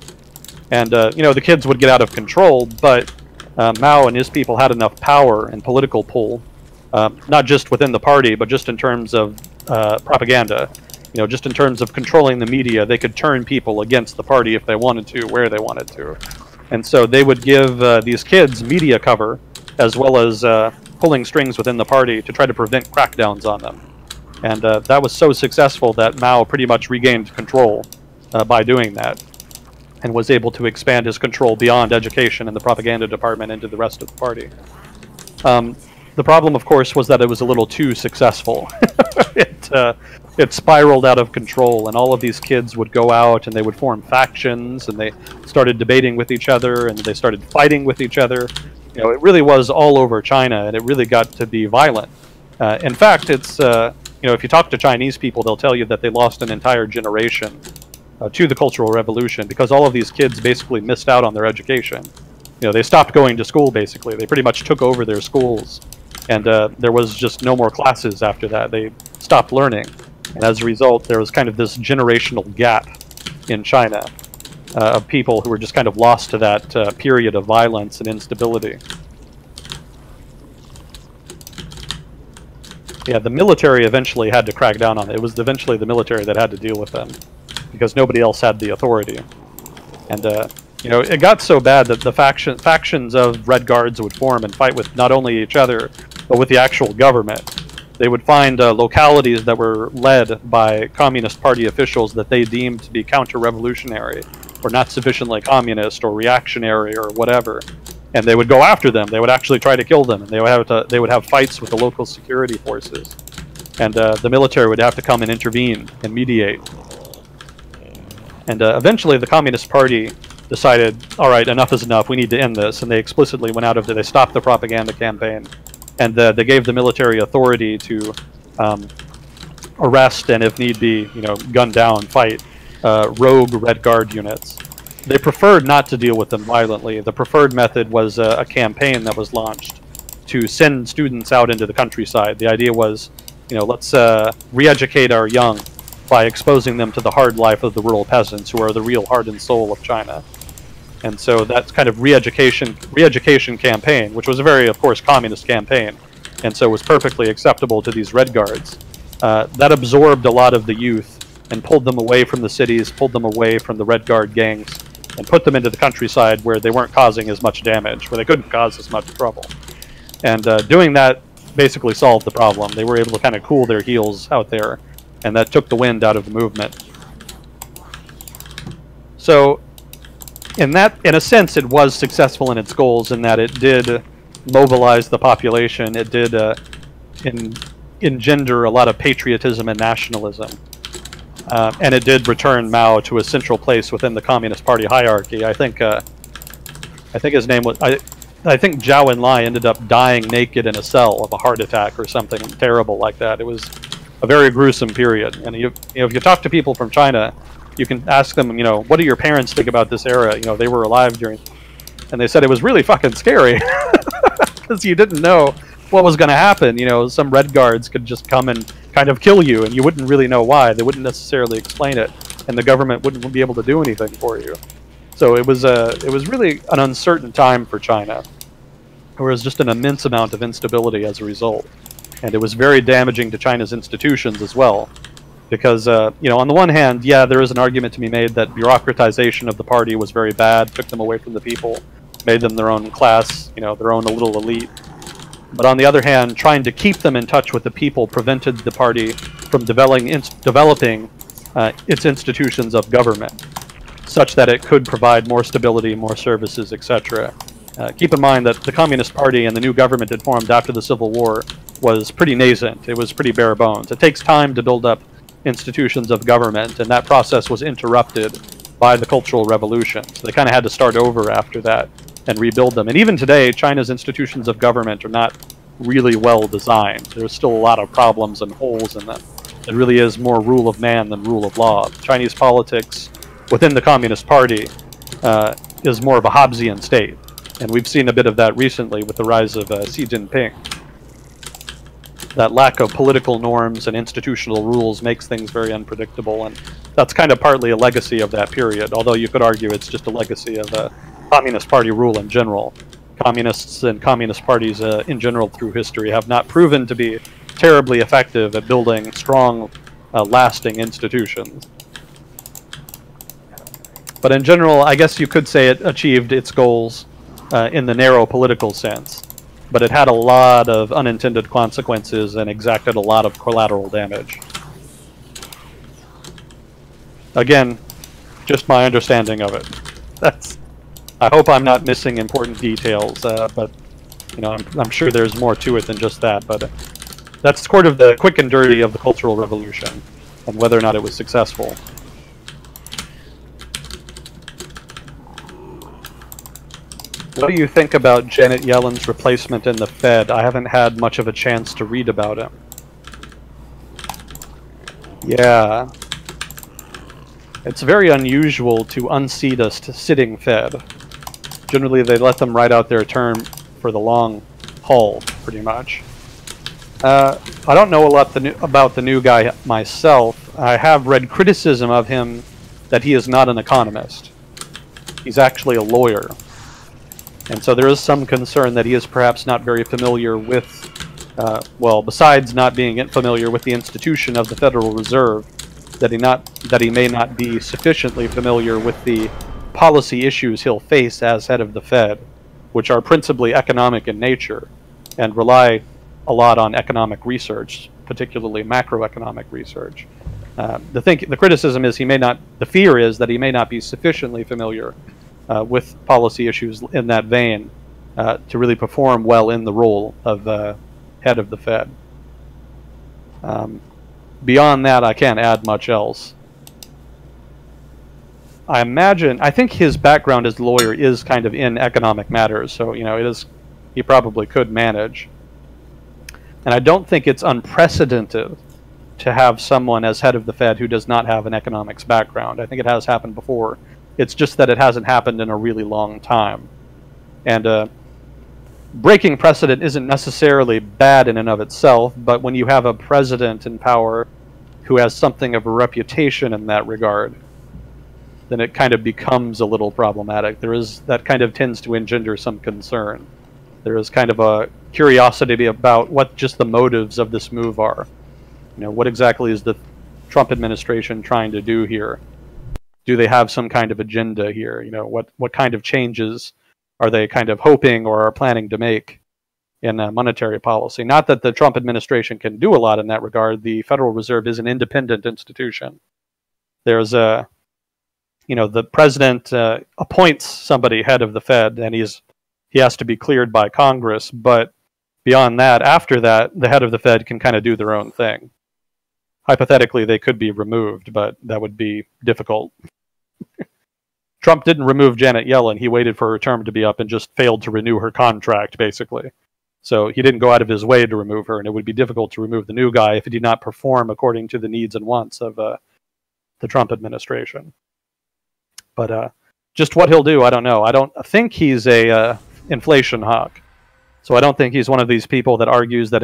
And, the kids would get out of control, but Mao and his people had enough power and political pull, not just within the party, but just in terms of propaganda. Just in terms of controlling the media, they could turn people against the party if they wanted to, where they wanted to. And so they would give these kids media cover, as well as pulling strings within the party to try to prevent crackdowns on them. And that was so successful that Mao pretty much regained control by doing that. and was able to expand his control beyond education and the propaganda department into the rest of the party. The problem, of course, was that it was a little too successful. It spiraled out of control, and all of these kids would go out and they would form factions, and they started debating with each other, and they started fighting with each other. You know, it really was all over China, and it really got to be violent. In fact, it's if you talk to Chinese people, they'll tell you that they lost an entire generation to the Cultural Revolution because all of these kids basically missed out on their education. You know, they stopped going to school, basically. They pretty much took over their schools, and there was just no more classes after that. They stopped learning, and as a result, there was kind of this generational gap in China of people who were just kind of lost to that period of violence and instability. Yeah, the military eventually had to crack down on it. It was eventually the military that had to deal with them because nobody else had the authority. And it got so bad that the factions of Red Guards would form and fight with not only each other, but with the actual government. They would find localities that were led by Communist Party officials that they deemed to be counter-revolutionary, or not sufficiently communist, or reactionary, or whatever. And they would go after them. They would actually try to kill them, and they would have fights with the local security forces. And the military would have to come and intervene and mediate. And eventually the Communist Party decided, all right, enough is enough, we need to end this, and they explicitly went out of there. They stopped the propaganda campaign, and they gave the military authority to arrest and, if need be, gun down, fight rogue Red Guard units. They preferred not to deal with them violently. The preferred method was a campaign that was launched to send students out into the countryside. The idea was, let's re-educate our young by exposing them to the hard life of the rural peasants, who are the real heart and soul of China. And so that kind of re-education campaign, which was a very, of course, communist campaign, and so was perfectly acceptable to these Red Guards, that absorbed a lot of the youth and pulled them away from the cities, pulled them away from the Red Guard gangs, and put them into the countryside where they weren't causing as much damage, where they couldn't cause as much trouble. And doing that basically solved the problem. They were able to kind of cool their heels out there, and that took the wind out of the movement. So, in a sense, it was successful in its goals in that it did mobilize the population. It did engender a lot of patriotism and nationalism. And it did return Mao to a central place within the Communist Party hierarchy. I think his name was... I think Zhou Enlai ended up dying naked in a cell of a heart attack or something terrible like that. It was a very gruesome period. And if you talk to people from China, you can ask them, what do your parents think about this era? They were alive during... And they said it was really fucking scary. Because you didn't know what was going to happen. Some Red Guards could just come and kind of kill you, and you wouldn't really know why. They wouldn't necessarily explain it, and the government wouldn't be able to do anything for you. So it was really an uncertain time for China. There was just an immense amount of instability as a result, and it was very damaging to China's institutions as well. Because on the one hand, yeah, there is an argument to be made that bureaucratization of the party was very bad, took them away from the people, made them their own class, their own little elite. But on the other hand, trying to keep them in touch with the people prevented the party from developing its institutions of government, such that it could provide more stability, more services, etc. Keep in mind that the Communist Party and the new government it formed after the Civil War was pretty nascent. It was pretty bare bones. It takes time to build up institutions of government, and that process was interrupted by the Cultural Revolution. So they kind of had to start over after that and rebuild them. And even today, China's institutions of government are not really well designed. There's still a lot of problems and holes in them. It really is more rule of man than rule of law. Chinese politics within the Communist Party is more of a Hobbesian state. And we've seen a bit of that recently with the rise of Xi Jinping. That lack of political norms and institutional rules makes things very unpredictable, and that's kind of partly a legacy of that period, although you could argue it's just a legacy of Communist Party rule in general. Communists and communist parties in general through history have not proven to be terribly effective at building strong, lasting institutions. But in general, I guess you could say it achieved its goals in the narrow political sense. But it had a lot of unintended consequences and exacted a lot of collateral damage. Again, just my understanding of it. That's. I hope I'm not missing important details, but you know, I'm sure there's more to it than just that. But that's sort of the quick and dirty of the Cultural Revolution, and whether or not it was successful. What do you think about Janet Yellen's replacement in the Fed? I haven't had much of a chance to read about him. Yeah. It's very unusual to unseat a sitting Fed. Generally, they let them ride out their term for the long haul, pretty much. I don't know a lot about the new guy myself. I have read criticism of him that he is not an economist. He's actually a lawyer. And so there is some concern that he is perhaps not very familiar with, well, besides not being familiar with the institution of the Federal Reserve, that he may not be sufficiently familiar with the policy issues he'll face as head of the Fed, which are principally economic in nature and rely a lot on economic research, particularly macroeconomic research. The criticism is the fear is that he may not be sufficiently familiar with policy issues in that vein to really perform well in the role of head of the Fed. Beyond that, I can't add much else. I think his background as a lawyer is kind of in economic matters, so you know he probably could manage. And I don't think it's unprecedented to have someone as head of the Fed who does not have an economics background. I think it has happened before. It's just that it hasn't happened in a really long time. And breaking precedent isn't necessarily bad in and of itself, but when you have a president in power who has something of a reputation in that regard, then it kind of becomes a little problematic. That kind of tends to engender some concern. There is kind of a curiosity about what just the motives of this move are. You know, what exactly is the Trump administration trying to do here? Do they have some kind of agenda here? You know, what kind of changes are they kind of hoping or are planning to make in monetary policy? Not that the Trump administration can do a lot in that regard. The Federal Reserve is an independent institution. There's the president appoints somebody head of the Fed, and he has to be cleared by Congress. But beyond that, after that, the head of the Fed can kind of do their own thing. Hypothetically, they could be removed, but that would be difficult. Trump didn't remove Janet Yellen. He waited for her term to be up and just failed to renew her contract, basically. So he didn't go out of his way to remove her, and it would be difficult to remove the new guy if he did not perform according to the needs and wants of the Trump administration. But just what he'll do, I don't know. I don't think he's a inflation hawk. So I don't think he's one of these people that argues that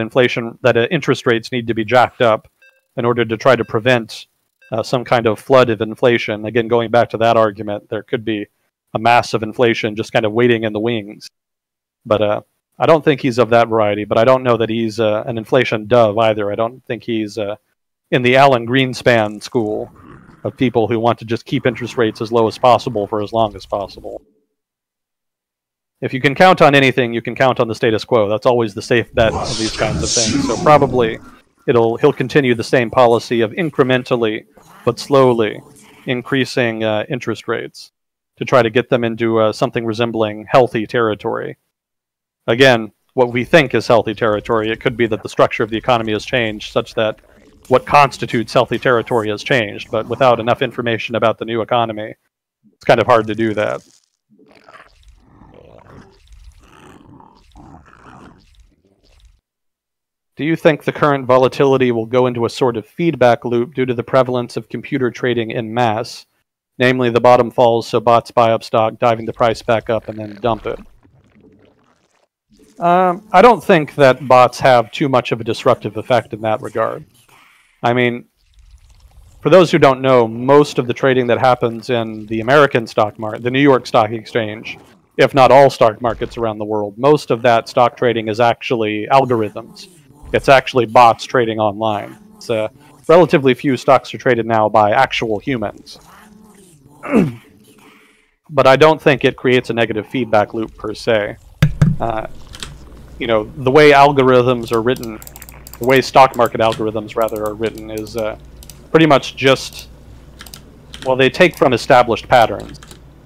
interest rates need to be jacked up in order to try to prevent some kind of flood of inflation. Again, going back to that argument, there could be a massive inflation just kind of waiting in the wings. But I don't think he's of that variety, but I don't know that he's an inflation dove either. I don't think he's in the Alan Greenspan school of people who want to just keep interest rates as low as possible for as long as possible. If you can count on anything, you can count on the status quo. That's always the safe bet in these kinds of things. So probably he'll continue the same policy of incrementally but slowly increasing interest rates to try to get them into something resembling healthy territory. Again, what we think is healthy territory, it could be that the structure of the economy has changed such that what constitutes healthy territory has changed, but without enough information about the new economy, it's kind of hard to do that. Do you think the current volatility will go into a sort of feedback loop due to the prevalence of computer trading en masse? Namely, the bottom falls, so bots buy up stock, diving the price back up, and then dump it. I don't think that bots have too much of a disruptive effect in that regard. I mean, for those who don't know, most of the trading that happens in the American stock market, the New York Stock Exchange, if not all stock markets around the world, most of that stock trading is actually algorithms. It's actually bots trading online. It's relatively few stocks are traded now by actual humans. But I don't think it creates a negative feedback loop per se. You know, the way algorithms are written, the way stock market algorithms rather are written is pretty much just, well, they take from established patterns.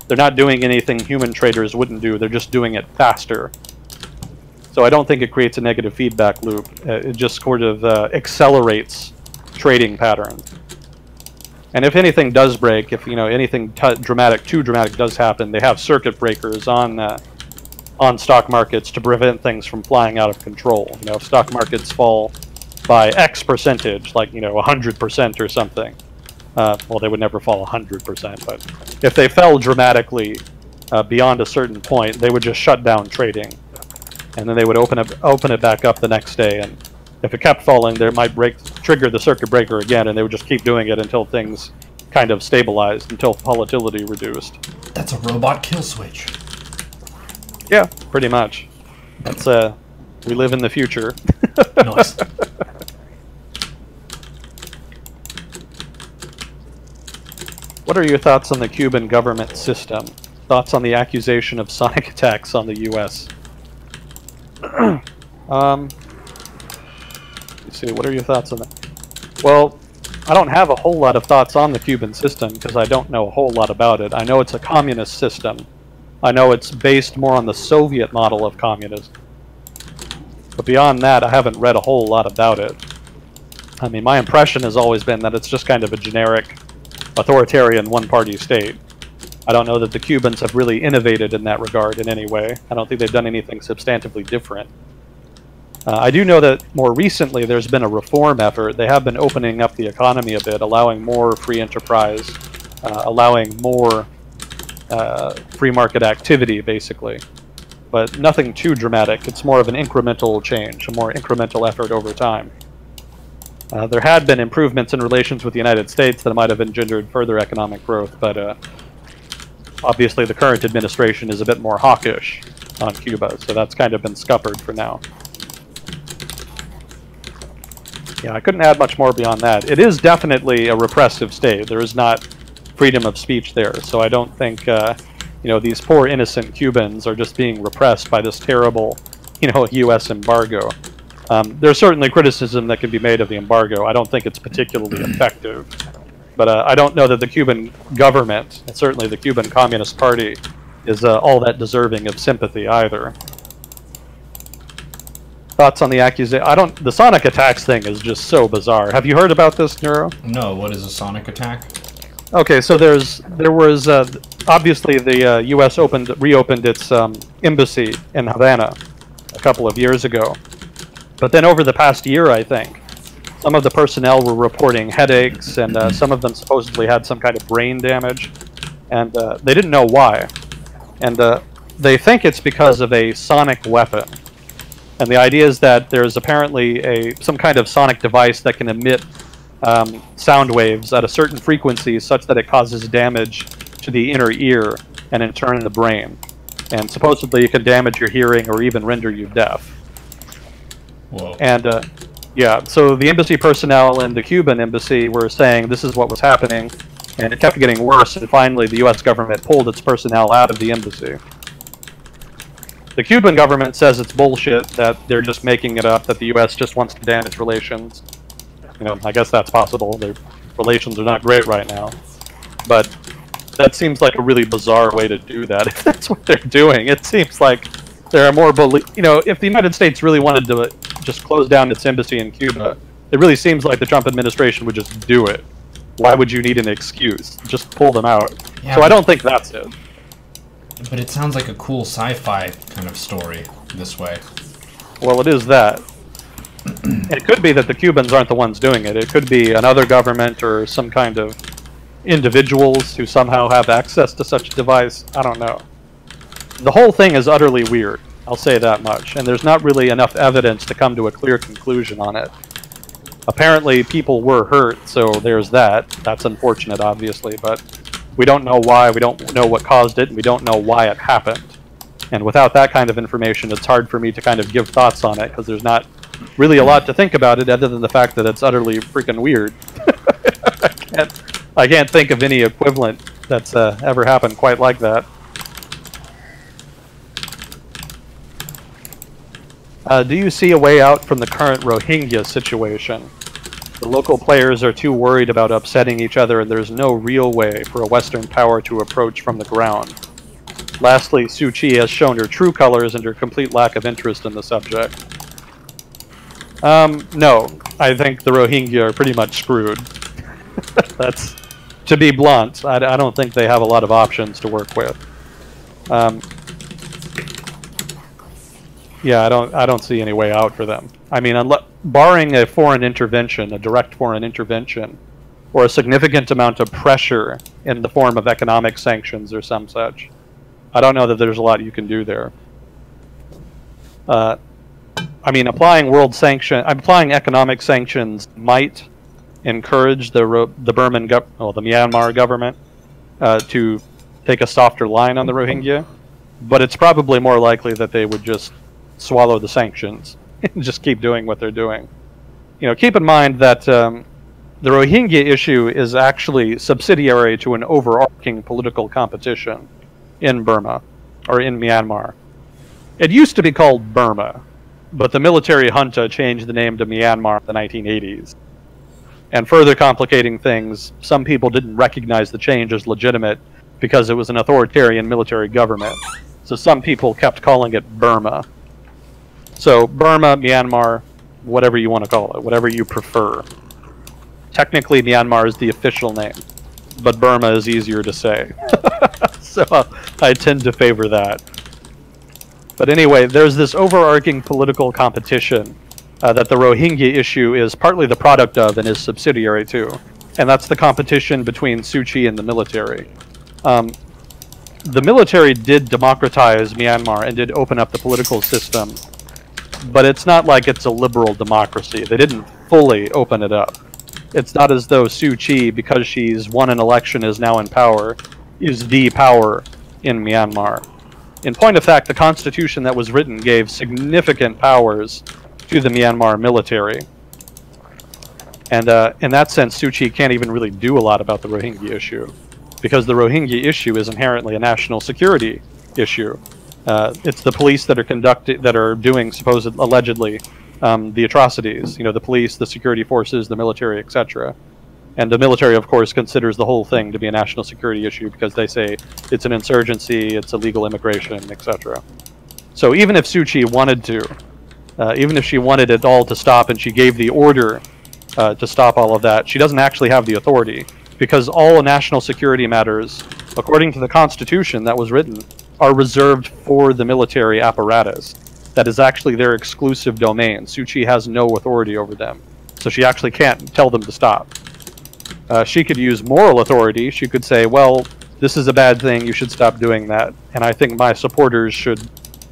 They're not doing anything human traders wouldn't do. They're just doing it faster. So I don't think it creates a negative feedback loop. It just sort of accelerates trading patterns. And if anything does break, if anything too dramatic does happen, they have circuit breakers on stock markets to prevent things from flying out of control. If stock markets fall by X percentage, like 100% or something, well, they would never fall 100%, but if they fell dramatically beyond a certain point, they would just shut down trading, and then they would open it back up the next day. And if it kept falling, they might trigger the circuit breaker again, and they would just keep doing it until things kind of stabilized, until volatility reduced. That's a robot kill switch. Yeah, pretty much. That's we live in the future. Nice. What are your thoughts on the Cuban government system? Thoughts on the accusation of sonic attacks on the U.S.? Let's see, what are your thoughts on that? Well, I don't have a whole lot of thoughts on the Cuban system because I don't know a whole lot about it. I know it's a communist system. I know it's based more on the Soviet model of communism. But beyond that, I haven't read a whole lot about it. I mean, my impression has always been that it's just kind of a generic authoritarian one-party state. I don't know that the Cubans have really innovated in that regard in any way. I don't think they've done anything substantively different. I do know that more recently there's been a reform effort. They have been opening up the economy a bit, allowing more free enterprise, allowing more free market activity, basically. But nothing too dramatic. It's more of an incremental change, a more incremental effort over time. There had been improvements in relations with the United States that might have engendered further economic growth, but obviously the current administration is a bit more hawkish on Cuba, so that's kind of been scuppered for now. Yeah, I couldn't add much more beyond that. It is definitely a repressive state. There is not freedom of speech there, so I don't think these poor innocent Cubans are just being repressed by this terrible U.S. embargo. There's certainly criticism that can be made of the embargo. I don't think it's particularly effective. But I don't know that the Cuban government, and certainly the Cuban Communist Party, is all that deserving of sympathy either. Thoughts on the accusation? The sonic attacks thing is just so bizarre. Have you heard about this, Neuro? No, what is a sonic attack? Okay, so there was obviously the U.S. reopened its embassy in Havana a couple of years ago. But then over the past year, I think, some of the personnel were reporting headaches, and some of them supposedly had some kind of brain damage, and they didn't know why. And they think it's because of a sonic weapon. And the idea is that there's apparently some kind of sonic device that can emit sound waves at a certain frequency such that it causes damage to the inner ear and in turn the brain. And supposedly it can damage your hearing or even render you deaf. Whoa. And yeah, so the embassy personnel in the Cuban embassy were saying this is what was happening, and it kept getting worse, and finally the U.S. government pulled its personnel out of the embassy. The Cuban government says it's bullshit, that they're just making it up, that the U.S. just wants to damage relations. I guess that's possible. Their relations are not great right now. But that seems like a really bizarre way to do that, if that's what they're doing. It seems like there are more if the United States really wanted to just close down its embassy in Cuba, it really seems like the Trump administration would just do it. Why would you need an excuse? Just pull them out. Yeah, so I don't think that's it. But it sounds like a cool sci-fi kind of story this way. Well, it is that. It could be that the Cubans aren't the ones doing it. It could be another government or some kind of individuals who somehow have access to such a device. I don't know. The whole thing is utterly weird, I'll say that much, and there's not really enough evidence to come to a clear conclusion on it. Apparently people were hurt, so there's that. That's unfortunate, obviously, but we don't know why, we don't know what caused it, and we don't know why it happened. And without that kind of information, it's hard for me to kind of give thoughts on it, because there's not really a lot to think about it other than the fact that it's utterly freaking weird. I can't think of any equivalent that's ever happened quite like that. Do you see a way out from the current Rohingya situation? The local players are too worried about upsetting each other, and there's no real way for a Western power to approach from the ground. Lastly, Suu Kyi has shown her true colors and her complete lack of interest in the subject. No. I think the Rohingya are pretty much screwed. That's, to be blunt, I don't think they have a lot of options to work with. Yeah, I don't see any way out for them. I mean, barring a foreign intervention, a direct foreign intervention, or a significant amount of pressure in the form of economic sanctions or some such, I don't know that there's a lot you can do there. I mean, applying economic sanctions might encourage the Myanmar government to take a softer line on the Rohingya, but it's probably more likely that they would just swallow the sanctions and just keep doing what they're doing. You know, keep in mind that the Rohingya issue is actually subsidiary to an overarching political competition in Burma, or in Myanmar. It used to be called Burma, but the military junta changed the name to Myanmar in the 1980s. And further complicating things, some people didn't recognize the change as legitimate because it was an authoritarian military government. So some people kept calling it Burma. So Burma, Myanmar, whatever you want to call it, whatever you prefer. Technically, Myanmar is the official name, but Burma is easier to say. So I tend to favor that. But anyway, there's this overarching political competition that the Rohingya issue is partly the product of and is subsidiary to. And that's the competition between Suu Kyi and the military. The military did democratize Myanmar and did open up the political system, but it's not like it's a liberal democracy. They didn't fully open it up. It's not as though Suu Kyi, because she's won an election, is now in power, is the power in Myanmar. In point of fact, the constitution that was written gave significant powers to the Myanmar military. And in that sense, Suu Kyi can't even really do a lot about the Rohingya issue, because the Rohingya issue is inherently a national security issue. It's the police that are doing allegedly the atrocities. You know, the police, the security forces, the military, etc. And the military, of course, considers the whole thing to be a national security issue because they say it's an insurgency, it's illegal immigration, etc. So even if Suu Kyi wanted to, even if she wanted it all to stop and she gave the order to stop all of that, she doesn't actually have the authority, because all national security matters, according to the Constitution that was written, are reserved for the military apparatus. That is actually their exclusive domain. Suu Kyi has no authority over them, so she actually can't tell them to stop. She could use moral authority. She could say, well, this is a bad thing, you should stop doing that, and I think my supporters should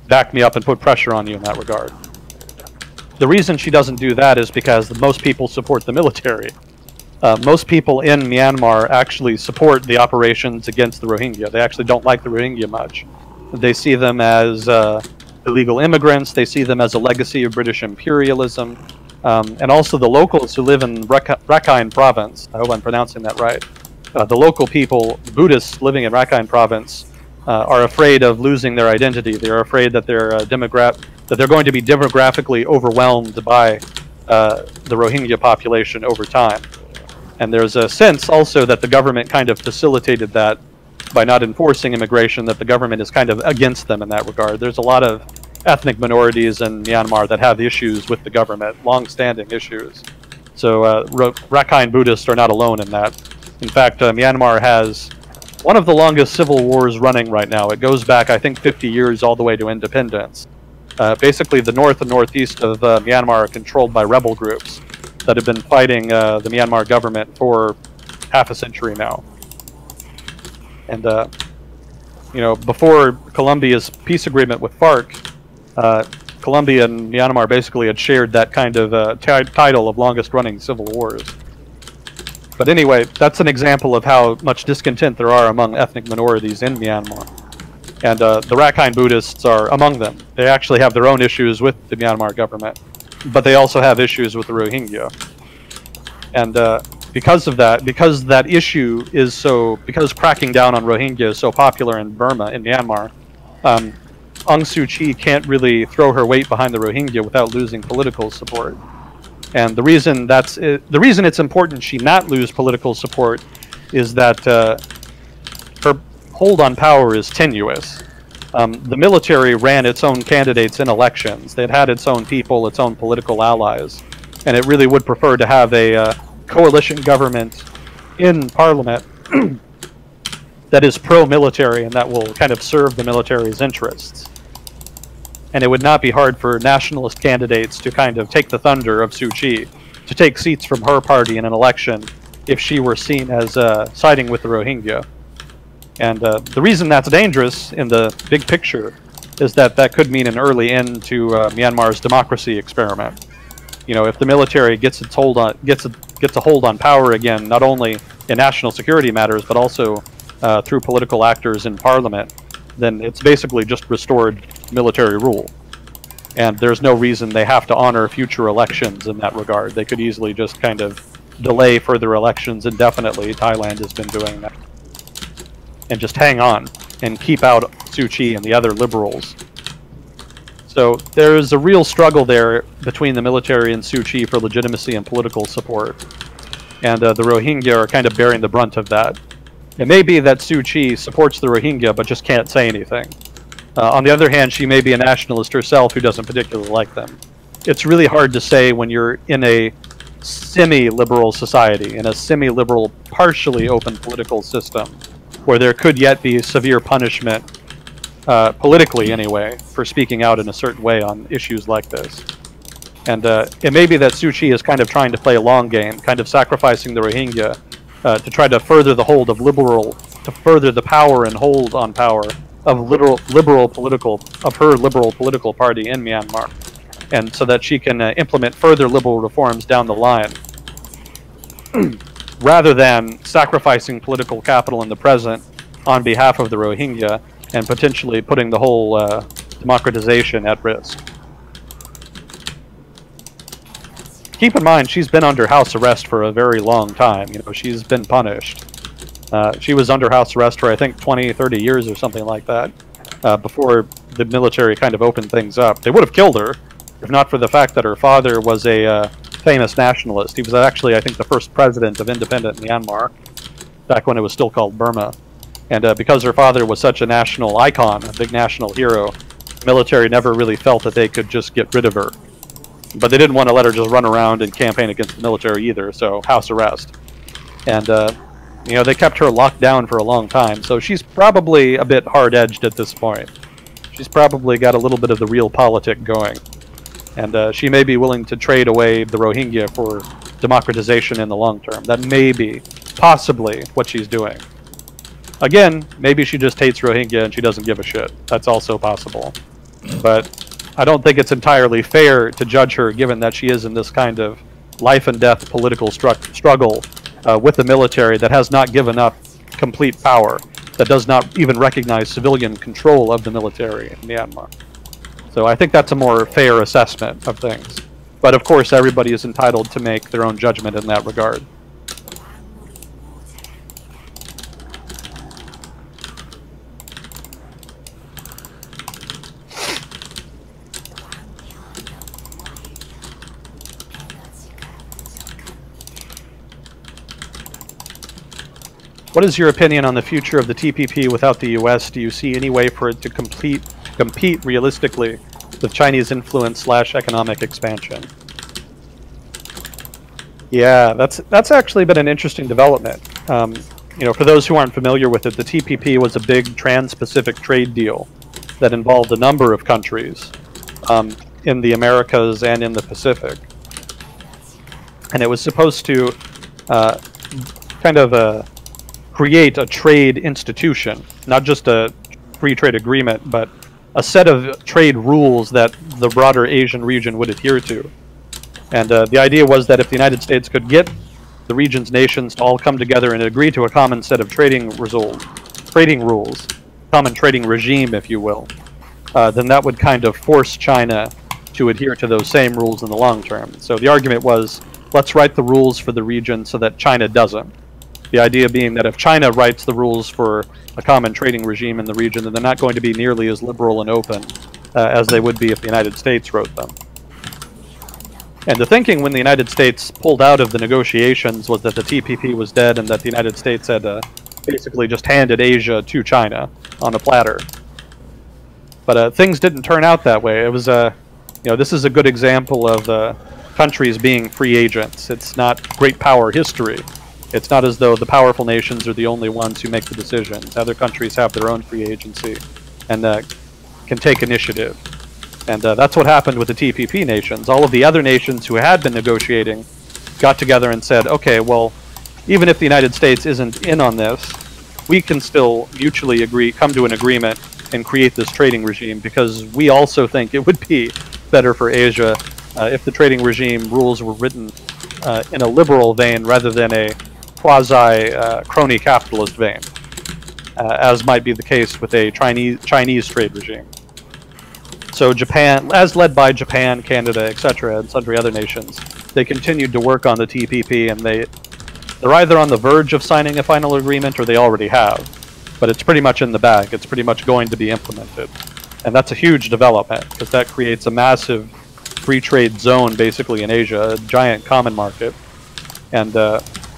back me up and put pressure on you in that regard. The reason she doesn't do that is because most people support the military. Most people in Myanmar actually support the operations against the Rohingya. They actually don't like the Rohingya much. They see them as illegal immigrants, they see them as a legacy of British imperialism, and also the locals who live in Rakhine province, I hope I'm pronouncing that right, the local people, Buddhists living in Rakhine province, are afraid of losing their identity. They're afraid that they're going to be demographically overwhelmed by the Rohingya population over time. And there's a sense also that the government kind of facilitated that by not enforcing immigration, that the government is kind of against them in that regard. There's a lot of ethnic minorities in Myanmar that have issues with the government, long-standing issues. So Rakhine Buddhists are not alone in that. In fact, Myanmar has one of the longest civil wars running right now. It goes back, I think, 50 years all the way to independence. Basically, the north and northeast of Myanmar are controlled by rebel groups that have been fighting the Myanmar government for half a century now. And, you know, before Colombia's peace agreement with FARC, Colombia and Myanmar basically had shared that kind of title of longest-running civil wars. But anyway, that's an example of how much discontent there are among ethnic minorities in Myanmar. And the Rakhine Buddhists are among them. They actually have their own issues with the Myanmar government, but they also have issues with the Rohingya. And because of that, because cracking down on Rohingya is so popular in Burma, in Myanmar, Aung Suu Kyi can't really throw her weight behind the Rohingya without losing political support. And the reason it's important she not lose political support is that her hold on power is tenuous. The military ran its own candidates in elections. They'd had its own people, its own political allies, and it really would prefer to have a coalition government in parliament that is pro-military and that will kind of serve the military's interests. And it would not be hard for nationalist candidates to kind of take the thunder of Suu Kyi, to take seats from her party in an election if she were seen as siding with the Rohingya. And the reason that's dangerous in the big picture is that that could mean an early end to Myanmar's democracy experiment. You know, if the military gets a hold on power again, not only in national security matters, but also through political actors in parliament, then it's basically just restored military rule. And there's no reason they have to honor future elections in that regard. They could easily just kind of delay further elections indefinitely. Thailand has been doing that. And just hang on and keep out Suu Kyi and the other liberals. So there's a real struggle there between the military and Suu Kyi for legitimacy and political support. And the Rohingya are kind of bearing the brunt of that. It may be that Suu Kyi supports the Rohingya but just can't say anything. On the other hand, she may be a nationalist herself who doesn't particularly like them. It's really hard to say when you're in a semi-liberal society, in a semi-liberal, partially open political system, where there could yet be severe punishment, politically anyway, for speaking out in a certain way on issues like this. And it may be that Suu Kyi is kind of trying to play a long game, kind of sacrificing the Rohingya to try to further the hold of to further the power and hold on power of her liberal political party in Myanmar, and so that she can implement further liberal reforms down the line, rather than sacrificing political capital in the present on behalf of the Rohingya and potentially putting the whole democratization at risk. Keep in mind, she's been under house arrest for a very long time. You know, she's been punished. She was under house arrest for, I think, 20, 30 years or something like that, before the military kind of opened things up. They would have killed her, if not for the fact that her father was a famous nationalist. He was actually, I think, the first president of independent Myanmar, back when it was still called Burma. And because her father was such a national icon, a big national hero, the military never really felt that they could just get rid of her. But they didn't want to let her just run around and campaign against the military either, so house arrest. And, you know, they kept her locked down for a long time, so she's probably a bit hard-edged at this point. She's probably got a little bit of the real politic going. And she may be willing to trade away the Rohingya for democratization in the long term. That may be, possibly, what she's doing. Again, maybe she just hates Rohingya and she doesn't give a shit. That's also possible. But I don't think it's entirely fair to judge her, given that she is in this kind of life-and-death political struggle with the military that has not given up complete power, that does not even recognize civilian control of the military in Myanmar. So I think that's a more fair assessment of things. But of course, everybody is entitled to make their own judgment in that regard. What is your opinion on the future of the TPP without the US? Do you see any way for it to compete realistically with Chinese influence / economic expansion? Yeah, that's actually been an interesting development. You know, for those who aren't familiar with it, the TPP was a big trans-Pacific trade deal that involved a number of countries in the Americas and in the Pacific. And it was supposed to kind of create a trade institution, not just a free trade agreement, but a set of trade rules that the broader Asian region would adhere to. And the idea was that if the United States could get the region's nations to all come together and agree to a common set of trading rules, common trading regime, if you will, then that would kind of force China to adhere to those same rules in the long term. So the argument was, let's write the rules for the region so that China doesn't. The idea being that if China writes the rules for a common trading regime in the region, then they're not going to be nearly as liberal and open as they would be if the United States wrote them. And the thinking when the United States pulled out of the negotiations was that the TPP was dead and that the United States had basically just handed Asia to China on a platter. But things didn't turn out that way. It was this is a good example of countries being free agents. It's not great power history. It's not as though the powerful nations are the only ones who make the decisions. Other countries have their own free agency and can take initiative. And that's what happened with the TPP nations. All of the other nations who had been negotiating got together and said, okay, well, even if the United States isn't in on this, we can still mutually come to an agreement and create this trading regime, because we also think it would be better for Asia if the trading regime rules were written in a liberal vein rather than a quasi-crony capitalist vein, as might be the case with a Chinese trade regime. So Japan, as led by Japan, Canada, etc., and sundry other nations, they continued to work on the TPP, and they're either on the verge of signing a final agreement or they already have. But it's pretty much in the bag. It's pretty much going to be implemented. And that's a huge development, because that creates a massive free trade zone basically in Asia, a giant common market, and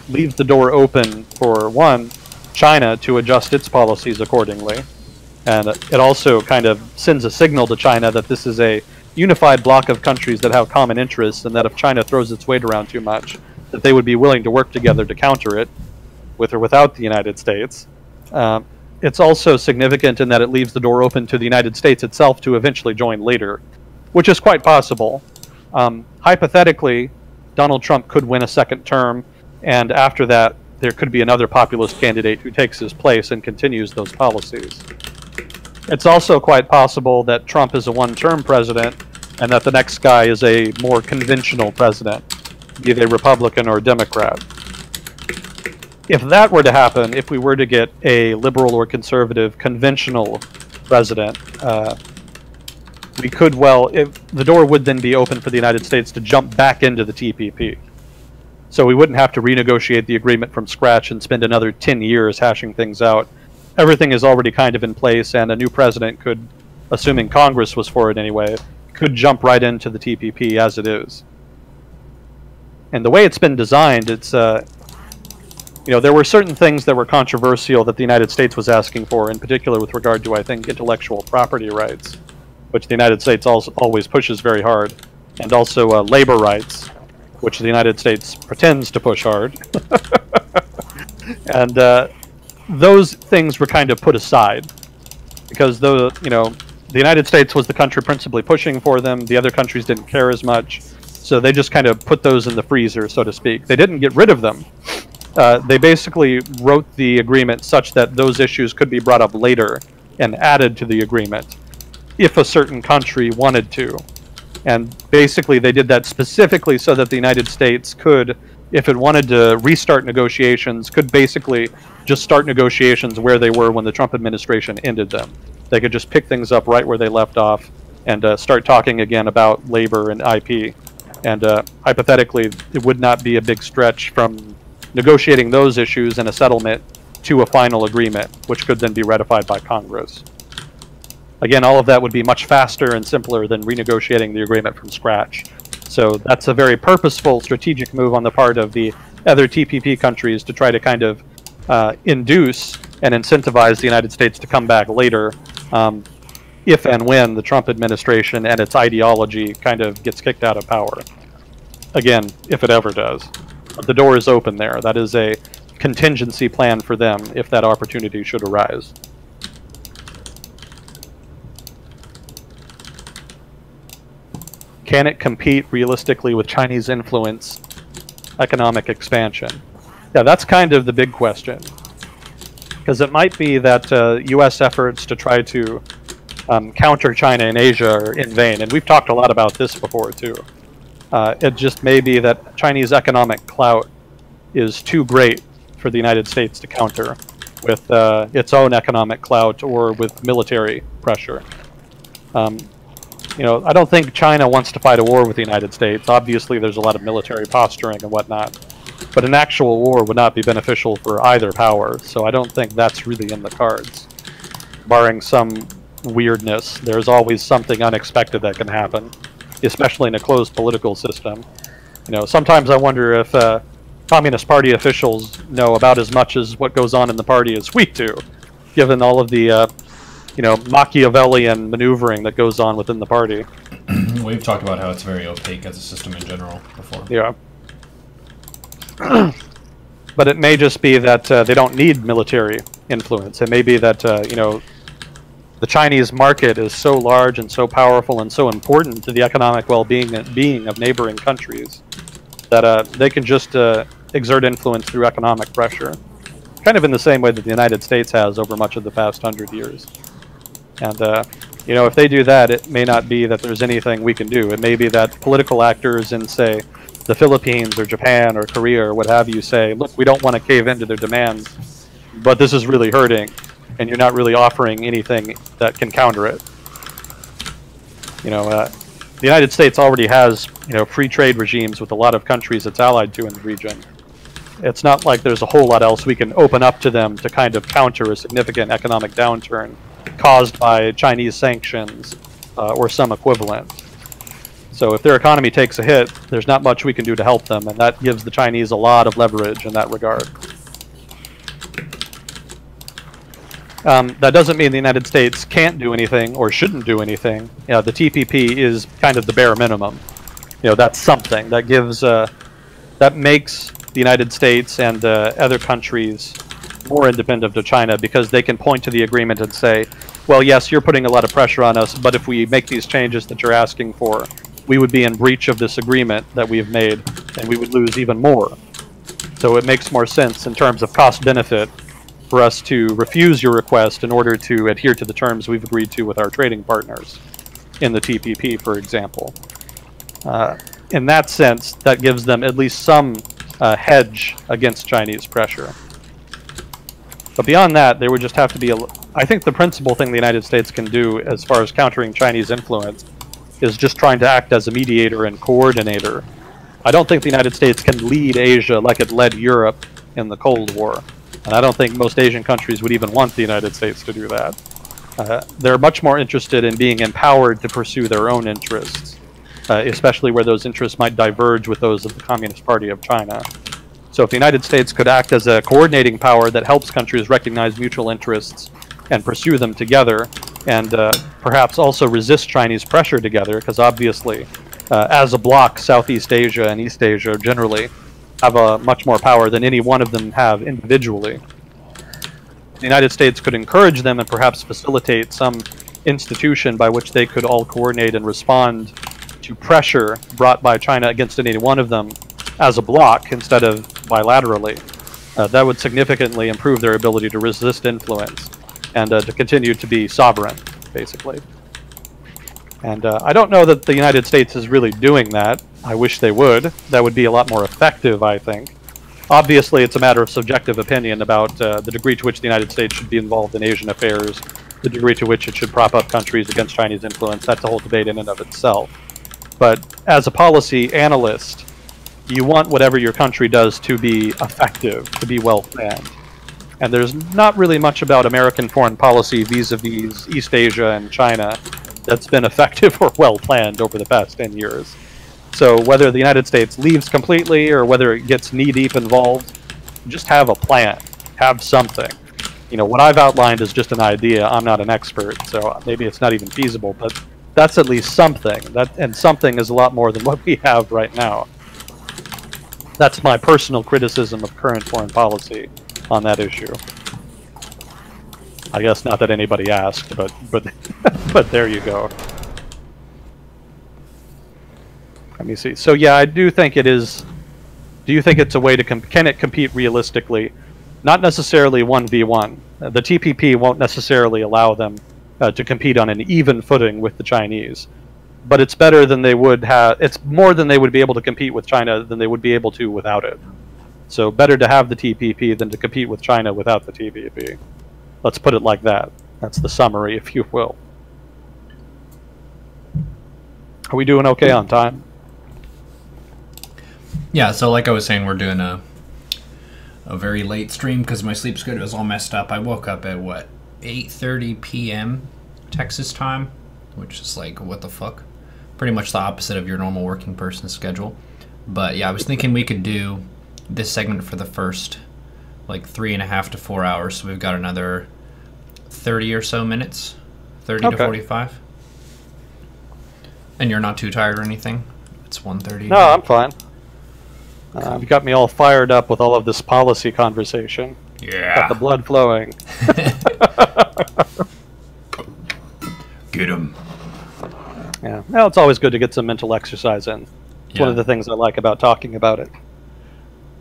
leaves the door open for, one, China to adjust its policies accordingly. And it also kind of sends a signal to China that this is a unified block of countries that have common interests, and that if China throws its weight around too much, that they would be willing to work together to counter it, with or without the United States. It's also significant in that it leaves the door open to the United States itself to eventually join later, which is quite possible. Hypothetically, Donald Trump could win a second term, and after that, there could be another populist candidate who takes his place and continues those policies. It's also quite possible that Trump is a one-term president, and that the next guy is a more conventional president, be they Republican or Democrat. If that were to happen, if we were to get a liberal or conservative conventional president, the door would then be open for the United States to jump back into the TPP. So we wouldn't have to renegotiate the agreement from scratch and spend another 10 years hashing things out. Everything is already kind of in place, and a new president could, assuming Congress was for it anyway, could jump right into the TPP as it is. And the way it's been designed, it's there were certain things that were controversial that the United States was asking for, in particular with regard to, I think, intellectual property rights, which the United States always pushes very hard, and also labor rights, which the United States pretends to push hard. And those things were kind of put aside, because the United States was the country principally pushing for them. The other countries didn't care as much, so they just kind of put those in the freezer, so to speak. They didn't get rid of them. They basically wrote the agreement such that those issues could be brought up later and added to the agreement if a certain country wanted to. And basically they did that specifically so that the United States could, if it wanted to restart negotiations, could basically just start negotiations where they were when the Trump administration ended them. They could just pick things up right where they left off and start talking again about labor and IP. And hypothetically, it would not be a big stretch from negotiating those issues and a settlement to a final agreement, which could then be ratified by Congress. Again, all of that would be much faster and simpler than renegotiating the agreement from scratch. So that's a very purposeful strategic move on the part of the other TPP countries to try to kind of induce and incentivize the United States to come back later, if and when the Trump administration and its ideology kind of gets kicked out of power. Again, if it ever does. But the door is open there. That is a contingency plan for them if that opportunity should arise. Can it compete realistically with Chinese influence, economic expansion? Yeah, that's kind of the big question. Because it might be that U.S. efforts to try to counter China in Asia are in vain. And we've talked a lot about this before, too. It just may be that Chinese economic clout is too great for the United States to counter with its own economic clout or with military pressure. I don't think China wants to fight a war with the United States. Obviously, there's a lot of military posturing and whatnot. But an actual war would not be beneficial for either power, so I don't think that's really in the cards. Barring some weirdness, there's always something unexpected that can happen. especially in a closed political system. Sometimes I wonder if Communist Party officials know about as much as what goes on in the party as we do, given all of the Machiavellian maneuvering that goes on within the party. We've talked about how it's very opaque as a system in general before. Yeah. But it may just be that they don't need military influence. It may be that, the Chinese market is so large and so powerful and so important to the economic well-being of neighboring countries that they can just exert influence through economic pressure, kind of in the same way that the United States has over much of the past 100 years. And, if they do that, it may not be that there's anything we can do. It may be that political actors in, say, the Philippines or Japan or Korea or what have you say, look, we don't want to cave into their demands, but this is really hurting, and you're not really offering anything that can counter it. The United States already has, free trade regimes with a lot of countries it's allied to in the region. It's not like there's a whole lot else we can open up to them to kind of counter a significant economic downturn caused by Chinese sanctions or some equivalent. So if their economy takes a hit, there's not much we can do to help them, and that gives the Chinese a lot of leverage in that regard. That doesn't mean the United States can't do anything or shouldn't do anything. The TPP is kind of the bare minimum. That's something that gives that makes the United States and other countries more independent of China, because they can point to the agreement and say, well, yes, you're putting a lot of pressure on us, but if we make these changes that you're asking for, we would be in breach of this agreement that we've made, and we would lose even more. So it makes more sense in terms of cost-benefit for us to refuse your request in order to adhere to the terms we've agreed to with our trading partners in the TPP, for example. In that sense, that gives them at least some hedge against Chinese pressure. But beyond that, there would just have to be I think the principal thing the United States can do as far as countering Chinese influence is just trying to act as a mediator and coordinator. I don't think the United States can lead Asia like it led Europe in the Cold War. And I don't think most Asian countries would even want the United States to do that. They're much more interested in being empowered to pursue their own interests, especially where those interests might diverge with those of the Communist Party of China. So if the United States could act as a coordinating power that helps countries recognize mutual interests and pursue them together, and perhaps also resist Chinese pressure together, because obviously, as a bloc, Southeast Asia and East Asia generally have much more power than any one of them have individually. The United States could encourage them and perhaps facilitate some institution by which they could all coordinate and respond to pressure brought by China against any one of them as a bloc instead of bilaterally. That would significantly improve their ability to resist influence and to continue to be sovereign, basically. And I don't know that the United States is really doing that. I wish they would. That would be a lot more effective, I think. Obviously, it's a matter of subjective opinion about the degree to which the United States should be involved in Asian affairs, the degree to which it should prop up countries against Chinese influence. That's a whole debate in and of itself. But as a policy analyst, you want whatever your country does to be effective, to be well planned. And there's not really much about American foreign policy vis-a-vis East Asia and China that's been effective or well planned over the past 10 years. So whether the United States leaves completely or whether it gets knee-deep involved, just have a plan, have something. What I've outlined is just an idea. I'm not an expert, so maybe it's not even feasible, but that's at least something. And something is a lot more than what we have right now. That's my personal criticism of current foreign policy on that issue. I guess not that anybody asked, but but there you go. Let me see. So yeah, I do think it is. Do you think it's a way to can it compete realistically? Not necessarily 1v1. The TPP won't necessarily allow them to compete on an even footing with the Chinese, but it's better than they would have. It's more than they would be able to compete with China than they would be able to without it. So better to have the TPP than to compete with China without the TPP. Let's put it like that. That's the summary, if you will. Are we doing okay on time? Yeah, so like I was saying, we're doing a very late stream because my sleep schedule is all messed up. I woke up at, 8:30 p.m. Texas time, which is like, what the fuck? pretty much the opposite of your normal working person schedule. But yeah, I was thinking we could do this segment for the first like 3.5 to 4 hours. So we've got another 30 or so minutes, 30 to 45. And you're not too tired or anything? It's 1:30. No, I'm fine. You got me all fired up with all of this policy conversation. Yeah. Got the blood flowing. Get 'em. Yeah. Well, it's always good to get some mental exercise in. It's one Yeah. of the things I like about talking about it.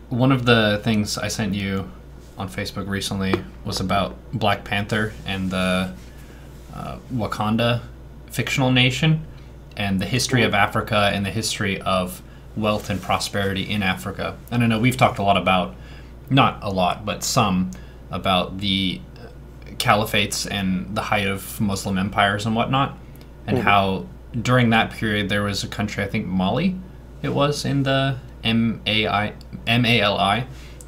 One of the things I sent you on Facebook recently was about Black Panther and the Wakanda fictional nation and the history of Africa and the history of wealth and prosperity in Africa. And I know we've talked a lot about, not a lot, but some, about the caliphates and the height of Muslim empires and whatnot, and how during that period there was a country, I think Mali, it was in the MALI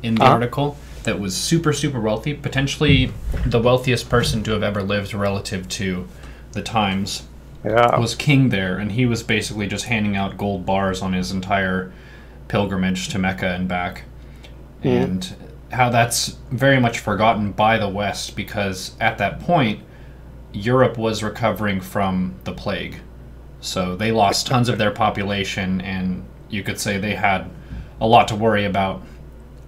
in the article, that was super, super wealthy, potentially the wealthiest person to have ever lived relative to the times. Yeah. Was king there, and he was basically just handing out gold bars on his entire pilgrimage to Mecca and back. And how that's very much forgotten by the West, because at that point Europe was recovering from the plague. So they lost tons of their population, and you could say they had a lot to worry about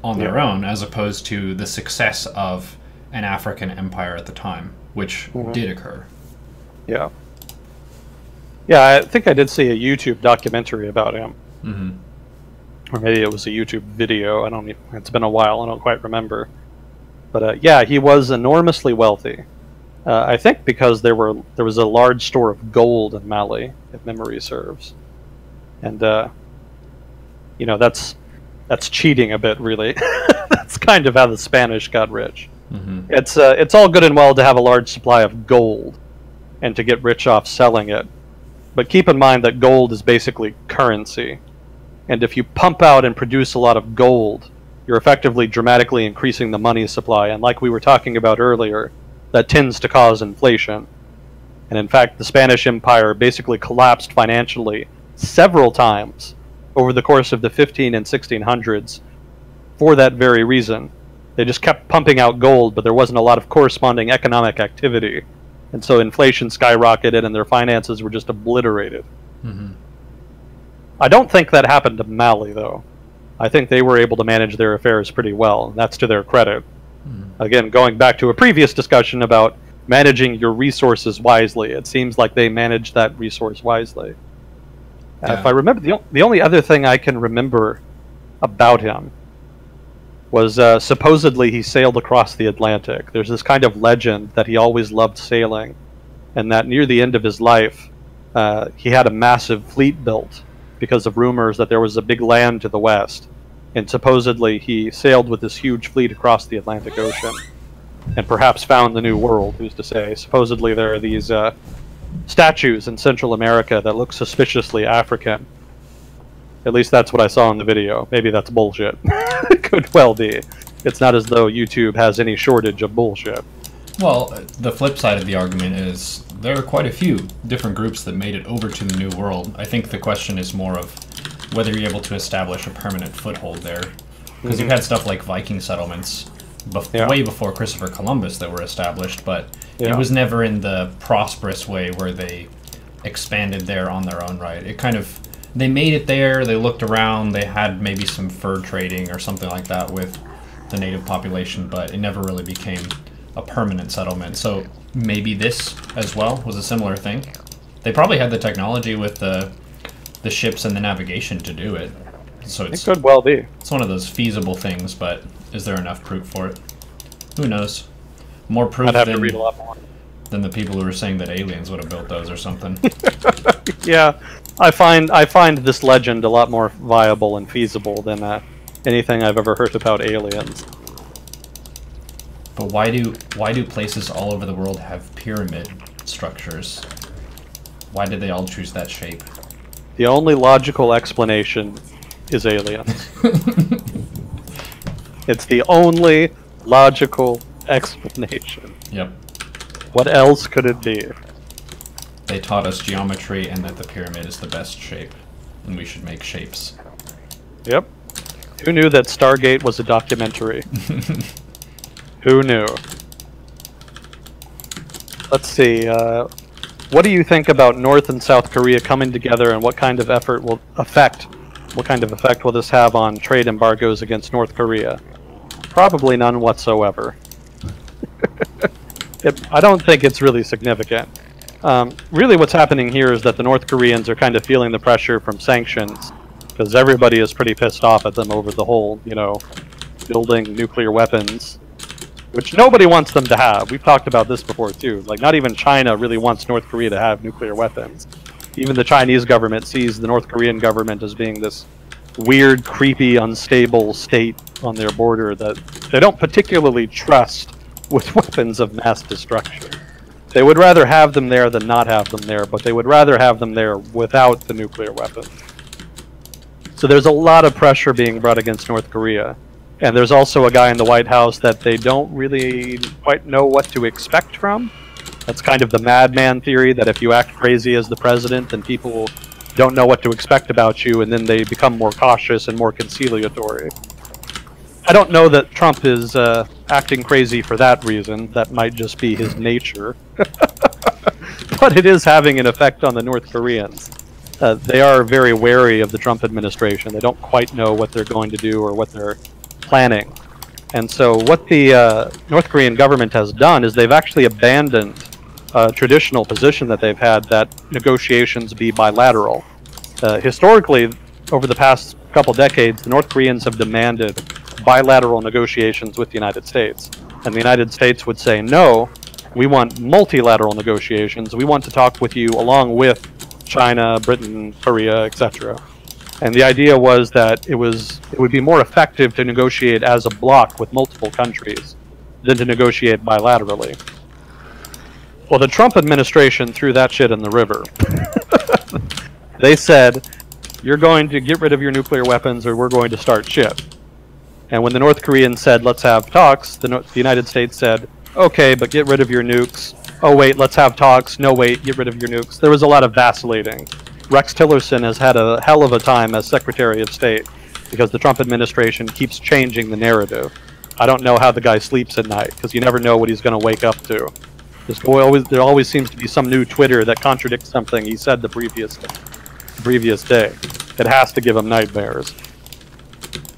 on their own, as opposed to the success of an African empire at the time, which did occur. Yeah. Yeah, I think I did see a YouTube documentary about him. Or maybe it was a YouTube video. I don't even, it's been a while. I don't quite remember. But yeah, he was enormously wealthy. I think because there was a large store of gold in Mali, if memory serves. And you know, that's cheating a bit, really. That's kind of how the Spanish got rich. It's all good and well to have a large supply of gold and to get rich off selling it. But keep in mind that gold is basically currency. And if you pump out and produce a lot of gold, you're effectively dramatically increasing the money supply. And like we were talking about earlier, that tends to cause inflation. And in fact, the Spanish Empire basically collapsed financially several times over the course of the 15 and 1600s for that very reason. They just kept pumping out gold, but there wasn't a lot of corresponding economic activity. And so inflation skyrocketed and their finances were just obliterated. I don't think that happened to Mali, though. I think they were able to manage their affairs pretty well, and that's to their credit. Again, going back to a previous discussion about managing your resources wisely, it seems like they managed that resource wisely. If I remember, the only other thing I can remember about him was supposedly he sailed across the Atlantic. There's this kind of legend that he always loved sailing, and that near the end of his life, he had a massive fleet built because of rumors that there was a big land to the west. And supposedly he sailed with this huge fleet across the Atlantic Ocean and perhaps found the New World, who's to say. Supposedly there are these statues in Central America that look suspiciously African. At least that's what I saw in the video. Maybe that's bullshit. It could well be. It's not as though YouTube has any shortage of bullshit. Well, the flip side of the argument is there are quite a few different groups that made it over to the New World. I think the question is more of whether you're able to establish a permanent foothold there. Because you've had stuff like Viking settlements way before Christopher Columbus that were established, but it was never in the prosperous way where they expanded there on their own right. It kind of, they made it there, they looked around, they had maybe some fur trading or something like that with the native population, but it never really became a permanent settlement. So maybe this as well was a similar thing. They probably had the technology with the ships and the navigation to do it. So it could well be. It's one of those feasible things, but is there enough proof for it? Who knows? More proof I'd have to read a lot more than the people who were saying that aliens would have built those or something. Yeah, I find this legend a lot more viable and feasible than anything I've ever heard about aliens. But why do places all over the world have pyramid structures? Why did they all choose that shape? The only logical explanation is aliens. It's the only logical explanation. Yep. What else could it be? they taught us geometry and that the pyramid is the best shape, and we should make shapes. Yep. Who knew that Stargate was a documentary? Who knew? Let's see. What do you think about North and South Korea coming together, and what kind of effect will this have on trade embargoes against North Korea? Probably none whatsoever. I don't think it's really significant. Really what's happening here is that the North Koreans are kind of feeling the pressure from sanctions, because everybody is pretty pissed off at them over the whole, building nuclear weapons, which nobody wants them to have. We've talked about this before too. Like, not even China really wants North Korea to have nuclear weapons. Even the Chinese government sees the North Korean government as being this weird, creepy, unstable state on their border that they don't particularly trust with weapons of mass destruction. They would rather have them there than not have them there, but they would rather have them there without the nuclear weapon. So there's a lot of pressure being brought against North Korea. And there's also a guy in the White House that they don't really quite know what to expect from. That's kind of the madman theory, that if you act crazy as the president, then people don't know what to expect about you, and then they become more cautious and more conciliatory. I don't know that Trump is acting crazy for that reason. That might just be his nature. But it is having an effect on the North Koreans. They are very wary of the Trump administration. They don't quite know what they're going to do or what they're planning. And so what the North Korean government has done is they've actually abandoned a traditional position that they've had, that negotiations be bilateral. Historically, over the past couple decades, the North Koreans have demanded bilateral negotiations with the United States. And the United States would say, no, we want multilateral negotiations. We want to talk with you along with China, Britain, Korea, etc. And the idea was that it would be more effective to negotiate as a bloc with multiple countries than to negotiate bilaterally. Well, the Trump administration threw that shit in the river. They said, you're going to get rid of your nuclear weapons or we're going to start shit. And when the North Koreans said, let's have talks, the United States said, okay, but get rid of your nukes. Oh, wait, let's have talks. No, wait, get rid of your nukes. There was a lot of vacillating. Rex Tillerson has had a hell of a time as Secretary of State because the Trump administration keeps changing the narrative. I don't know how the guy sleeps at night, because you never know what he's going to wake up to. There always seems to be some new Twitter that contradicts something he said the previous day. It has to give him nightmares.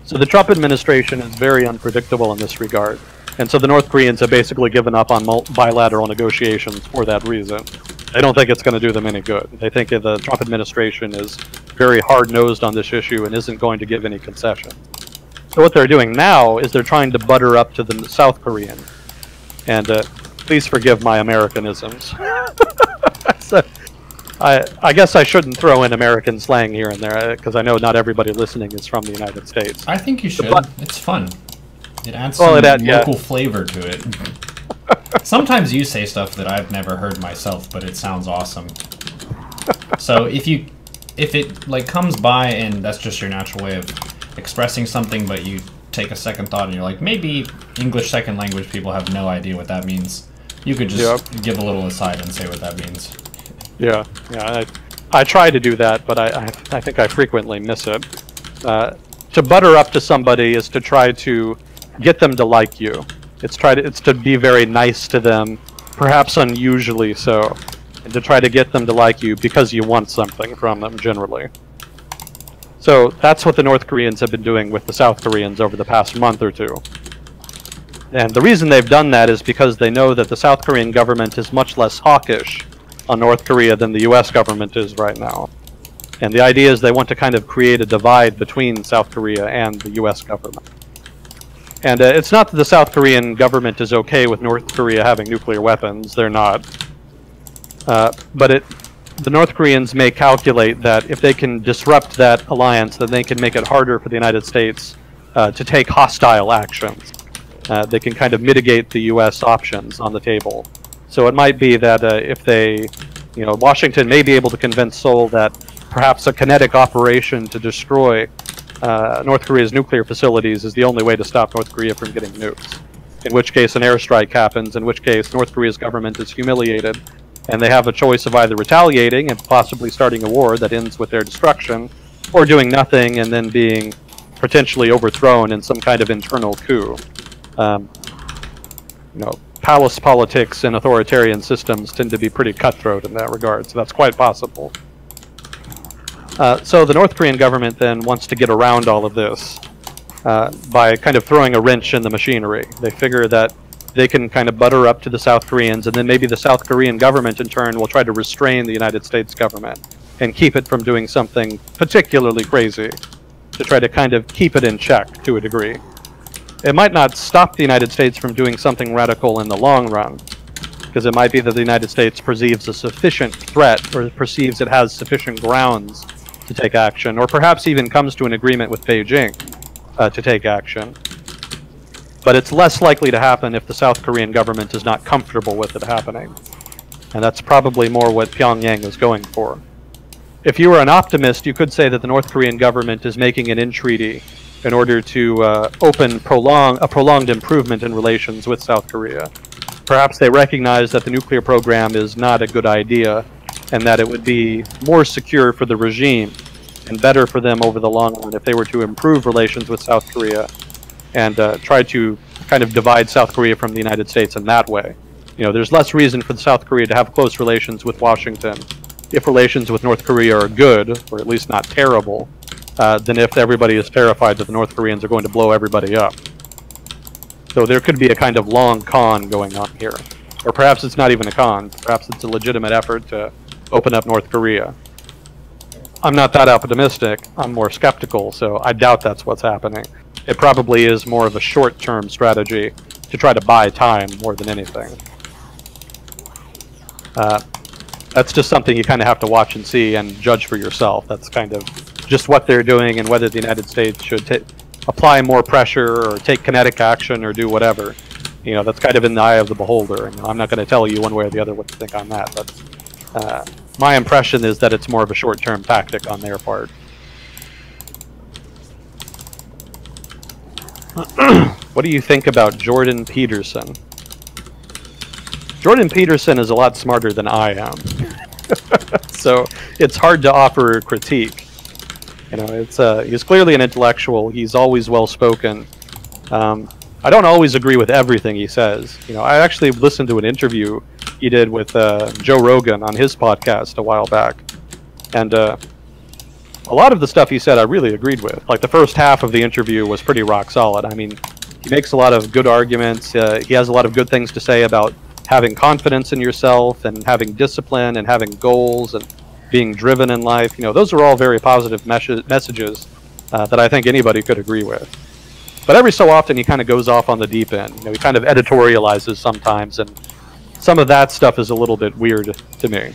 So the Trump administration is very unpredictable in this regard. And so the North Koreans have basically given up on bilateral negotiations for that reason. They don't think it's going to do them any good. They think the Trump administration is very hard-nosed on this issue and isn't going to give any concession. So what they're doing now is they're trying to butter up to the South Korean. And please forgive my Americanisms. So, I guess I shouldn't throw in American slang here and there, because I know not everybody listening is from the United States. I think you should. It's fun. It adds some local flavor to it. Sometimes you say stuff that I've never heard myself, but it sounds awesome. So if it like comes by and that's just your natural way of expressing something, but you take a second thought and you're like, maybe English second language people have no idea what that means, you could just give a little aside and say what that means. Yeah, I try to do that, but I think I frequently miss it. To butter up to somebody is to try to get them to like you. It's to be very nice to them, perhaps unusually so, and to try to get them to like you because you want something from them generally. So that's what the North Koreans have been doing with the South Koreans over the past month or two. And the reason they've done that is because they know that the South Korean government is much less hawkish on North Korea than the US government is right now. And the idea is they want to kind of create a divide between South Korea and the US government. And it's not that the South Korean government is okay with North Korea having nuclear weapons. They're not. But the North Koreans may calculate that if they can disrupt that alliance, then they can make it harder for the United States to take hostile actions. They can kind of mitigate the U.S. options on the table. So it might be that if they, Washington may be able to convince Seoul that perhaps a kinetic operation to destroy North Korea's nuclear facilities is the only way to stop North Korea from getting nukes. In which case an airstrike happens, in which case North Korea's government is humiliated, and they have a choice of either retaliating and possibly starting a war that ends with their destruction, or doing nothing and then being potentially overthrown in some kind of internal coup. Palace politics and authoritarian systems tend to be pretty cutthroat in that regard, so that's quite possible. So the North Korean government then wants to get around all of this by kind of throwing a wrench in the machinery. They figure that they can kind of butter up to the South Koreans, and then maybe the South Korean government in turn will try to restrain the United States government and keep it from doing something particularly crazy to try to kind of keep it in check to a degree. It might not stop the United States from doing something radical in the long run, because it might be that the United States perceives a sufficient threat or perceives it has sufficient grounds to take action, or perhaps even comes to an agreement with Beijing to take action. But it's less likely to happen if the South Korean government is not comfortable with it happening. And that's probably more what Pyongyang is going for. If you were an optimist, you could say that the North Korean government is making an entreaty in order to prolong a prolonged improvement in relations with South Korea. Perhaps they recognize that the nuclear program is not a good idea, and that it would be more secure for the regime and better for them over the long run if they were to improve relations with South Korea and try to kind of divide South Korea from the United States in that way. There's less reason for South Korea to have close relations with Washington if relations with North Korea are good, or at least not terrible, than if everybody is terrified that the North Koreans are going to blow everybody up. So there could be a kind of long con going on here. Or perhaps it's not even a con. Perhaps it's a legitimate effort to open up North Korea. I'm not that optimistic. I'm more skeptical, so I doubt that's what's happening. It probably is more of a short-term strategy to try to buy time more than anything. That's just something you kind of have to watch and see and judge for yourself. That's kind of just what they're doing, and whether the United States should apply more pressure or take kinetic action or do whatever. That's kind of in the eye of the beholder. I'm not going to tell you one way or the other what to think on that, but my impression is that it's more of a short-term tactic on their part. What do you think about Jordan Peterson? Jordan Peterson is a lot smarter than I am. So it's hard to offer critique. He's clearly an intellectual. He's always well-spoken. I don't always agree with everything he says. I actually listened to an interview he did with Joe Rogan on his podcast a while back. And a lot of the stuff he said I really agreed with. Like, the first half of the interview was pretty rock solid. I mean, he makes a lot of good arguments. He has a lot of good things to say about having confidence in yourself and having discipline and having goals and being driven in life. Those are all very positive messages that I think anybody could agree with. But every so often he kind of goes off on the deep end. He kind of editorializes sometimes, and some of that stuff is a little bit weird to me.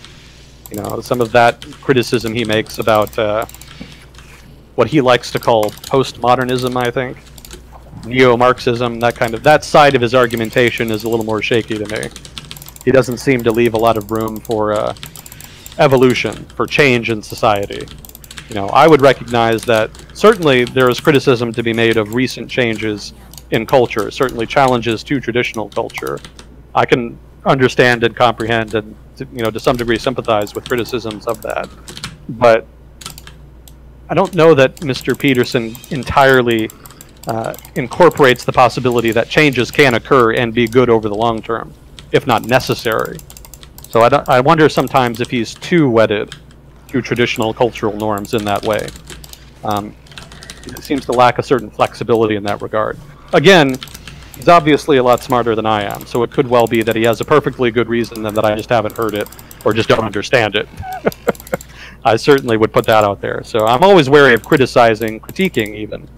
Some of that criticism he makes about what he likes to call postmodernism, I think. Neo-Marxism, that side of his argumentation is a little more shaky to me. He doesn't seem to leave a lot of room for evolution, for change in society. I would recognize that certainly there is criticism to be made of recent changes in culture, certainly challenges to traditional culture. I can understand and comprehend and to some degree sympathize with criticisms of that. But I don't know that Mr. Peterson entirely incorporates the possibility that changes can occur and be good over the long term, if not necessary. So I wonder sometimes if he's too wedded to traditional cultural norms in that way. It seems to lack a certain flexibility in that regard. Again, he's obviously a lot smarter than I am, so it could well be that he has a perfectly good reason and that I just haven't heard it or just don't understand it. I certainly would put that out there. So I'm always wary of critiquing even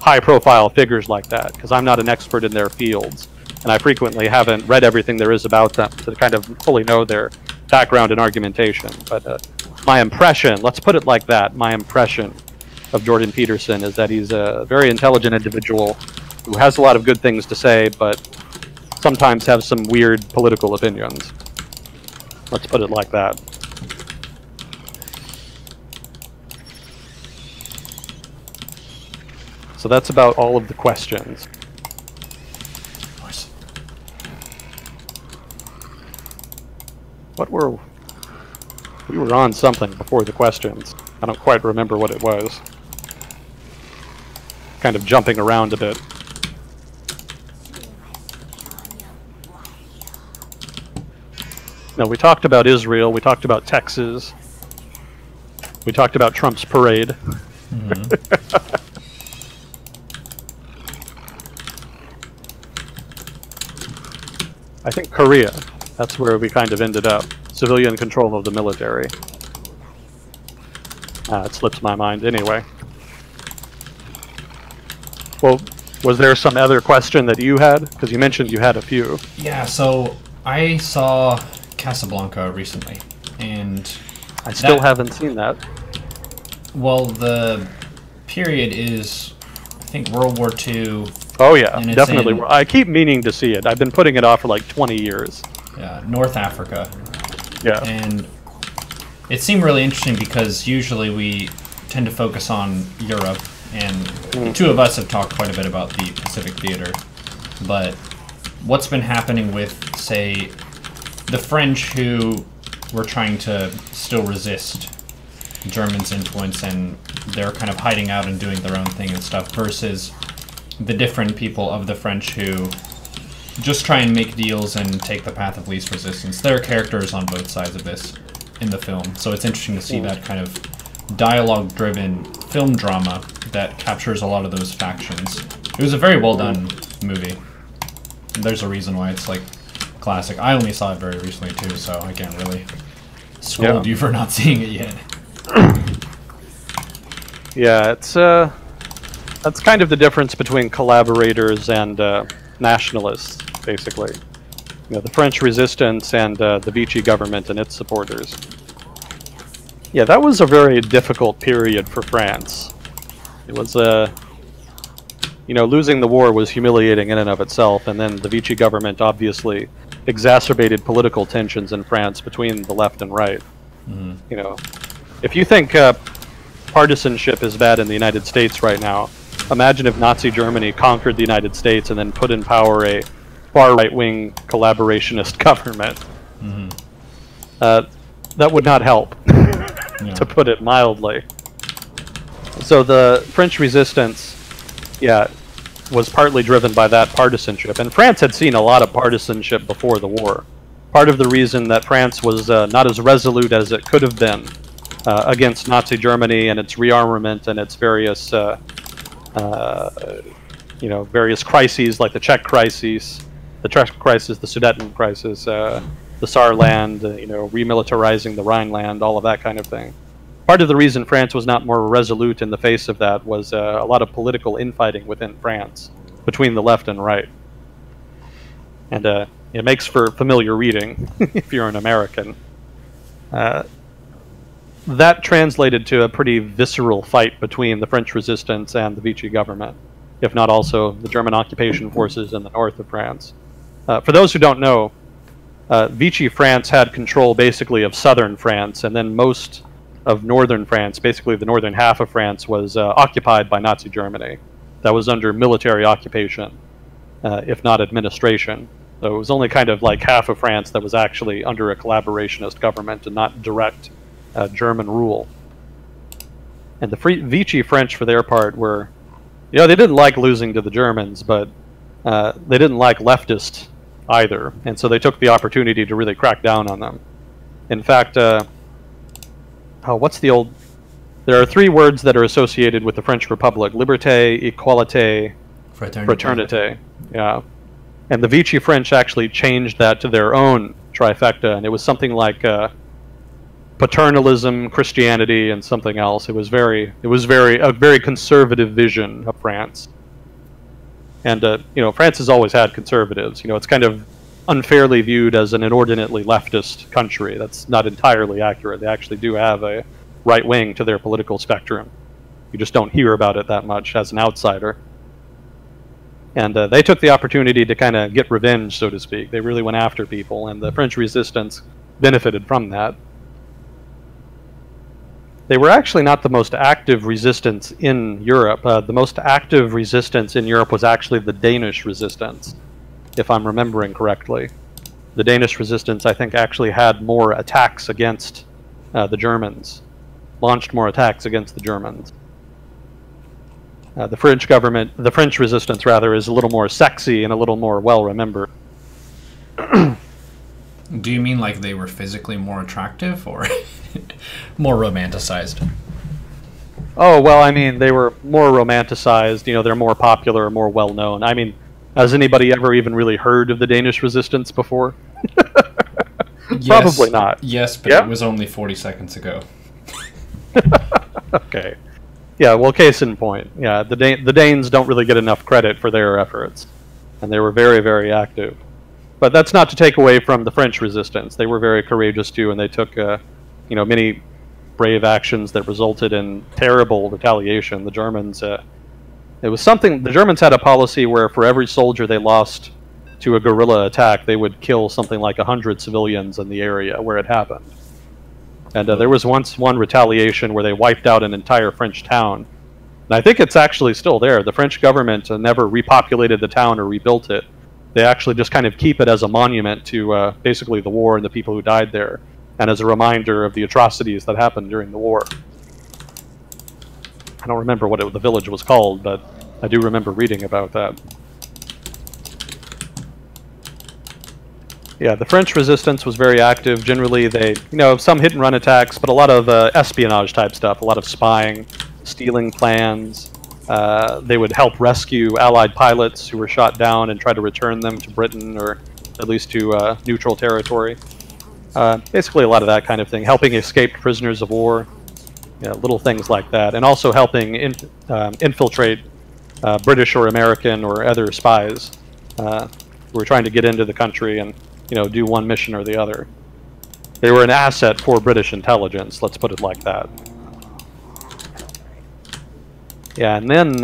high-profile figures like that, because I'm not an expert in their fields, and I frequently haven't read everything there is about them to kind of fully know their background and argumentation. But my impression, let's put it like that, my impression of Jordan Peterson is that he's a very intelligent individual who has a lot of good things to say, but sometimes has some weird political opinions. Let's put it like that. So that's about all of the questions. We were on something before the questions. I don't quite remember what it was. Kind of jumping around a bit. No, we talked about Israel, we talked about Texas, we talked about Trump's parade. Mm-hmm. I think Korea, that's where we kind of ended up. Civilian control of the military. It slips my mind anyway. Well, was there some other question that you had? Because you mentioned you had a few. Yeah, so I saw Casablanca recently, and I still haven't seen that. Well, the period is, I think, World War II. Oh yeah, definitely. I keep meaning to see it. I've been putting it off for like 20 years. Yeah, North Africa. Yeah. And it seemed really interesting because usually we tend to focus on Europe, and the two of us have talked quite a bit about the Pacific Theater. But what's been happening with, say, the French who were trying to still resist Germans' influence, and they're kind of hiding out and doing their own thing and stuff, versus the different people of the French who just try and make deals and take the path of least resistance. There are characters on both sides of this in the film, so it's interesting to see that kind of dialogue-driven film drama that captures a lot of those factions. It was a very well-done movie. There's a reason why it's like classic. I only saw it very recently too, so I can't really scold you for not seeing it yet. Yeah, it's that's kind of the difference between collaborators and nationalists, basically. You know, the French resistance and the Vichy government and its supporters. Yeah, that was a very difficult period for France. It was you know, losing the war was humiliating in and of itself, and then the Vichy government obviously exacerbated political tensions in France between the left and right. Mm-hmm. You know, if you think partisanship is bad in the United States right now, imagine if Nazi Germany conquered the United States and then put in power a far right-wing collaborationist government. Mm-hmm. That would not help, to put it mildly. So the French resistance, was partly driven by that partisanship. And France had seen a lot of partisanship before the war. Part of the reason that France was not as resolute as it could have been against Nazi Germany and its rearmament and its various you know, various crises like the Czech crisis, the Sudeten crisis, the Saarland, you know, remilitarizing the Rhineland, all of that kind of thing. Part of the reason France was not more resolute in the face of that was a lot of political infighting within France between the left and right. And it makes for familiar reading if you're an American. That translated to a pretty visceral fight between the French resistance and the Vichy government, if not also the German occupation forces in the north of France. For those who don't know, Vichy France had control basically of southern France, and then most of northern France, basically the northern half of France, was occupied by Nazi Germany. That was under military occupation, if not administration. So it was only kind of like half of France that was actually under a collaborationist government and not direct German rule. And the Vichy French, for their part, were, you know, they didn't like losing to the Germans, but they didn't like leftists either, and so they took the opportunity to really crack down on them. In fact, what's the old... There are three words that are associated with the French Republic: liberté, equalité, fraternité. Yeah. And the Vichy French actually changed that to their own trifecta, and it was something like paternalism, Christianity, and something else. It was a very conservative vision of France. And you know, France has always had conservatives. You know, it's kind of unfairly viewed as an inordinately leftist country. That's not entirely accurate. They actually do have a right wing to their political spectrum. You just don't hear about it that much as an outsider. And they took the opportunity to kind of get revenge, so to speak. They really went after people, and the French resistance benefited from that. They were actually not the most active resistance in Europe. The most active resistance in Europe was actually the Danish resistance, if I'm remembering correctly. the Danish resistance, I think, actually had more attacks against the Germans, launched more attacks against the Germans. The French resistance, rather, is a little more sexy and a little more well-remembered. Do you mean like they were physically more attractive, or more romanticized? Oh, well, I mean, they were more romanticized, you know, they're more popular, more well-known. I mean, has anybody ever even really heard of the Danish resistance before? Yes, probably not. Yes, but it was only 40 seconds ago. Okay. Yeah, well, case in point. Yeah, the Danes don't really get enough credit for their efforts, and they were very, very active. But that's not to take away from the French resistance. They were very courageous too, and they took, you know, many brave actions that resulted in terrible retaliation. The Germans, it was something. The Germans had a policy where for every soldier they lost to a guerrilla attack, they would kill something like 100 civilians in the area where it happened. And there was once one retaliation where they wiped out an entire French town. And I think it's actually still there. The French government never repopulated the town or rebuilt it. They actually just kind of keep it as a monument to basically the war and the people who died there, and as a reminder of the atrocities that happened during the war. I don't remember what the village was called, but I do remember reading about that. Yeah, the French resistance was very active. Generally, they, you know, some hit-and-run attacks, but a lot of espionage-type stuff, a lot of spying, stealing plans. They would help rescue Allied pilots who were shot down and try to return them to Britain, or at least to neutral territory. Basically, a lot of that kind of thing. Helping escaped prisoners of war, you know, little things like that, and also helping infiltrate British or American or other spies who were trying to get into the country and, you know, do one mission or the other. They were an asset for British intelligence, let's put it like that. Yeah, and then,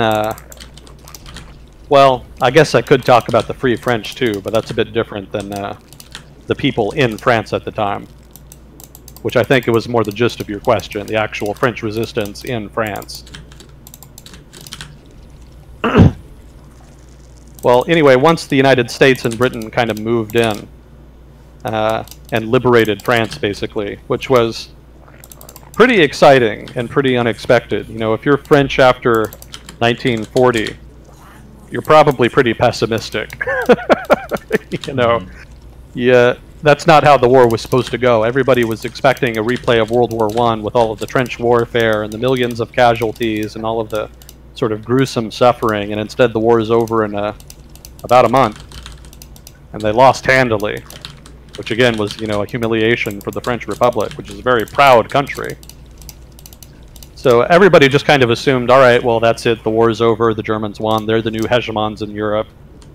well, I guess I could talk about the Free French too, but that's a bit different than the people in France at the time, which I think it was more the gist of your question, the actual French resistance in France. Well, anyway, once the United States and Britain kind of moved in and liberated France, basically, which was pretty exciting and pretty unexpected. You know, if you're French after 1940, you're probably pretty pessimistic. You know, yeah, that's not how the war was supposed to go. Everybody was expecting a replay of World War I with all of the trench warfare and the millions of casualties and all of the sort of gruesome suffering, and instead the war is over in about a month, and they lost handily, which again was, you know, a humiliation for the French Republic, which is a very proud country. So everybody just kind of assumed, all right, well, that's it, the war's over, the Germans won, they're the new hegemons in Europe,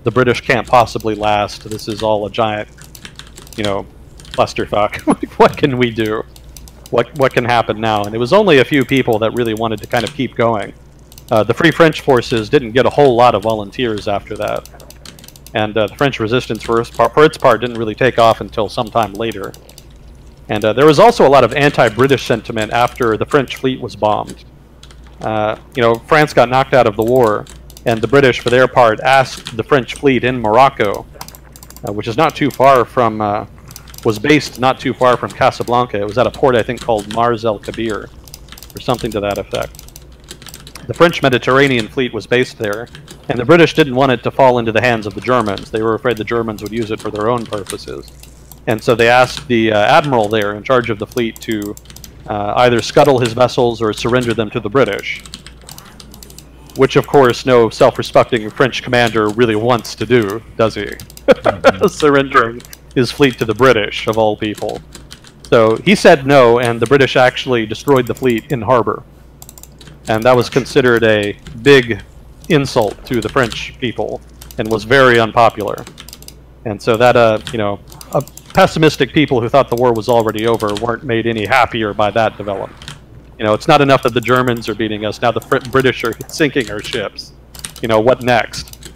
the British can't possibly last, this is all a giant, you know, clusterfuck. What can we do? What can happen now? And it was only a few people that really wanted to kind of keep going. The Free French forces didn't get a whole lot of volunteers after that. And the French resistance, for its part, didn't really take off until sometime later. And there was also a lot of anti-British sentiment after the French fleet was bombed. You know, France got knocked out of the war, and the British, for their part, asked the French fleet in Morocco, which is not too far from, was based not too far from Casablanca. It was at a port, I think, called Mars el Kabir, or something to that effect. The French Mediterranean fleet was based there, and the British didn't want it to fall into the hands of the Germans. They were afraid the Germans would use it for their own purposes. And so they asked the admiral there in charge of the fleet to either scuttle his vessels or surrender them to the British, which, of course, no self-respecting French commander really wants to do, does he? Surrendering his fleet to the British, of all people. So he said no, and the British actually destroyed the fleet in harbor. And that was considered a big insult to the French people, and was very unpopular. And so that, you know, pessimistic people who thought the war was already over weren't made any happier by that development. You know, it's not enough that the Germans are beating us, now the British are sinking our ships. You know, what next?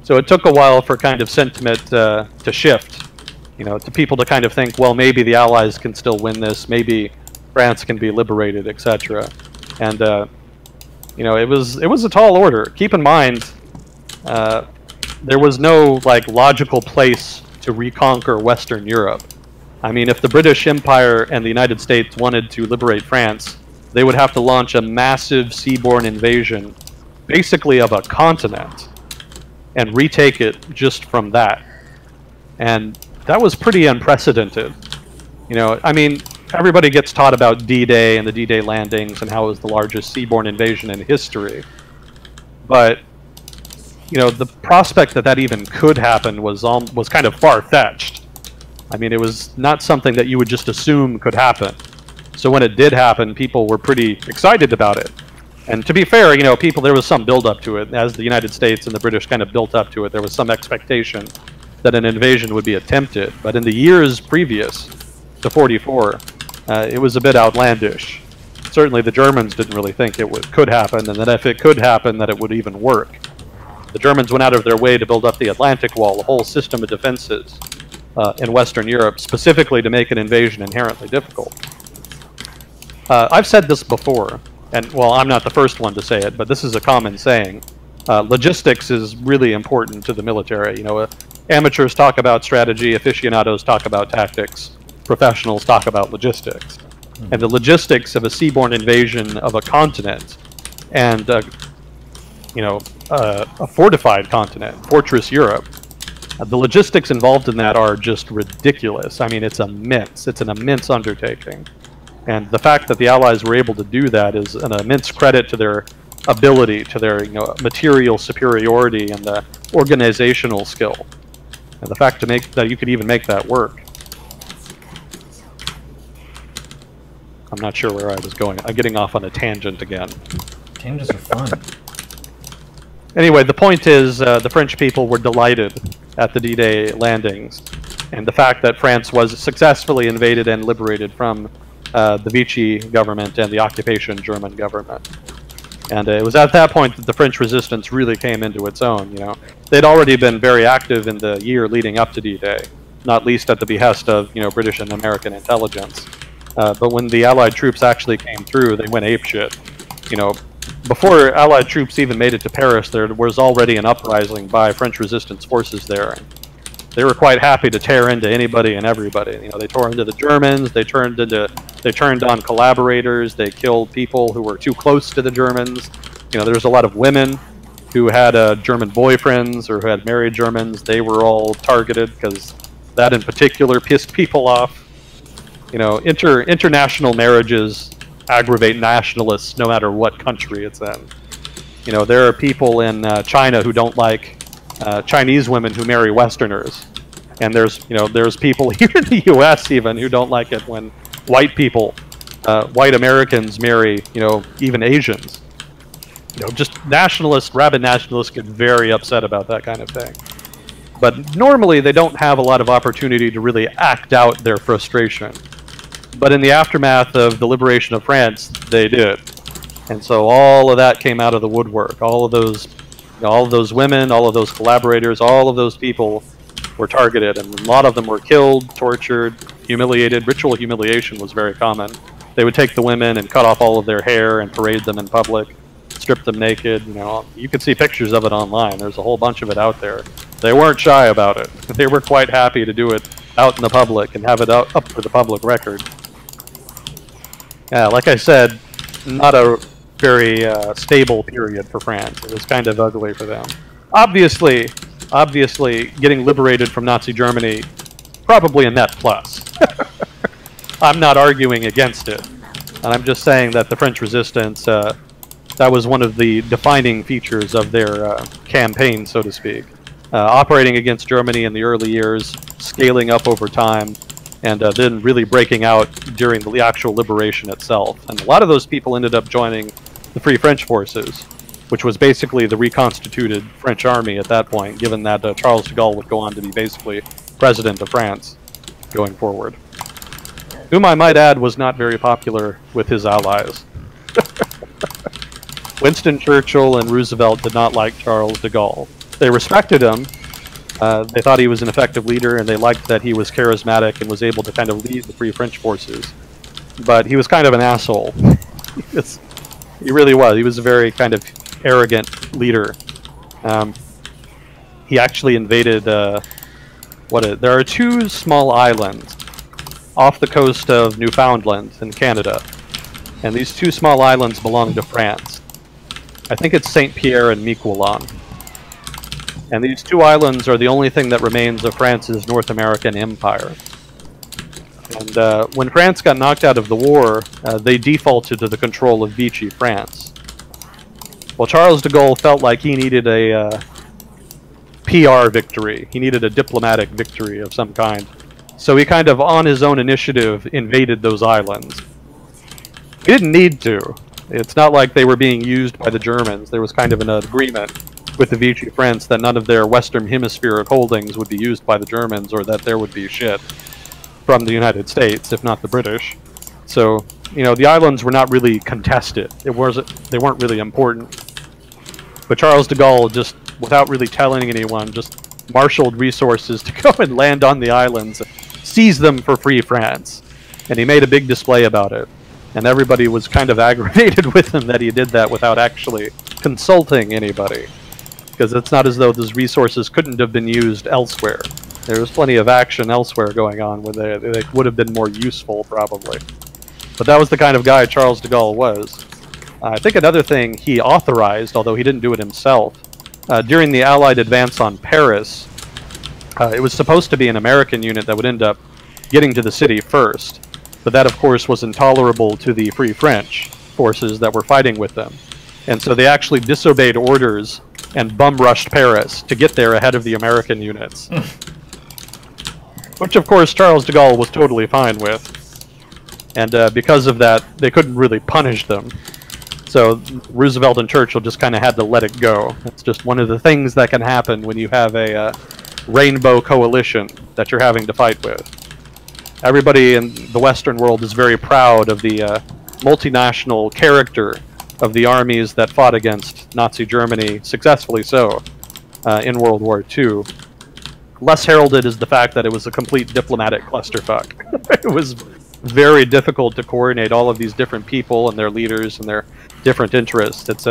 So it took a while for kind of sentiment to shift, you know, to people to kind of think, well, maybe the Allies can still win this, maybe France can be liberated, etc. And you know, it was a tall order. Keep in mind, there was no like logical place to to reconquer Western Europe. I mean, if the British Empire and the United States wanted to liberate France, they would have to launch a massive seaborne invasion, basically of a continent, and retake it just from that. And that was pretty unprecedented. You know, I mean, everybody gets taught about D-Day and the D-Day landings and how it was the largest seaborne invasion in history. But, you know, the prospect that that even could happen was kind of far-fetched. I mean, it was not something that you would just assume could happen. So when it did happen, people were pretty excited about it. And to be fair, you know, there was some build-up to it. As the United States and the British kind of built up to it, there was some expectation that an invasion would be attempted. But in the years previous to 44, it was a bit outlandish. Certainly the Germans didn't really think could happen, and that if it could happen, that it would even work. The Germans went out of their way to build up the Atlantic Wall, a whole system of defenses in Western Europe, specifically to make an invasion inherently difficult. I've said this before, and well, I'm not the first one to say it, but this is a common saying. Logistics is really important to the military. You know, amateurs talk about strategy, aficionados talk about tactics, professionals talk about logistics. And the logistics of a seaborne invasion of a continent and, you know, a fortified continent, Fortress Europe, the logistics involved in that are just ridiculous. I mean, it's immense. It's an immense undertaking. And the fact that the Allies were able to do that is an immense credit to their ability, to their, you know, material superiority and the organizational skill. And the fact that you could even make that work. I'm not sure where I was going. I'm getting off on a tangent again. Tangents are fun. Anyway, the point is the French people were delighted at the D-Day landings, and the fact that France was successfully invaded and liberated from the Vichy government and the occupation German government. And it was at that point that the French resistance really came into its own. You know, they'd already been very active in the year leading up to D-Day, not least at the behest of, you know, British and American intelligence. But when the Allied troops actually came through, they went apeshit. You know, before Allied troops even made it to Paris, there was already an uprising by French resistance forces there. And they were quite happy to tear into anybody and everybody. You know, they tore into the Germans, they turned on collaborators, they killed people who were too close to the Germans. You know, there was a lot of women who had German boyfriends or who had married Germans. They were all targeted because that in particular pissed people off. You know, international marriages aggravate nationalists no matter what country it's in. You know, there are people in China who don't like Chinese women who marry Westerners. And there's people here in the U.S. even who don't like it when white people, white Americans marry, you know, even Asians. You know, just nationalists, rabid nationalists get very upset about that kind of thing. But normally they don't have a lot of opportunity to really act out their frustration. But in the aftermath of the liberation of France, they did. And so all of that came out of the woodwork. All of those women, all of those collaborators, all of those people were targeted, and a lot of them were killed, tortured, humiliated. Ritual humiliation was very common. They would take the women and cut off all of their hair and parade them in public, strip them naked. You know, you can see pictures of it online. There's a whole bunch of it out there. They weren't shy about it. They were quite happy to do it out in the public and have it up for the public record. Yeah, like I said, not a very stable period for France. It was kind of ugly for them. Obviously, getting liberated from Nazi Germany, probably a net plus. I'm not arguing against it. And I'm just saying that the French resistance, that was one of the defining features of their campaign, so to speak. Operating against Germany in the early years, scaling up over time, and then really breaking out during the actual liberation itself. And a lot of those people ended up joining the Free French Forces, which was basically the reconstituted French army at that point, given that Charles de Gaulle would go on to be basically president of France going forward. Whom I might add was not very popular with his allies. Winston Churchill and Roosevelt did not like Charles de Gaulle. They respected him. They thought he was an effective leader, and they liked that he was charismatic and was able to kind of lead the Free French Forces. But he was kind of an asshole. He really was. He was a very kind of arrogant leader. He actually invaded There are two small islands off the coast of Newfoundland in Canada, and these two small islands belong to France. I think it's Saint Pierre and Miquelon. And these two islands are the only thing that remains of France's North American empire. And when France got knocked out of the war, they defaulted to the control of Vichy France. Well, Charles de Gaulle felt like he needed a PR victory. He needed a diplomatic victory of some kind. So he kind of, on his own initiative, invaded those islands. He didn't need to. It's not like they were being used by the Germans. There was kind of an agreement with the Vichy France that none of their Western Hemispheric holdings would be used by the Germans, or that there would be shit from the United States, if not the British. So, you know, the islands were not really contested. They weren't really important. But Charles de Gaulle, just without really telling anyone, just marshaled resources to go and land on the islands, seize them for Free France. And he made a big display about it. And everybody was kind of aggravated with him that he did that without actually consulting anybody. Because it's not as though those resources couldn't have been used elsewhere. There was plenty of action elsewhere going on where they would have been more useful, probably. But that was the kind of guy Charles de Gaulle was. I think another thing he authorized, although he didn't do it himself, during the Allied advance on Paris, it was supposed to be an American unit that would end up getting to the city first. But that, of course, was intolerable to the Free French forces that were fighting with them. And so they actually disobeyed orders and bum-rushed Paris to get there ahead of the American units. Which, of course, Charles de Gaulle was totally fine with. And because of that, they couldn't really punish them. So Roosevelt and Churchill just kind of had to let it go. It's just one of the things that can happen when you have a rainbow coalition that you're having to fight with. Everybody in the Western world is very proud of the multinational character of the armies that fought against Nazi Germany, successfully so, in World War II. Less heralded is the fact that it was a complete diplomatic clusterfuck. It was very difficult to coordinate all of these different people and their leaders and their different interests. It's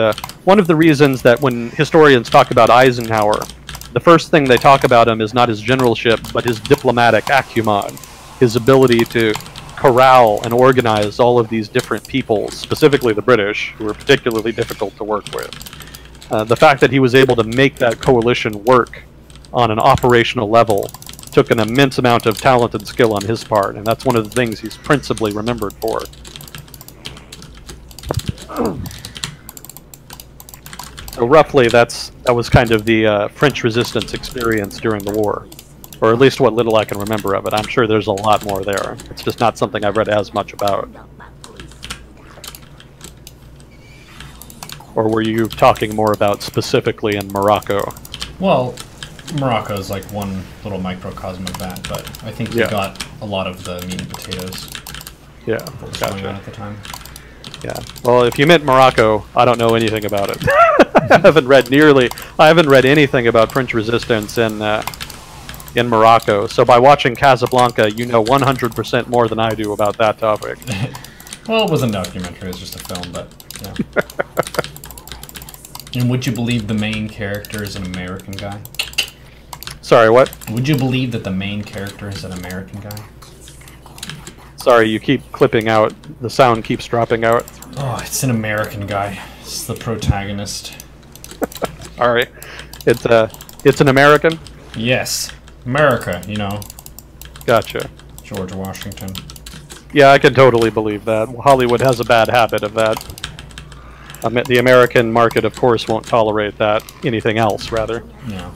one of the reasons that when historians talk about Eisenhower, the first thing they talk about him is not his generalship, but his diplomatic acumen, his ability to corral and organize all of these different peoples, specifically the British, who were particularly difficult to work with. The fact that he was able to make that coalition work on an operational level took an immense amount of talent and skill on his part, and that's one of the things he's principally remembered for. So roughly, that was kind of the French resistance experience during the war. Or at least what little I can remember of it. I'm sure there's a lot more there. It's just not something I've read as much about. Or were you talking more about specifically in Morocco? Well, Morocco is like one little microcosm of that, but I think you got a lot of the meat and potatoes. Yeah, what was going on at the time. Yeah. Well, if you meant Morocco, I don't know anything about it. I haven't read anything about French resistance in Morocco. So by watching Casablanca, you know 100% more than I do about that topic. Well, it wasn't a documentary, it was just a film, but yeah. And would you believe the main character is an American guy? Sorry, what? Would you believe that the main character is an American guy? Sorry, you keep clipping out. The sound keeps dropping out. Oh, it's an American guy. It's the protagonist. Alright. It's an American? Yes. America, you know. Gotcha. George Washington. Yeah, I can totally believe that. Hollywood has a bad habit of that. The American market, of course, won't tolerate that. Anything else, rather. Yeah.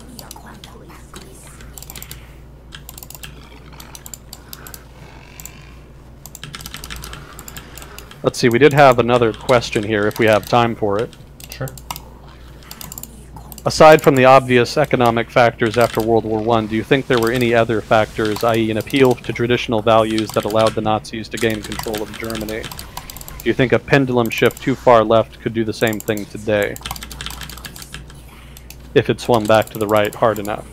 Let's see, we did have another question here, if we have time for it. Sure. Aside from the obvious economic factors after World War I, do you think there were any other factors, i.e. an appeal to traditional values that allowed the Nazis to gain control of Germany? Do you think a pendulum shift too far left could do the same thing today? If it swung back to the right hard enough.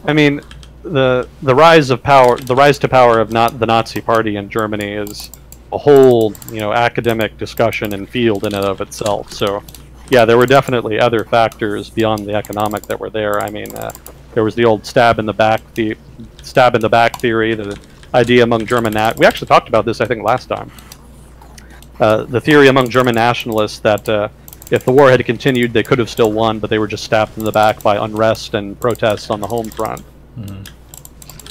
I mean, the rise of power, the rise to power of not the Nazi Party in Germany is a whole, academic discussion and field in and of itself. So, yeah, there were definitely other factors beyond the economic that were there. I mean, there was the old stab in the back theory, the idea among we actually talked about this, I think, last time. The theory among German nationalists that if the war had continued, they could have still won, but they were just stabbed in the back by unrest and protests on the home front.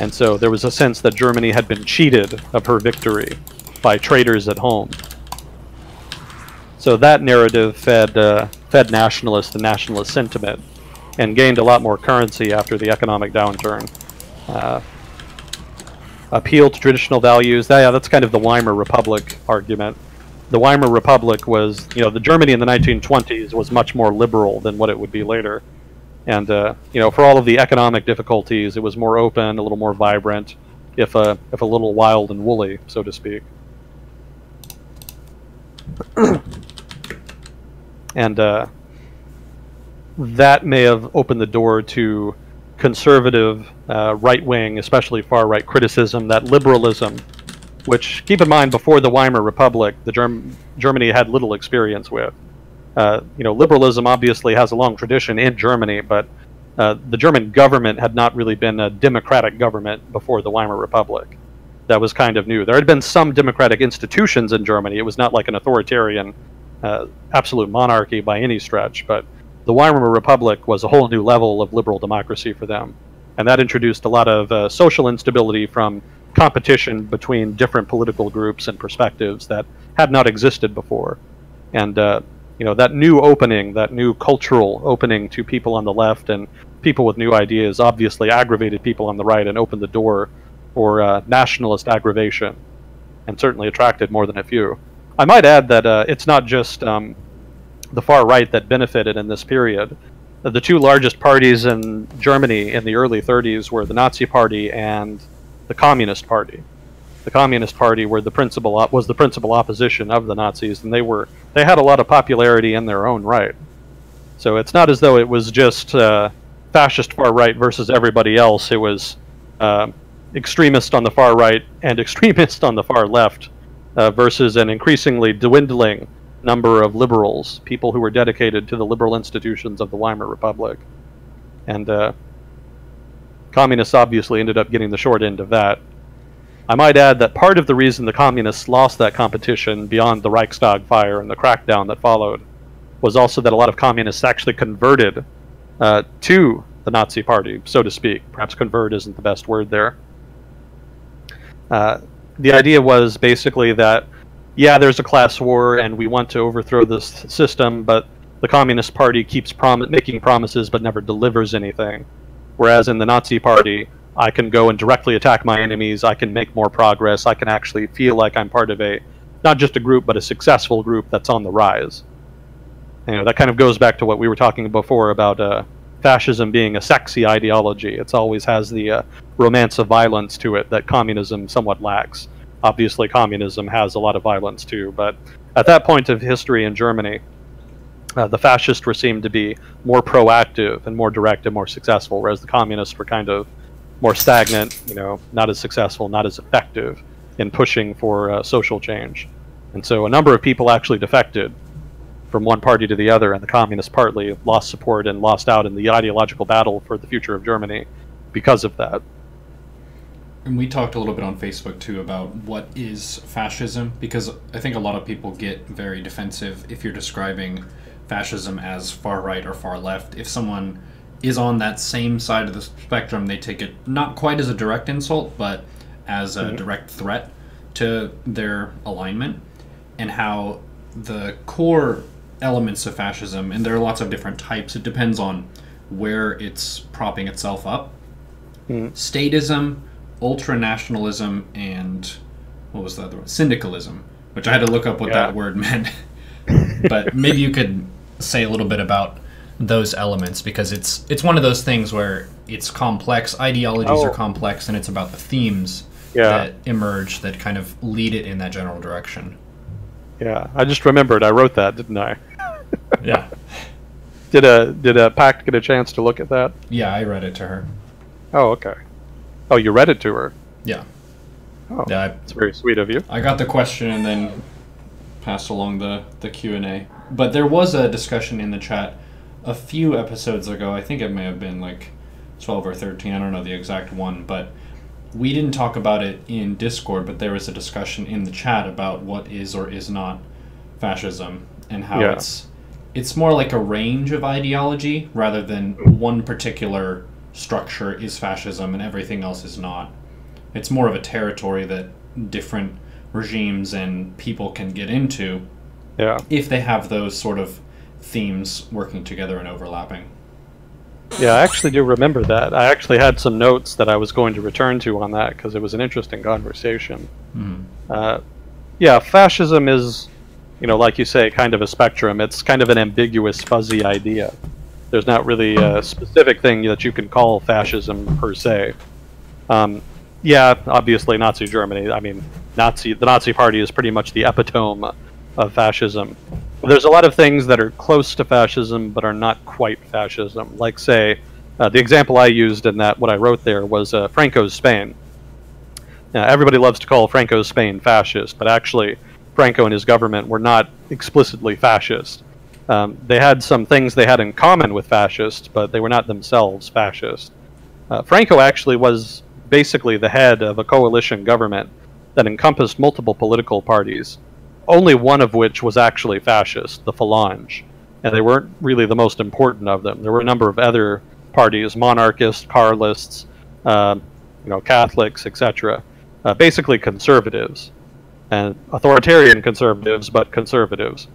And so there was a sense that Germany had been cheated of her victory by traitors at home. So that narrative fed nationalist and nationalist sentiment and gained a lot more currency after the economic downturn. Appeal to traditional values, that's kind of the Weimar Republic argument. The Weimar Republic was, the Germany in the 1920s was much more liberal than what it would be later. And, for all of the economic difficulties, it was more open, a little more vibrant, if a little wild and woolly, so to speak. And that may have opened the door to conservative, right-wing, especially far-right criticism, that liberalism, which, keep in mind, before the Weimar Republic, Germany had little experience with. Liberalism obviously has a long tradition in Germany, but the German government had not really been a democratic government before the Weimar Republic. That was kind of new. There had been some democratic institutions in Germany. It was not like an authoritarian, absolute monarchy by any stretch, but the Weimar Republic was a whole new level of liberal democracy for them. And that introduced a lot of social instability from competition between different political groups and perspectives that had not existed before. And that new opening, that new cultural opening to people on the left and people with new ideas obviously aggravated people on the right and opened the door for nationalist aggravation, and certainly attracted more than a few. I might add that it's not just the far right that benefited in this period. The two largest parties in Germany in the early 30s were the Nazi Party and the Communist Party. The Communist Party was the principal opposition of the Nazis, and they had a lot of popularity in their own right. So it's not as though it was just fascist far right versus everybody else. It was extremist on the far right and extremist on the far left versus an increasingly dwindling number of liberals, people who were dedicated to the liberal institutions of the Weimar Republic. And communists obviously ended up getting the short end of that. I might add that part of the reason the communists lost that competition beyond the Reichstag fire and the crackdown that followed was also that a lot of communists actually converted to the Nazi Party, so to speak. Perhaps convert isn't the best word there. The idea was basically that, yeah, there's a class war and we want to overthrow this system, but the Communist Party keeps making promises but never delivers anything. Whereas in the Nazi Party, I can go and directly attack my enemies, I can make more progress, I can actually feel like I'm part of not just a group, but a successful group that's on the rise. That kind of goes back to what we were talking before about fascism being a sexy ideology. It always has the romance of violence to it that communism somewhat lacks. Obviously, communism has a lot of violence too, but at that point of history in Germany, the fascists were seen to be more proactive and more direct and more successful, whereas the communists were kind of more stagnant, not as successful, not as effective in pushing for social change. And so a number of people actually defected from one party to the other, and the Communist Party lost support and lost out in the ideological battle for the future of Germany because of that. And we talked a little bit on Facebook, too, about what is fascism, because I think a lot of people get very defensive if you're describing fascism as far right or far left. If someone is on that same side of the spectrum, they take it not quite as a direct insult, but as a direct threat to their alignment, and how the core elements of fascism, and there are lots of different types, it depends on where it's propping itself up. Statism, ultranationalism, and what was the other one? Syndicalism, which I had to look up what that word meant. But maybe you could say a little bit about those elements, because it's one of those things where it's complex, ideologies are complex, and it's about the themes that emerge that kind of lead it in that general direction. Yeah, I just remembered I wrote that, didn't I? Yeah. Did Pact get a chance to look at that? Yeah, I read it to her. Oh, okay. Oh, you read it to her? Yeah. Oh, Yeah, that's very sweet of you. I got the question and then passed along the Q&A. But there was a discussion in the chat a few episodes ago. I think it may have been like 12 or 13. I don't know the exact one, but we didn't talk about it in Discord, but there was a discussion in the chat about what is or is not fascism and how it's more like a range of ideology rather than one particular structure is fascism and everything else is not. It's more of a territory that different regimes and people can get into if they have those sort of themes working together and overlapping. Yeah, I actually do remember that. I actually had some notes that I was going to return to on that because it was an interesting conversation. Yeah, fascism is, like you say, kind of a spectrum. It's kind of an ambiguous, fuzzy idea. There's not really a specific thing that you can call fascism per se. Yeah, obviously Nazi Germany. I mean, the Nazi Party is pretty much the epitome of fascism. There's a lot of things that are close to fascism but are not quite fascism. Like, say, the example I used in that, what I wrote there, was Franco's Spain. Everybody loves to call Franco's Spain fascist, but actually Franco and his government were not explicitly fascist. They had some things they had in common with fascists, but they were not themselves fascist. Franco actually was basically the head of a coalition government that encompassed multiple political parties, only one of which was actually fascist, the Falange, and they weren't really the most important of them. There were a number of other parties, monarchists, Carlists, Catholics, etc., basically conservatives, and authoritarian conservatives, but conservatives.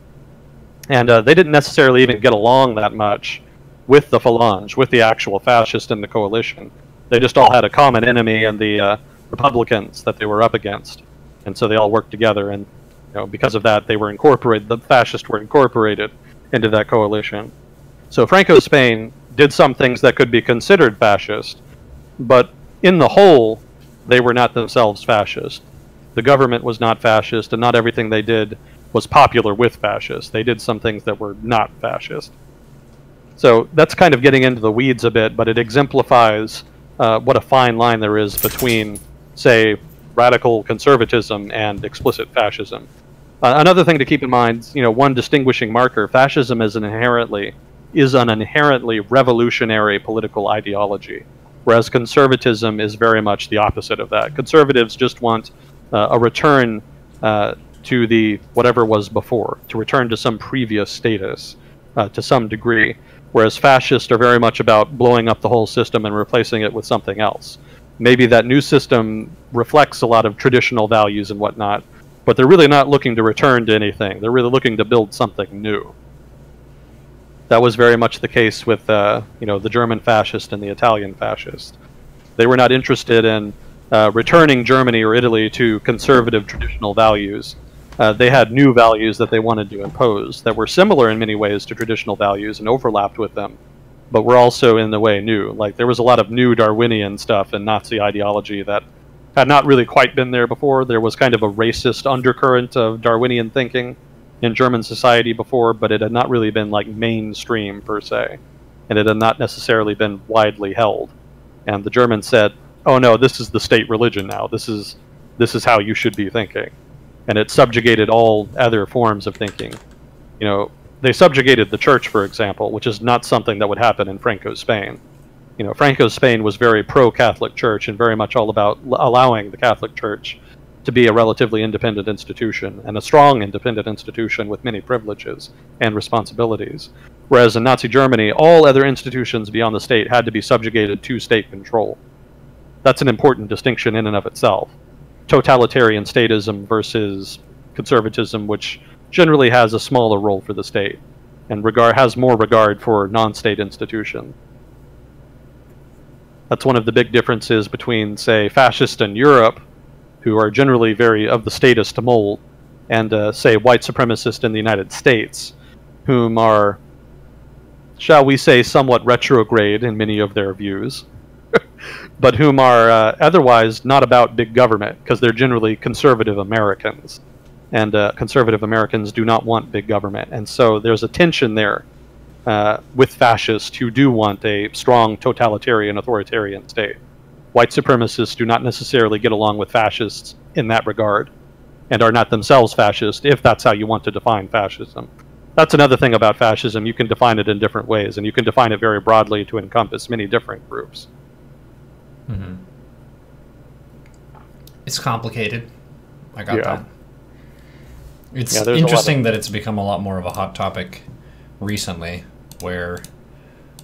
And they didn't necessarily even get along that much with the Falange, with the actual fascists in the coalition. They just all had a common enemy in the Republicans that they were up against. And so they all worked together, and because of that, they were incorporated, the fascists were incorporated into that coalition. So Franco's Spain did some things that could be considered fascist, but in the whole, they were not themselves fascist. The government was not fascist, and not everything they did was popular with fascists. They did some things that were not fascist. So that's kind of getting into the weeds a bit, but it exemplifies what a fine line there is between, say, radical conservatism and explicit fascism. Another thing to keep in mind, one distinguishing marker: fascism is an inherently revolutionary political ideology, whereas conservatism is very much the opposite of that. Conservatives just want a return to the whatever was before, to return to some previous status to some degree, whereas fascists are very much about blowing up the whole system and replacing it with something else. Maybe that new system reflects a lot of traditional values and whatnot, but they're really not looking to return to anything. They're really looking to build something new. That was very much the case with the German fascist and the Italian fascist. They were not interested in returning Germany or Italy to conservative traditional values. They had new values that they wanted to impose that were similar in many ways to traditional values and overlapped with them, but were also in the way new. Like, there was a lot of new Darwinian stuff in Nazi ideology that had not really quite been there before. There was kind of a racist undercurrent of Darwinian thinking in German society before, but it had not really been like mainstream per se, and it had not necessarily been widely held. And the Germans said, "Oh no, this is the state religion now. This is how you should be thinking," and it subjugated all other forms of thinking. They subjugated the church, for example, which is not something that would happen in Franco's Spain. Franco's Spain was very pro-Catholic Church and very much all about allowing the Catholic Church to be a relatively independent institution, and a strong independent institution with many privileges and responsibilities. Whereas in Nazi Germany, all other institutions beyond the state had to be subjugated to state control. That's an important distinction in and of itself. Totalitarian statism versus conservatism, which generally has a smaller role for the state and has more regard for non-state institutions. That's one of the big differences between, say, fascists in Europe, who are generally very of the statist mold, and, say, white supremacists in the United States, whom are, shall we say, somewhat retrograde in many of their views, but whom are otherwise not about big government, because they're generally conservative Americans. And conservative Americans do not want big government. And so there's a tension there with fascists who do want a strong totalitarian, authoritarian state. white supremacists do not necessarily get along with fascists in that regard, and are not themselves fascist, if that's how you want to define fascism. That's another thing about fascism. You can define it in different ways, and you can define it very broadly to encompass many different groups. Mm-hmm. It's complicated. I got that. It's interesting that it's become a lot more of a hot topic recently, where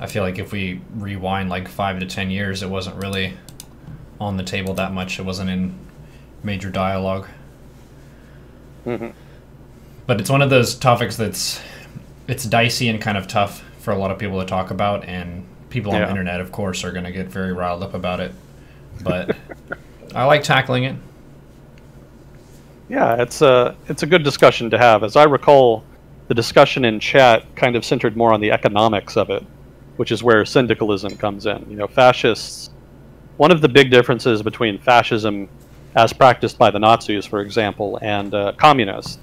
I feel like if we rewind like 5 to 10 years, it wasn't really on the table that much. It wasn't in major dialogue. Mm-hmm. But it's one of those topics it's dicey and kind of tough for a lot of people to talk about, and people on the internet, of course, are going to get very riled up about it. But I like tackling it. Yeah, it's a good discussion to have. As I recall, the discussion in chat kind of centered more on the economics of it, which is where syndicalism comes in. You know, fascists. One of the big differences between fascism, as practiced by the Nazis, for example, and communists,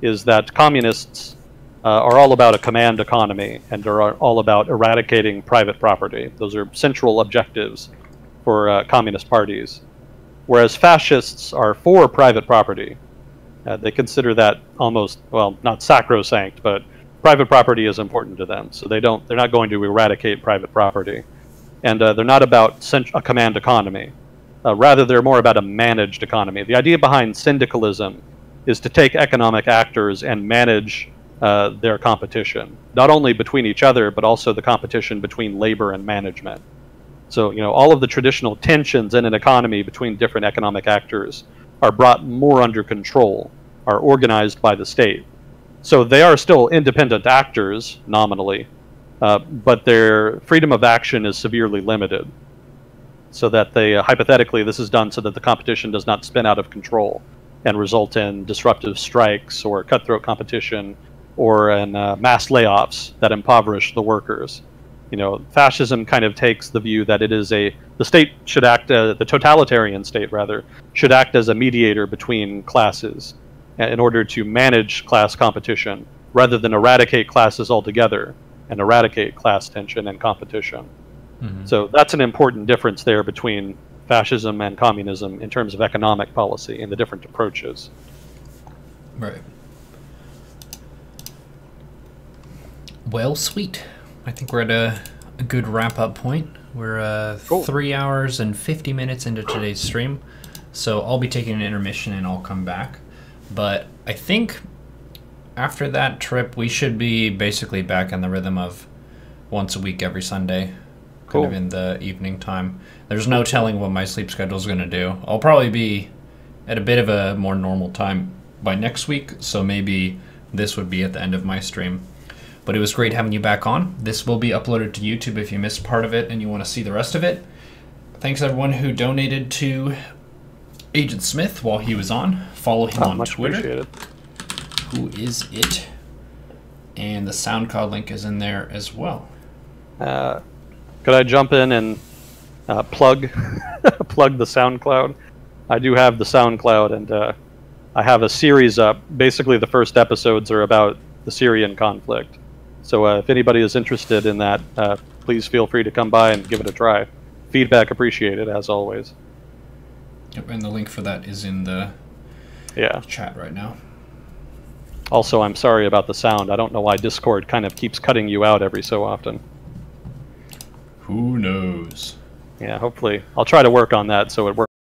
is that communists are all about a command economy and are all about eradicating private property. Those are central objectives for communist parties. Whereas fascists are for private property. They consider that almost, well, not sacrosanct, but private property is important to them. So they're not going to eradicate private property. And they're not about a command economy. Rather, they're more about a managed economy. The idea behind syndicalism is to take economic actors and manage their competition, not only between each other, but also the competition between labor and management. So, you know, all of the traditional tensions in an economy between different economic actors are brought more under control, are organized by the state. So they are still independent actors, nominally, but their freedom of action is severely limited. So that they, hypothetically, this is done so that the competition does not spin out of control and result in disruptive strikes or cutthroat competition or in mass layoffs that impoverish the workers. You know, fascism kind of takes the view that it is the state should act, the totalitarian state rather, should act as a mediator between classes in order to manage class competition rather than eradicate classes altogether and eradicate class tension and competition. Mm-hmm. So that's an important difference there between fascism and communism in terms of economic policy and the different approaches. Right. Well, sweet. I think we're at a good wrap-up point. We're cool. 3 hours and 50 minutes into today's stream, so I'll be taking an intermission and I'll come back. But I think after that trip, we should be basically back in the rhythm of once a week every Sunday, kind of in the evening time. There's no telling what my sleep schedule is going to do. I'll probably be at a bit of a more normal time by next week, so maybe this would be at the end of my stream. But it was great having you back on. This will be uploaded to YouTube if you missed part of it and you want to see the rest of it. Thanks everyone who donated to Agent Smith while he was on. Follow him on Twitter. Appreciated. Who is it? And the SoundCloud link is in there as well. Could I jump in and plug plug the SoundCloud? I do have the SoundCloud, and I have a series up. Basically, the first episodes are about the Syrian conflict. So if anybody is interested in that, please feel free to come by and give it a try. Feedback appreciated, as always. Yep, and the link for that is in the chat right now. Also, I'm sorry about the sound. I don't know why Discord kind of keeps cutting you out every so often. Who knows? Yeah, hopefully. I'll try to work on that so it works.